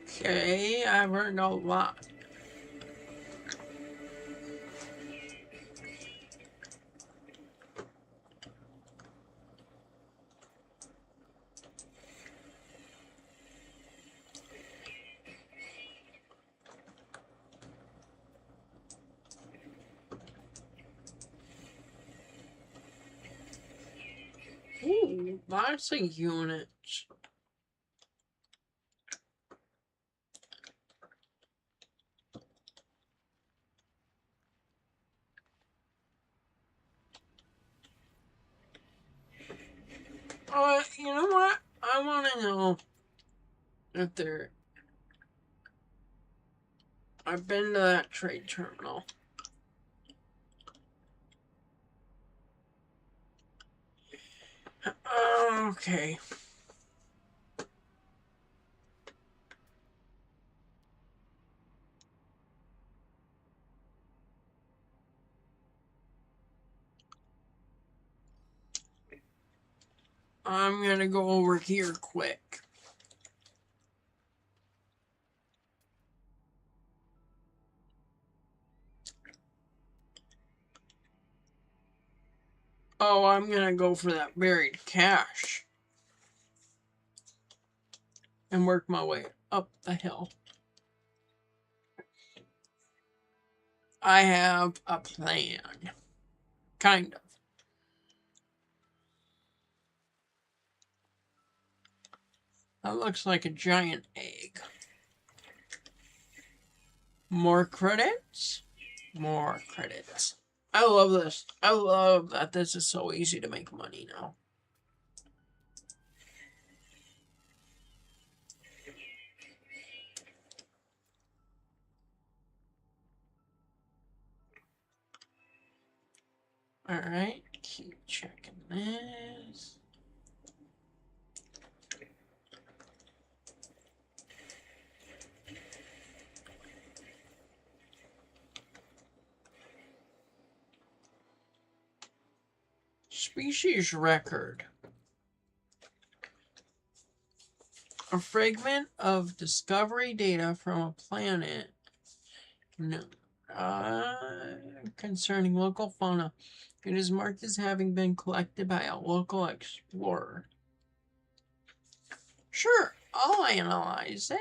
Okay, I've earned a lot. Ooh, lots of units. You know what? I want to know if there... I've been to that trade terminal. Okay. I'm gonna go over here quick. Oh, I'm gonna go for that buried cash. And work my way up the hill. I have a plan. Kind of. That looks like a giant egg. More credits? More credits. I love this. I love that this is so easy to make money now. Alright, keep checking this. Species record. A fragment of discovery data from a planet. No. Concerning local fauna. It is marked as having been collected by a local explorer. Sure, I'll analyze it.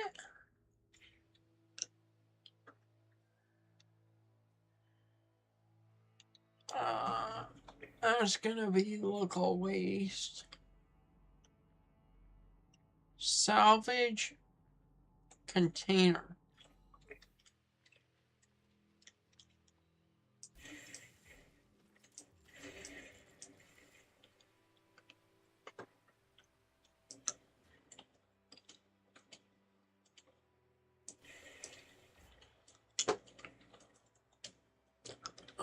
That's gonna be local waste. Salvage container.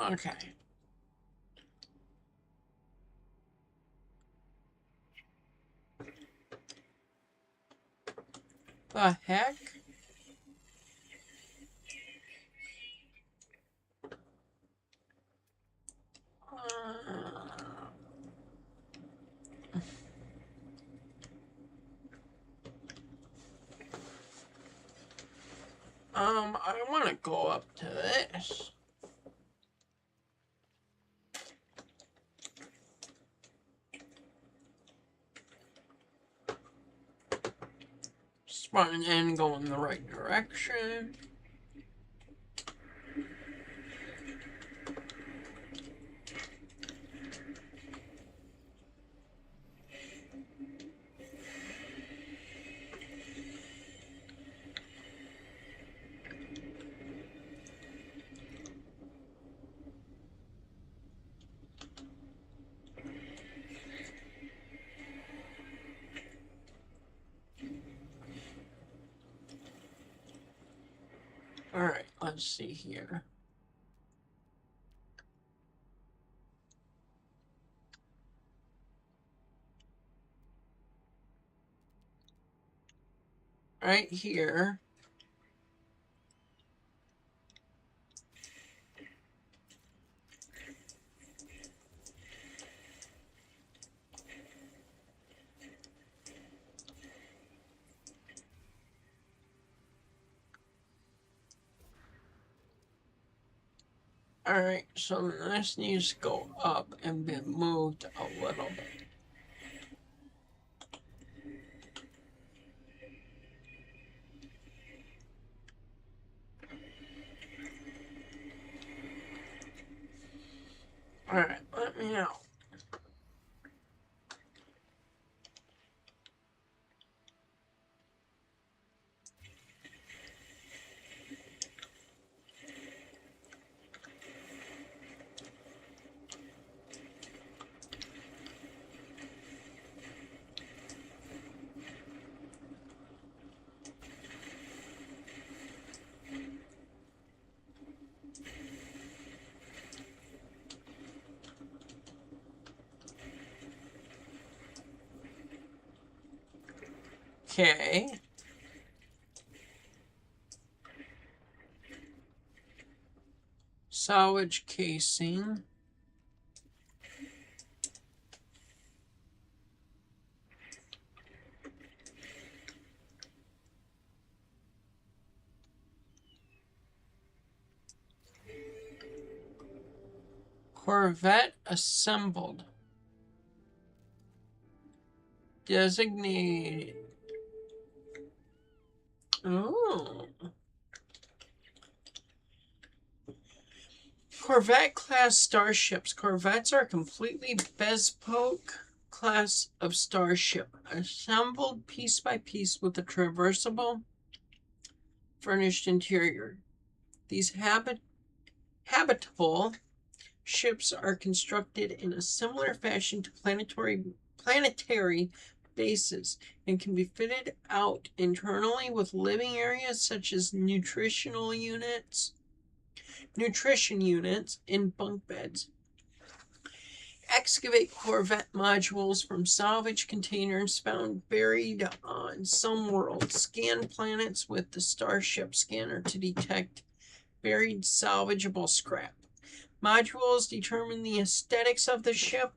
Okay. The heck? I want to go up to this. Spun and go in the right direction. Alright, let's see here. Right here. Alright, so this needs to go up and be moved a little bit. Alright, let me know. Okay. Salvage casing. Corvette assembled. Designated. Oh. Corvette class starships. Corvettes are a completely bespoke class of starship, assembled piece by piece with a traversable, furnished interior. These habitable ships are constructed in a similar fashion to planetary bases and can be fitted out internally with living areas such as nutrition units in bunk beds. Excavate Corvette modules from salvage containers found buried on some worlds. Scan planets with the Starship scanner to detect buried salvageable scrap. Modules determine the aesthetics of the ship,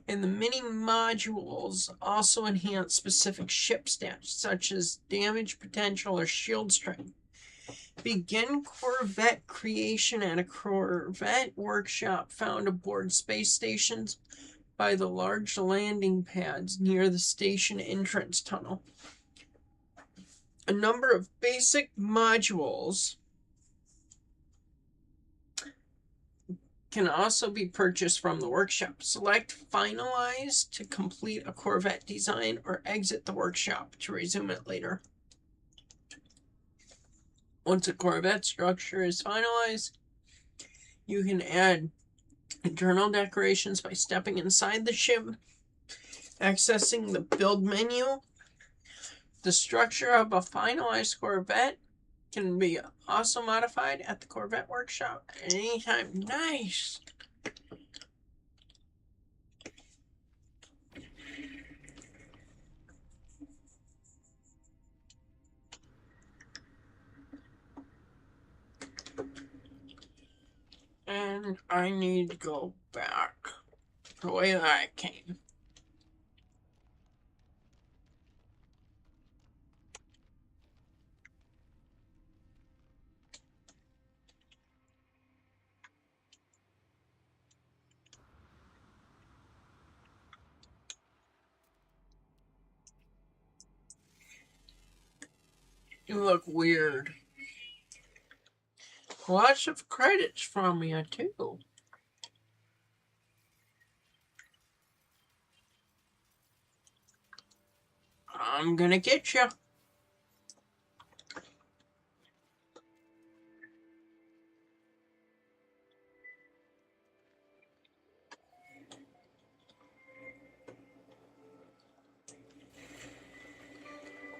and the mini modules also enhance specific ship stats, such as damage potential or shield strength. Begin Corvette creation at a Corvette workshop found aboard space stations by the large landing pads near the station entrance tunnel. A number of basic modules can also be purchased from the workshop. Select Finalize to complete a Corvette design or exit the workshop to resume it later. Once a Corvette structure is finalized, you can add internal decorations by stepping inside the ship, accessing the build menu. The structure of a finalized Corvette can be also modified at the Corvette workshop at any time. Nice! And I need to go back the way that I came. You look weird. Lots of credits from you, too. I'm gonna get you.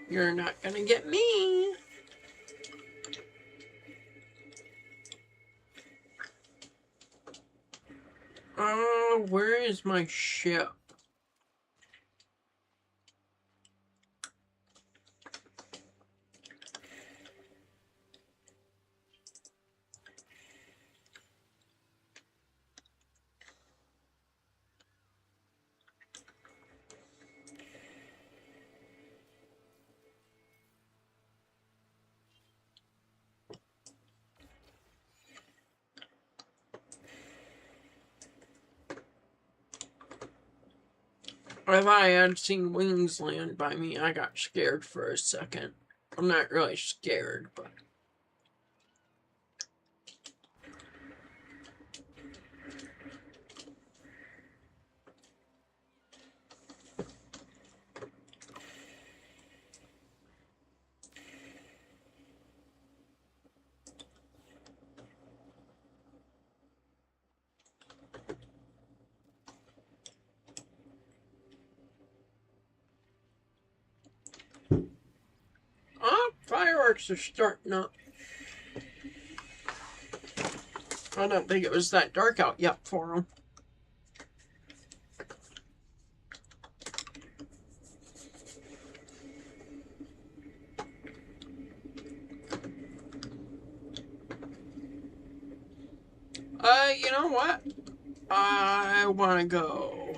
You're not gonna get me. Where is my ship? If I had seen wings land by me, I got scared for a second. I'm not really scared, but... fireworks are starting up. I don't think it was that dark out yet for them. You know what? I want to go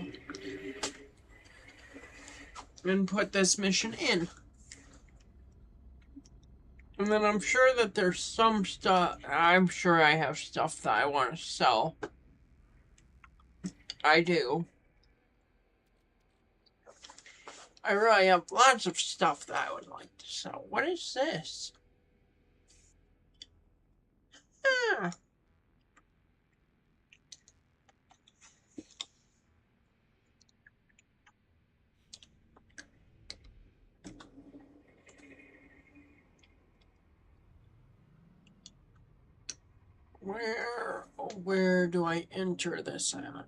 and put this mission in. And then I'm sure that there's some stuff. I'm sure I have stuff that I want to sell. I do. I really have lots of stuff that I would like to sell. What is this? Ah. Where do I enter this at?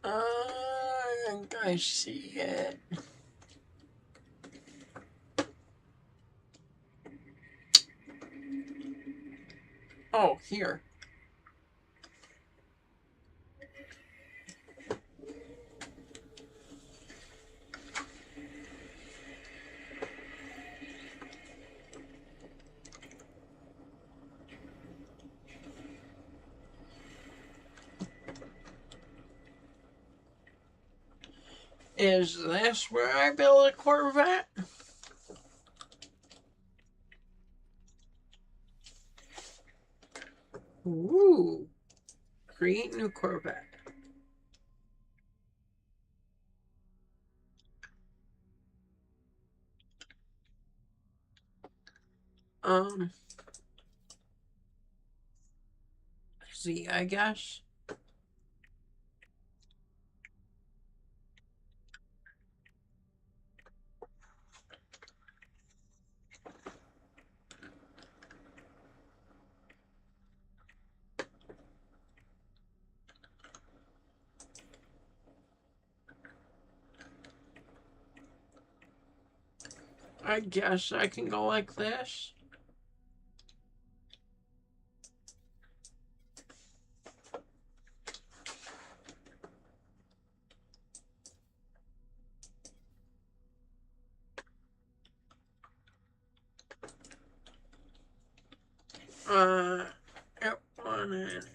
I think I see it. Oh, here. Is this where I build a Corvette? Ooh. Create new Corvette. Z, I guess. I guess I can go like this. Yep, on it.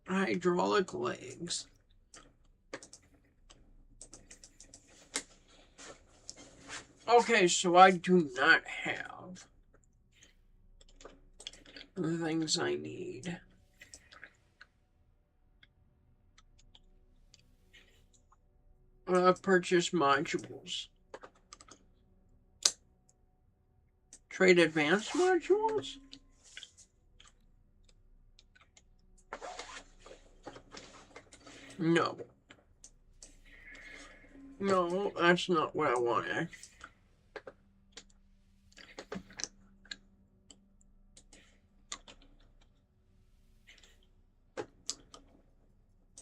Hydraulic legs. Okay, so I do not have the things I need. Purchase modules. Trade advanced modules? No. No, that's not what I wanted.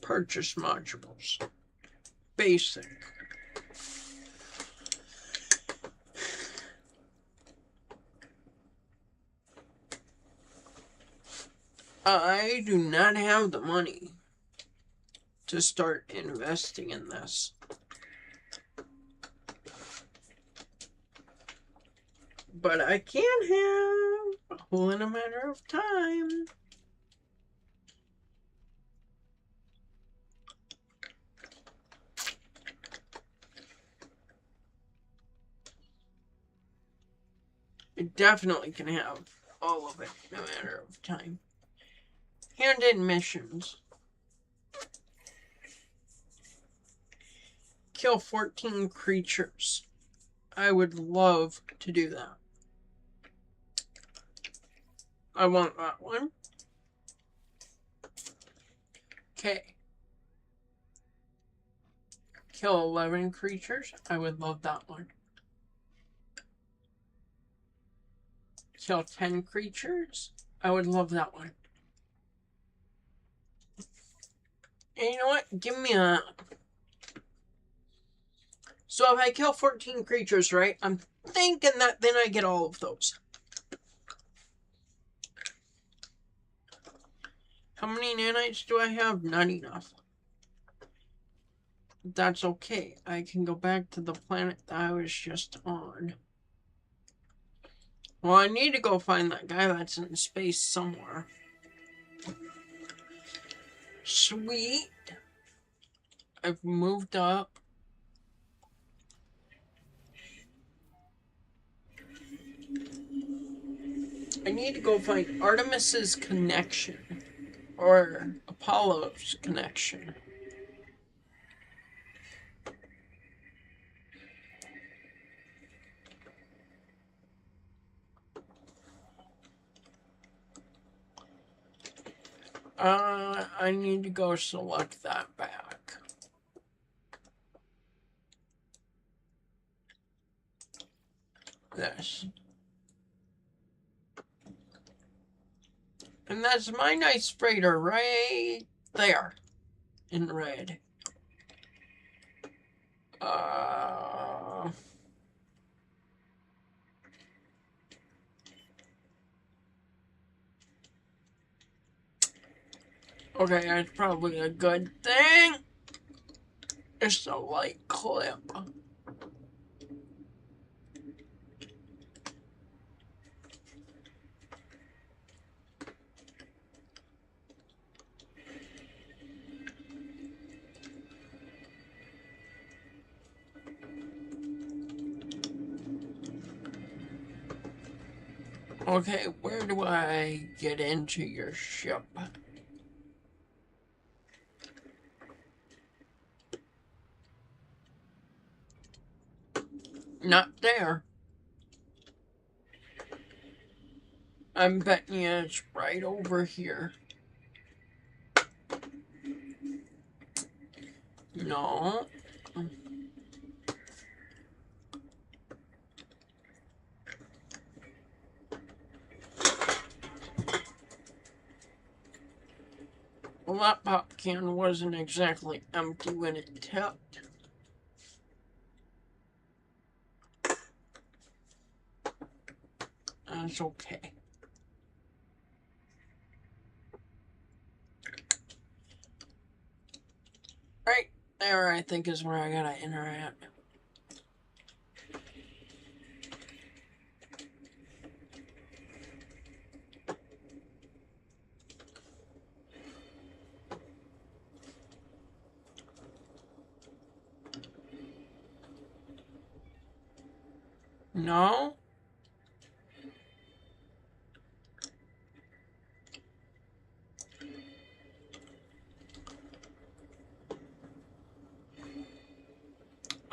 Purchase modules. Basic. I do not have the money to start investing in this. But I can have all in a matter of time. I definitely can have all of it in a matter of time. Hand-in missions. Kill 14 creatures. I would love to do that. I want that one. Okay. Kill 11 creatures. I would love that one. Kill 10 creatures. I would love that one. And you know what? Give me a... So if I kill 14 creatures, right? I'm thinking that then I get all of those. How many nanites do I have? Not enough. That's okay. I can go back to the planet that I was just on. Well, I need to go find that guy that's in space somewhere. Sweet. I've moved up. I need to go find Artemis's connection. Or Apollo's connection. I need to go select that back. This. And that's my nice freighter right there. In red. Okay, that's probably a good thing. It's a light clip. Okay, where do I get into your ship? Not there. I'm betting you it's right over here. No. Well, that pop can wasn't exactly empty when it tipped. That's okay. Right there, I think, is where I gotta enter at. No?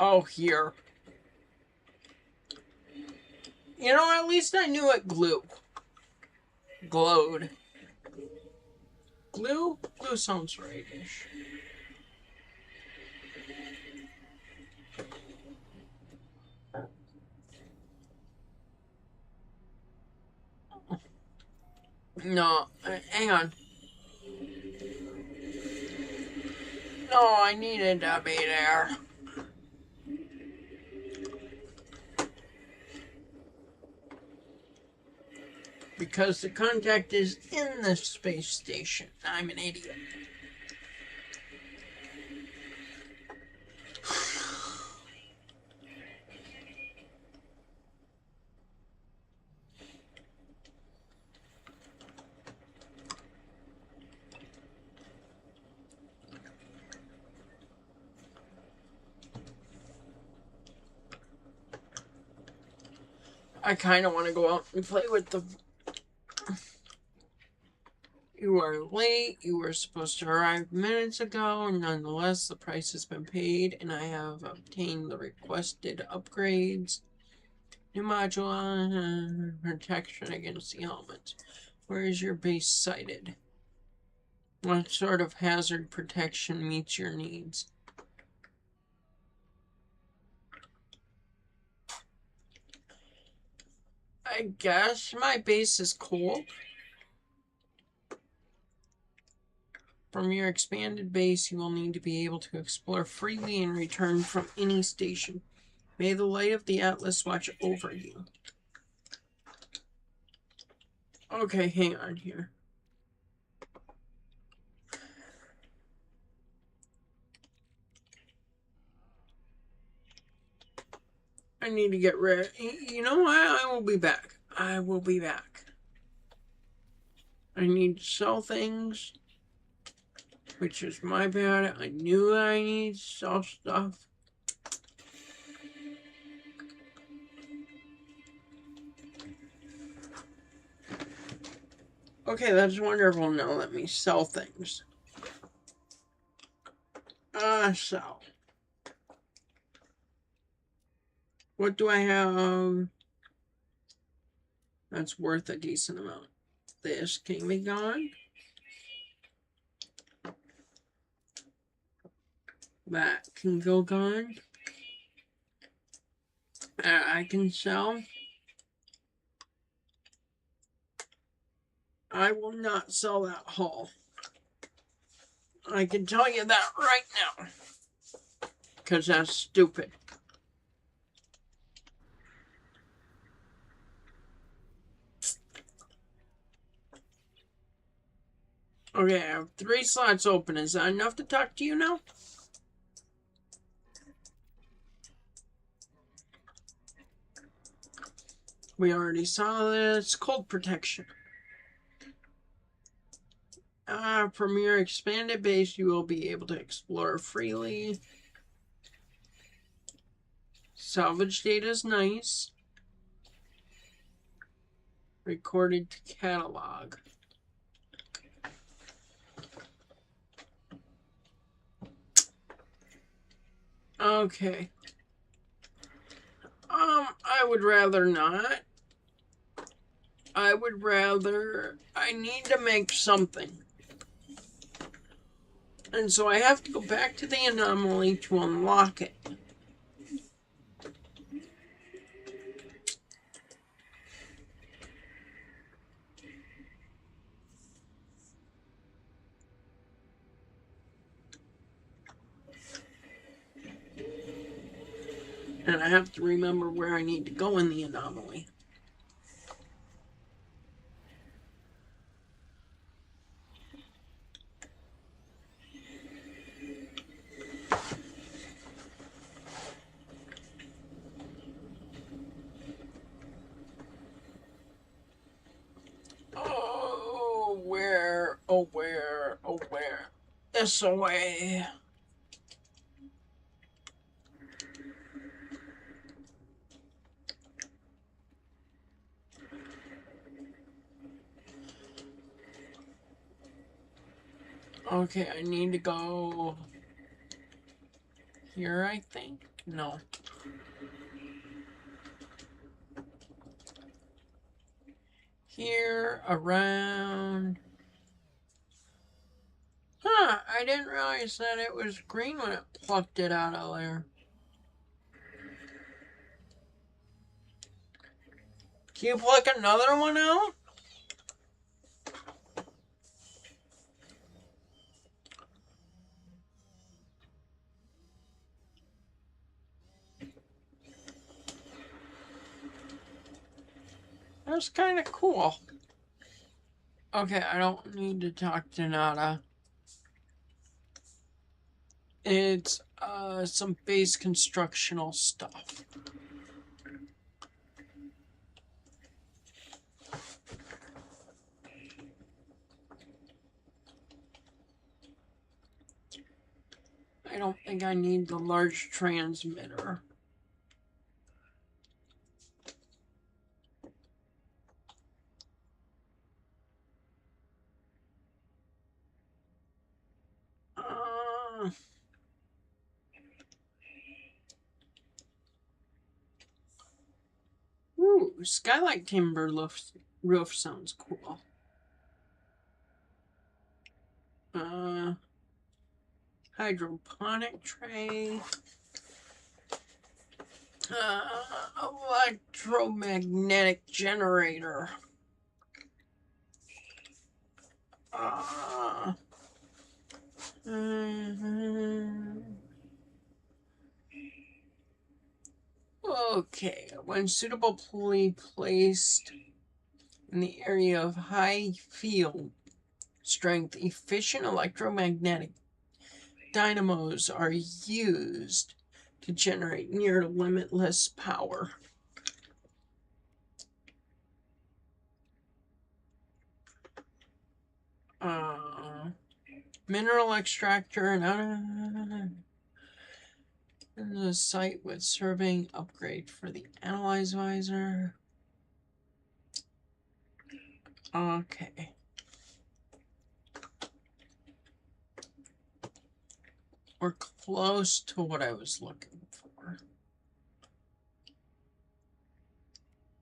Oh, here. You know, at least I knew it glowed. Glue? Glue sounds right-ish. No, hang on. No, I needed to be there. Because the contact is in the space station. I'm an idiot. I kind of want to go out and play with the... You are late. You were supposed to arrive minutes ago. Nonetheless, the price has been paid, and I have obtained the requested upgrades. New module protection against the elements. Where is your base sited? What sort of hazard protection meets your needs? I guess my base is cold. From your expanded base, you will need to be able to explore freely and return from any station. May the light of the Atlas watch over you. Okay, hang on here. I need to get rid. You know what? I will be back. I will be back. I need to sell things, which is my bad. I knew I need to sell stuff. Okay, that's wonderful. Now let me sell things. Sell. What do I have? That's worth a decent amount. This can be gone. That can go gone. I can sell. I will not sell that hull. I can tell you that right now. Because that's stupid. Okay, I have 3 slots open. Is that enough to talk to you now? We already saw this. Cold protection. From your expanded base, you will be able to explore freely. Salvage data is nice. Recorded to catalog. Okay. I would rather not. I need to make something. And so I have to go back to the anomaly to unlock it. And I have to remember where I need to go in the anomaly. Oh, where? Oh, where? Oh, where? This way. Okay, I need to go here, I think. No. Here, around. Huh, I didn't realize that it was green when it plucked it out of there. Can you pluck another one out? That's kind of cool. Okay, I don't need to talk to Nada. It's some base constructional stuff. I don't think I need the large transmitter. Ooh, skylight timber roof sounds cool. Hydroponic tray. Electromagnetic generator. Okay, when suitably placed in the area of high field strength, efficient electromagnetic dynamos are used to generate near limitless power. Mineral extractor and the site with surveying upgrade for the analyze visor. Okay. We're close to what I was looking for.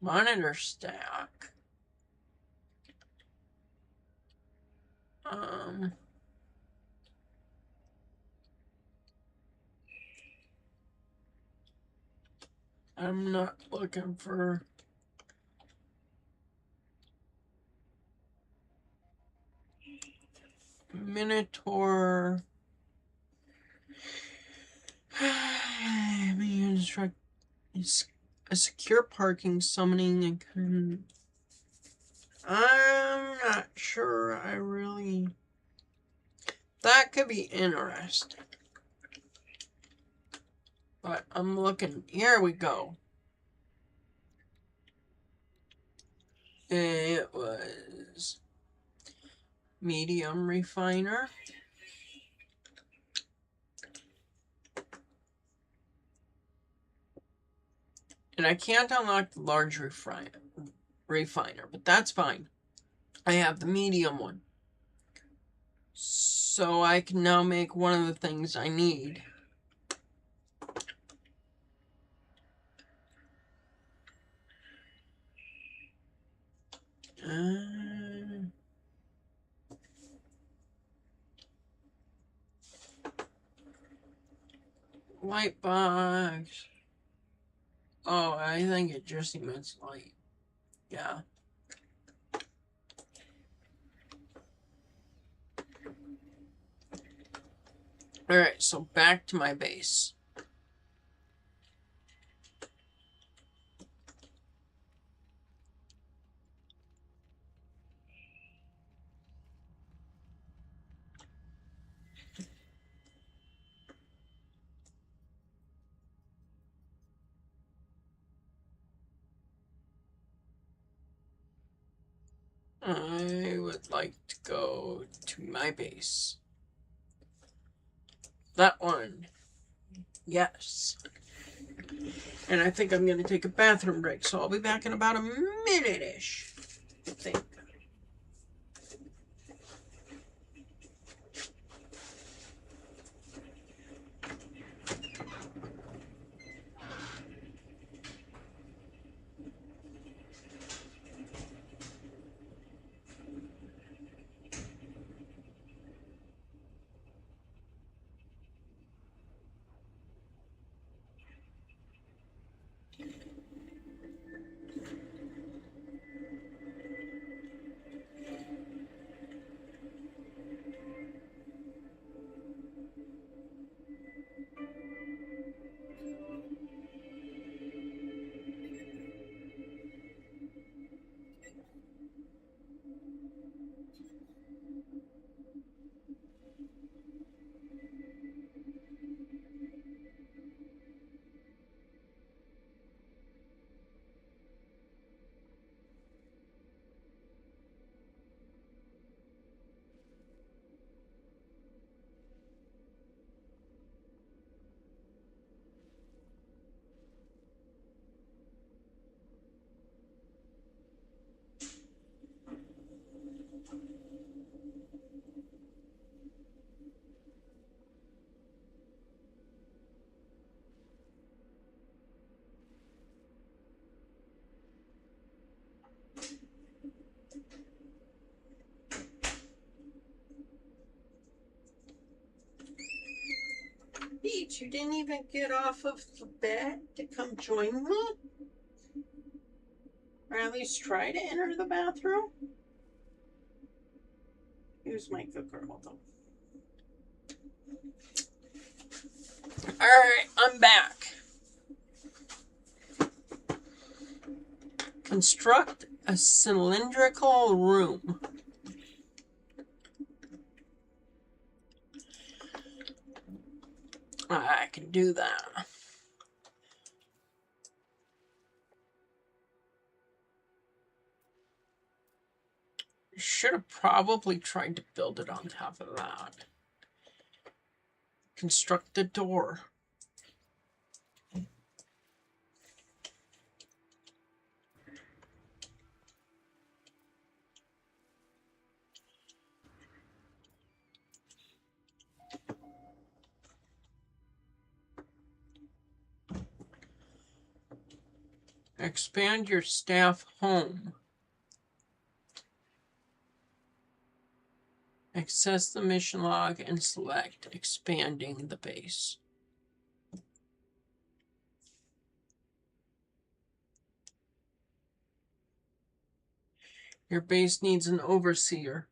Monitor stack. I'm not looking for Minotaur. Instruct a secure parking summoning and I'm not sure I really. That could be interesting. But I'm looking. Here we go. It was medium refiner. And I can't unlock the large refiner, but that's fine. I have the medium one. So I can now make one of the things I need. Light box. Oh, I think it just emits light. Yeah. Alright, so back to my base. I would like to go to my base. That one. Yes. And I think I'm going to take a bathroom break, so I'll be back in about a minute-ish, I think. Peach, you didn't even get off of the bed to come join me? Or at least try to enter the bathroom? Here's my cooker, hold on. Alright, I'm back. Construct a cylindrical room. I can do that. Should have probably tried to build it on top of that. Construct the door. Expand your staff home. Access the mission log and select expanding the base. Your base needs an overseer.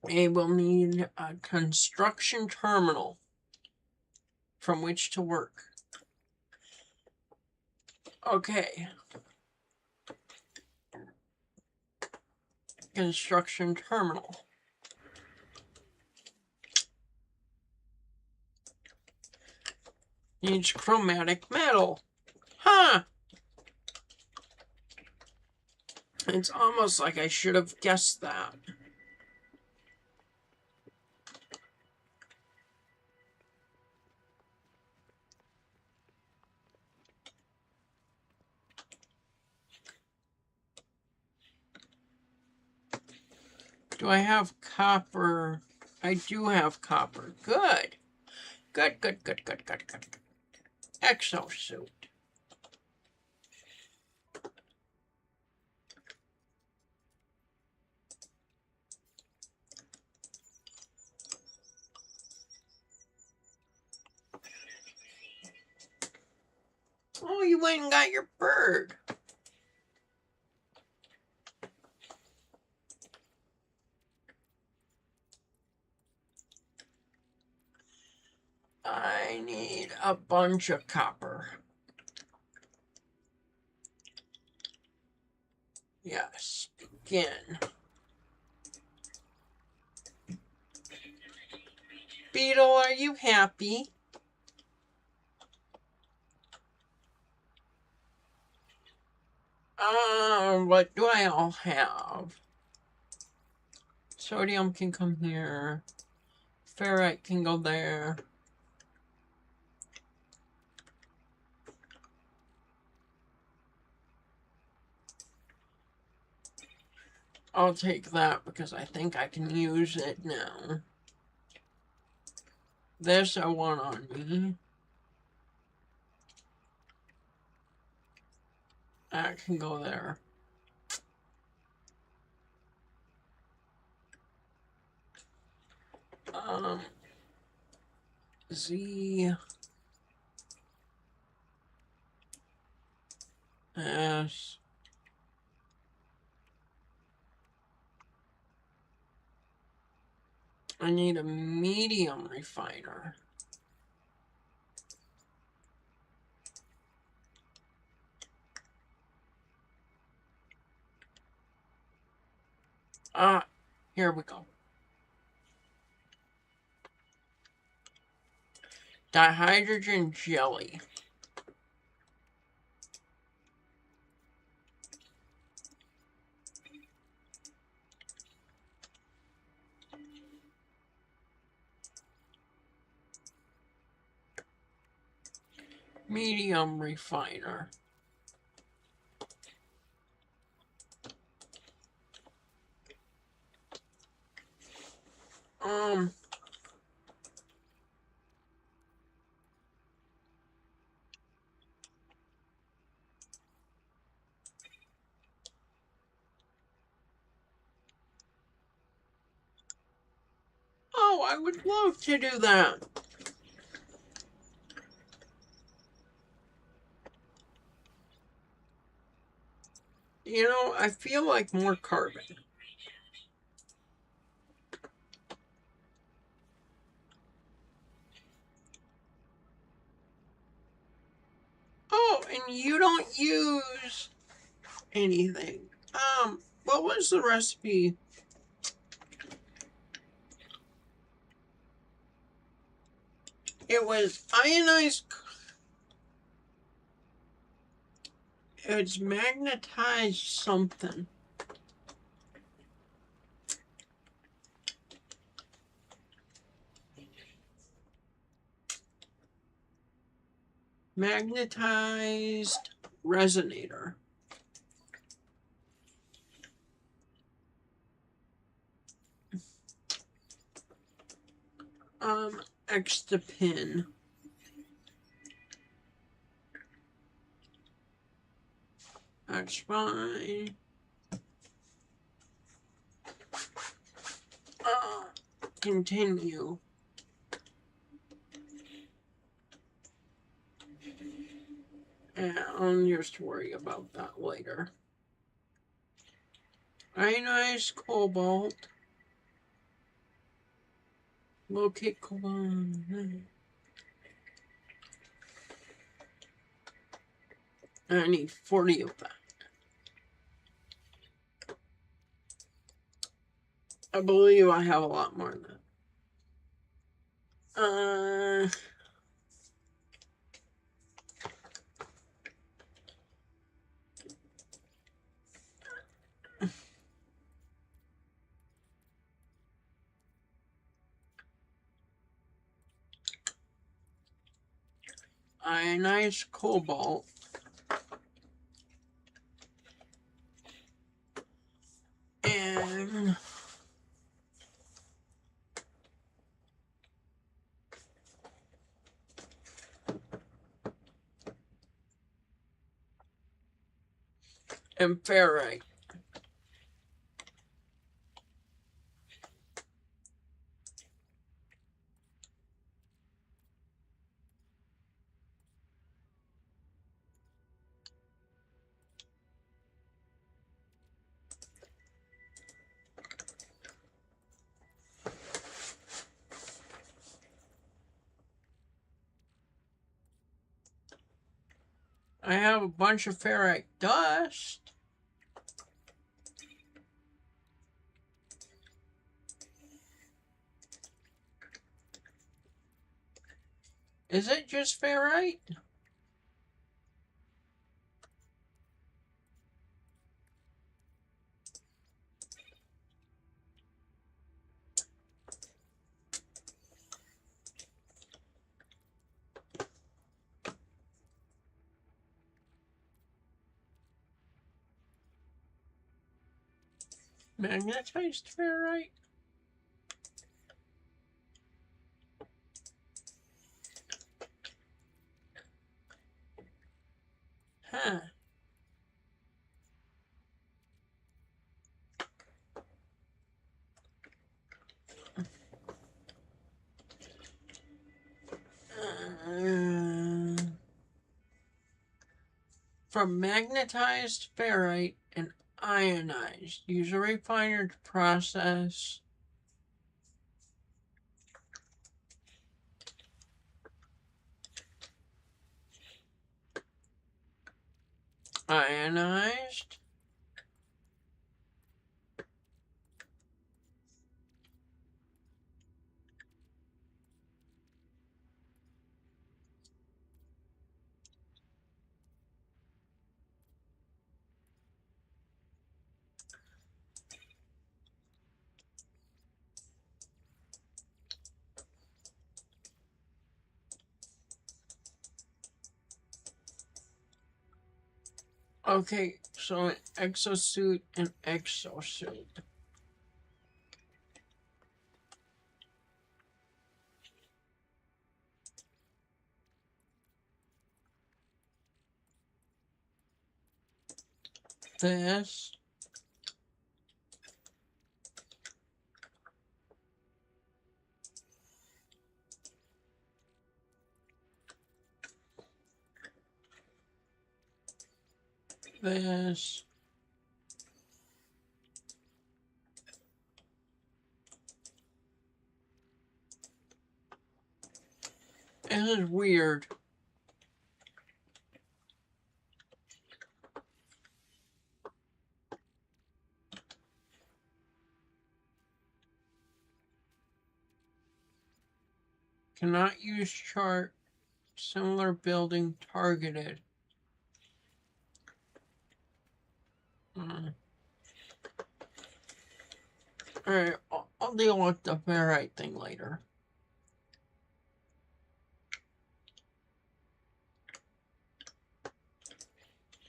It will need a construction terminal from which to work. Okay. Construction terminal. Needs chromatic metal. Huh. It's almost like I should have guessed that. Do I have copper? I do have copper. Good. Good, good, good, good, good, good. Exosuit. Oh, you went and got your bird. I need a bunch of copper. Yes, begin. Beetle, are you happy? What do I all have? Sodium can come here. Ferrite can go there. I'll take that because I think I can use it now. This I want on me. That can go there. Z. S. I need a medium refiner. Here we go. Dihydrogen jelly. Medium refiner. Oh, I would love to do that. You know, I feel like more carbon. Oh, and you don't use anything. What was the recipe? It was ionized. It's magnetized something. Magnetized resonator. Extra pin. That's fine. Continue. And I'll just worry about that later. Ionized cobalt. Locate cobalt. I need 40 of that. I believe I have a lot more than that. ionized cobalt, and ferrite. I have a bunch of ferrite dust. Is it just ferrite? Magnetized ferrite? Huh. From magnetized ferrite and ionized. Use a refiner to process. Ionized. Okay, so an exosuit and exosuit. This. This. This is weird. Cannot use chart. Similar building targeted. Alright, I'll deal with the ferrite thing later.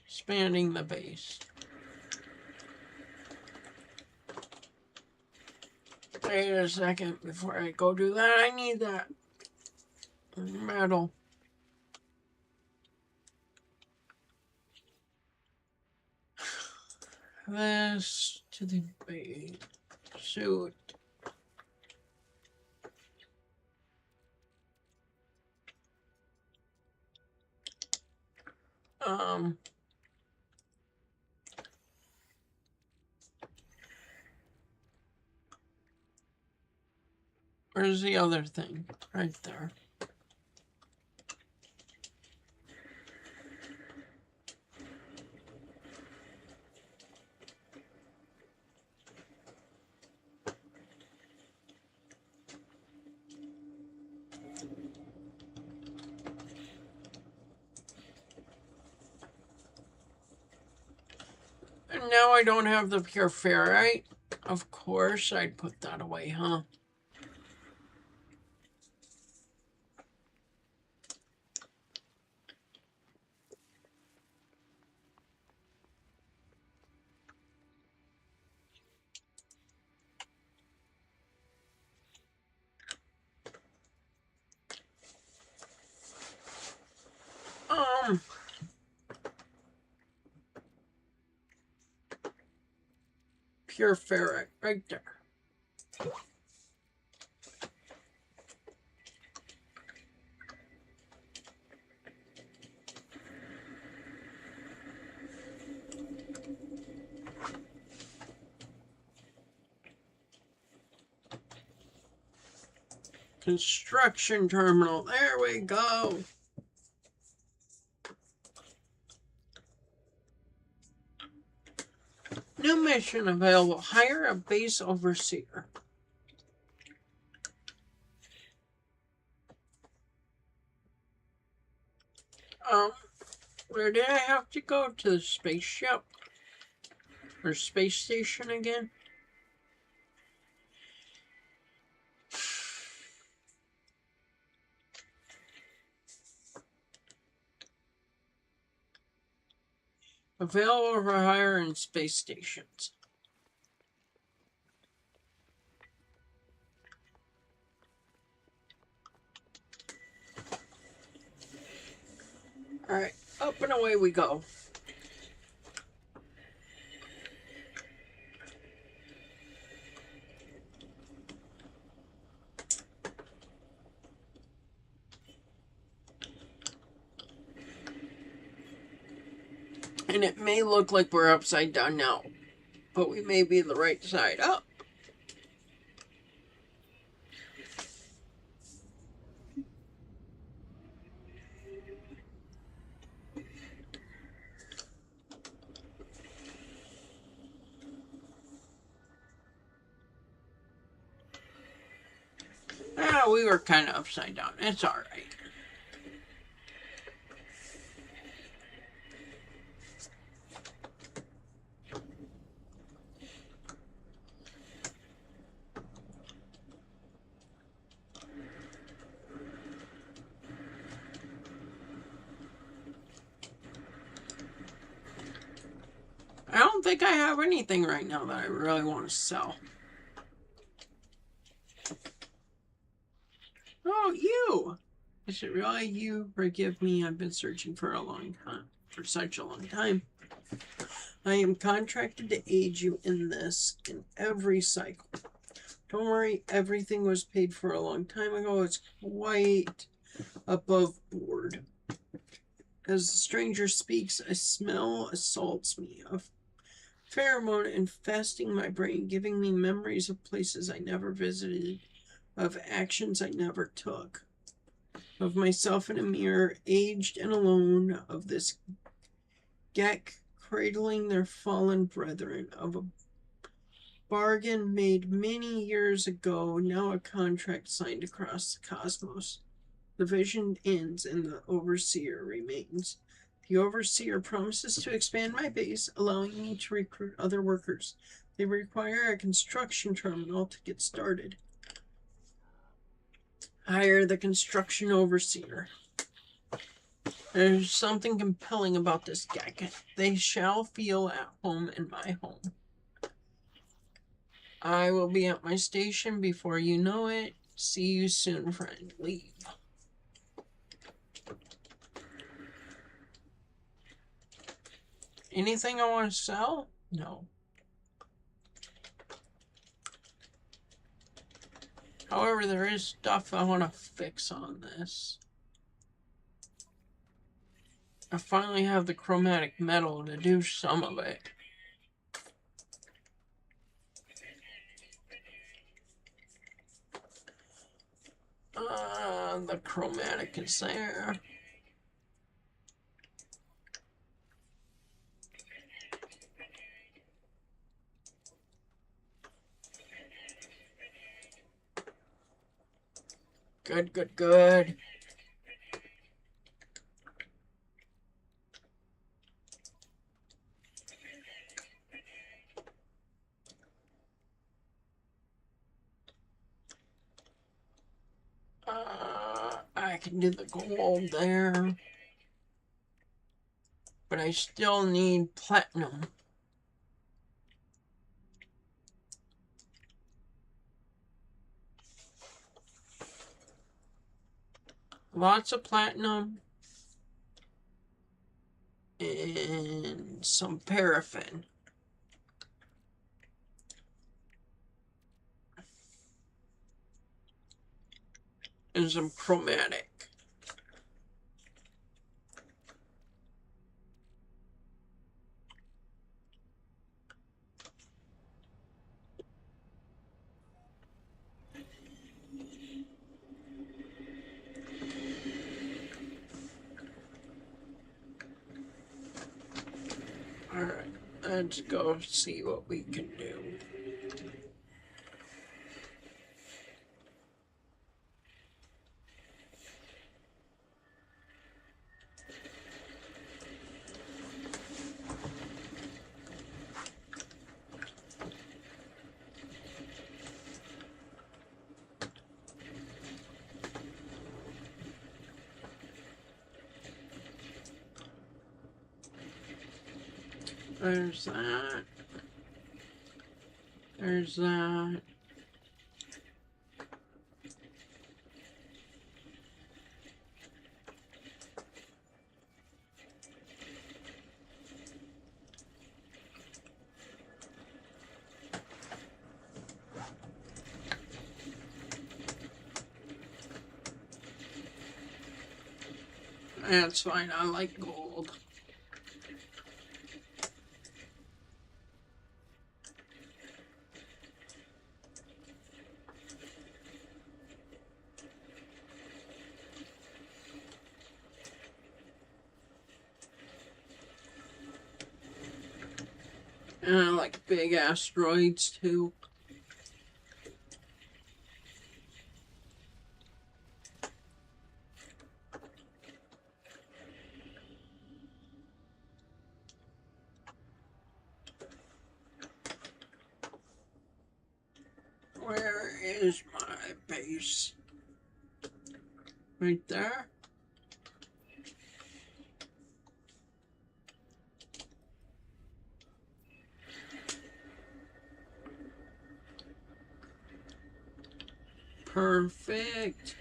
Expanding the base. Wait a second before I go do that. I need that metal. This to the base suit. Where's the other thing? Right there. And now I don't have the pure ferrite. Of course, I'd put that away, huh? Pure ferrite right there. Construction terminal. There we go. New mission available. Hire a base overseer. Where did I have to go? To the spaceship? Or space station again? Available for hire in space stations. Alright, up and away we go. And it may look like we're upside down now, but we may be the right side up. We were kind of upside down. It's alright. I don't think I have anything right now that I really want to sell. Oh, you! Is it really you? Forgive me, I've been searching for a long time. For such a long time. I am contracted to aid you in this, in every cycle. Don't worry, everything was paid for a long time ago. It's quite above board. As the stranger speaks, a smell assaults me. A pheromone infesting my brain, giving me memories of places I never visited, of actions I never took, of myself in a mirror, aged and alone, of this Gek cradling their fallen brethren, of a bargain made many years ago, now a contract signed across the cosmos. The vision ends and the overseer remains. The overseer promises to expand my base, allowing me to recruit other workers. They require a construction terminal to get started. Hire the construction overseer. There's something compelling about this Gek. They shall feel at home in my home. I will be at my station before you know it. See you soon, friend. Leave. Anything I want to sell? No. However, there is stuff I want to fix on this. I finally have the chromatic metal to do some of it. The chromatic is there. Good, good, good. I can do the gold there. But I still need platinum. Lots of platinum. and some paraffin. And some chromatic. Alright, let's go see what we can do. There's that. There's that. That's fine, I like gold. And I like big asteroids too. Where is my base? Right there? Perfect.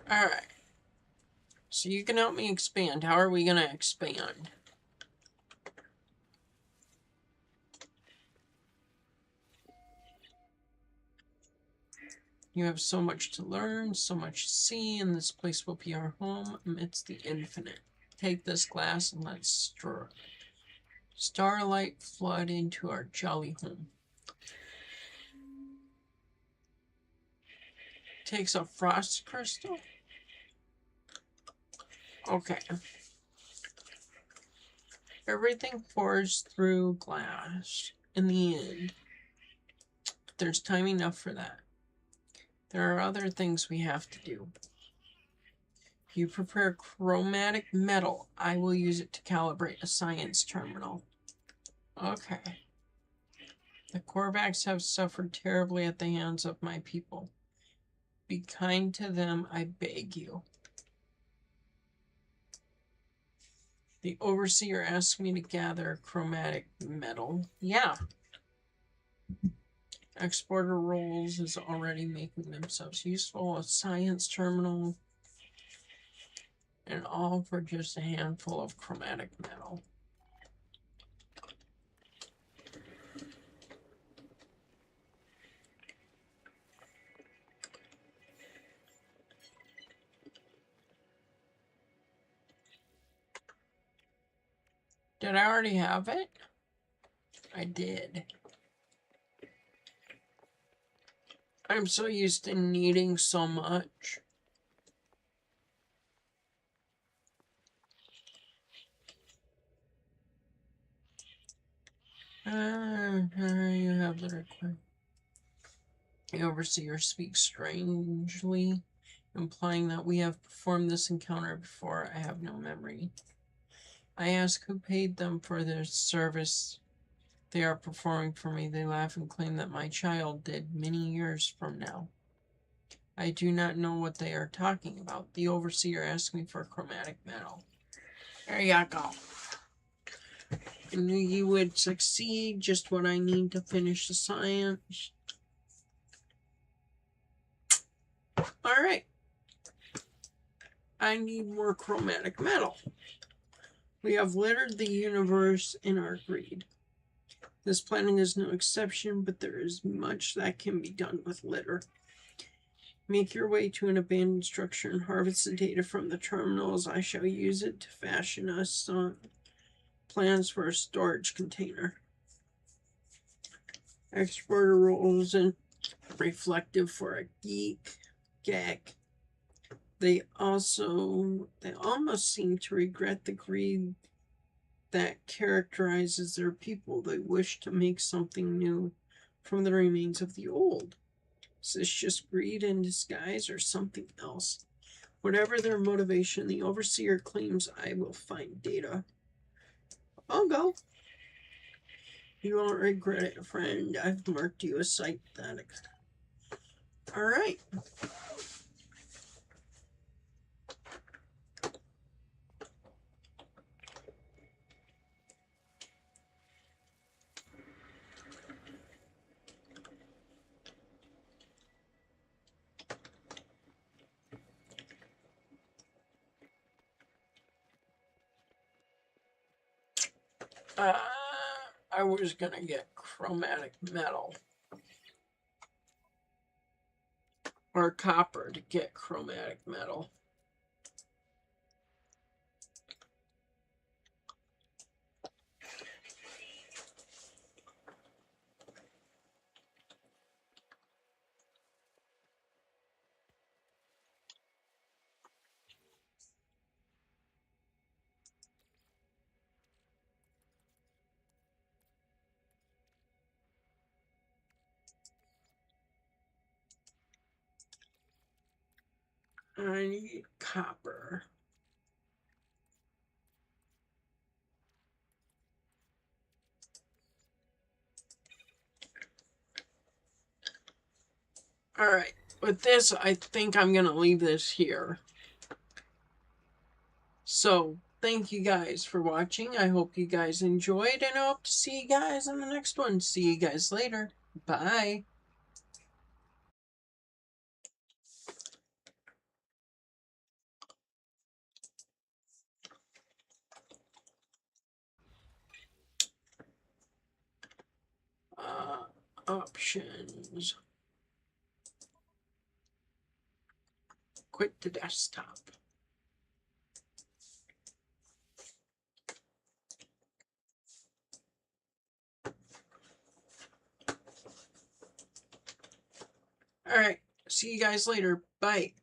Alright. So you can help me expand. How are we going to expand? You have so much to learn, so much to see, and this place will be our home amidst the infinite. Take this glass and let's starlight flood into our jolly home. Takes a frost crystal? Okay. Everything pours through glass in the end. There's time enough for that. There are other things we have to do. You prepare chromatic metal. I will use it to calibrate a science terminal. Okay. The Korvax have suffered terribly at the hands of my people. Be kind to them, I beg you. The overseer asked me to gather chromatic metal. Yeah. Exporter rolls is already making themselves useful. A science terminal. And all for just a handful of chromatic metal. Did I already have it? I did. I'm so used to needing so much. You have the request. The overseer speaks strangely, implying that we have performed this encounter before. I have no memory. I ask who paid them for their service they are performing for me. They laugh and claim that my child did many years from now. I do not know what they are talking about. The overseer asked me for chromatic metal. There you go. I knew you would succeed. Just what I need to finish the science. Alright. I need more chromatic metal. We have littered the universe in our greed. This planet is no exception, but there is much that can be done with litter. Make your way to an abandoned structure and harvest the data from the terminals. I shall use it to fashion us some plans for a storage container. Exporter rolls in reflective for a gag. They almost seem to regret the greed that characterizes their people. They wish to make something new from the remains of the old. Is this just greed in disguise or something else? Whatever their motivation, the overseer claims I will find data. I'll go. You won't regret it, friend. I've marked you as synthetic. Alright. I was gonna get chromatic metal. Or copper to get chromatic metal. I need copper. Alright, with this, I think I'm going to leave this here. So, thank you guys for watching. I hope you guys enjoyed, and I hope to see you guys in the next one. See you guys later. Bye. Options. Quit the desktop. Alright, see you guys later. Bye.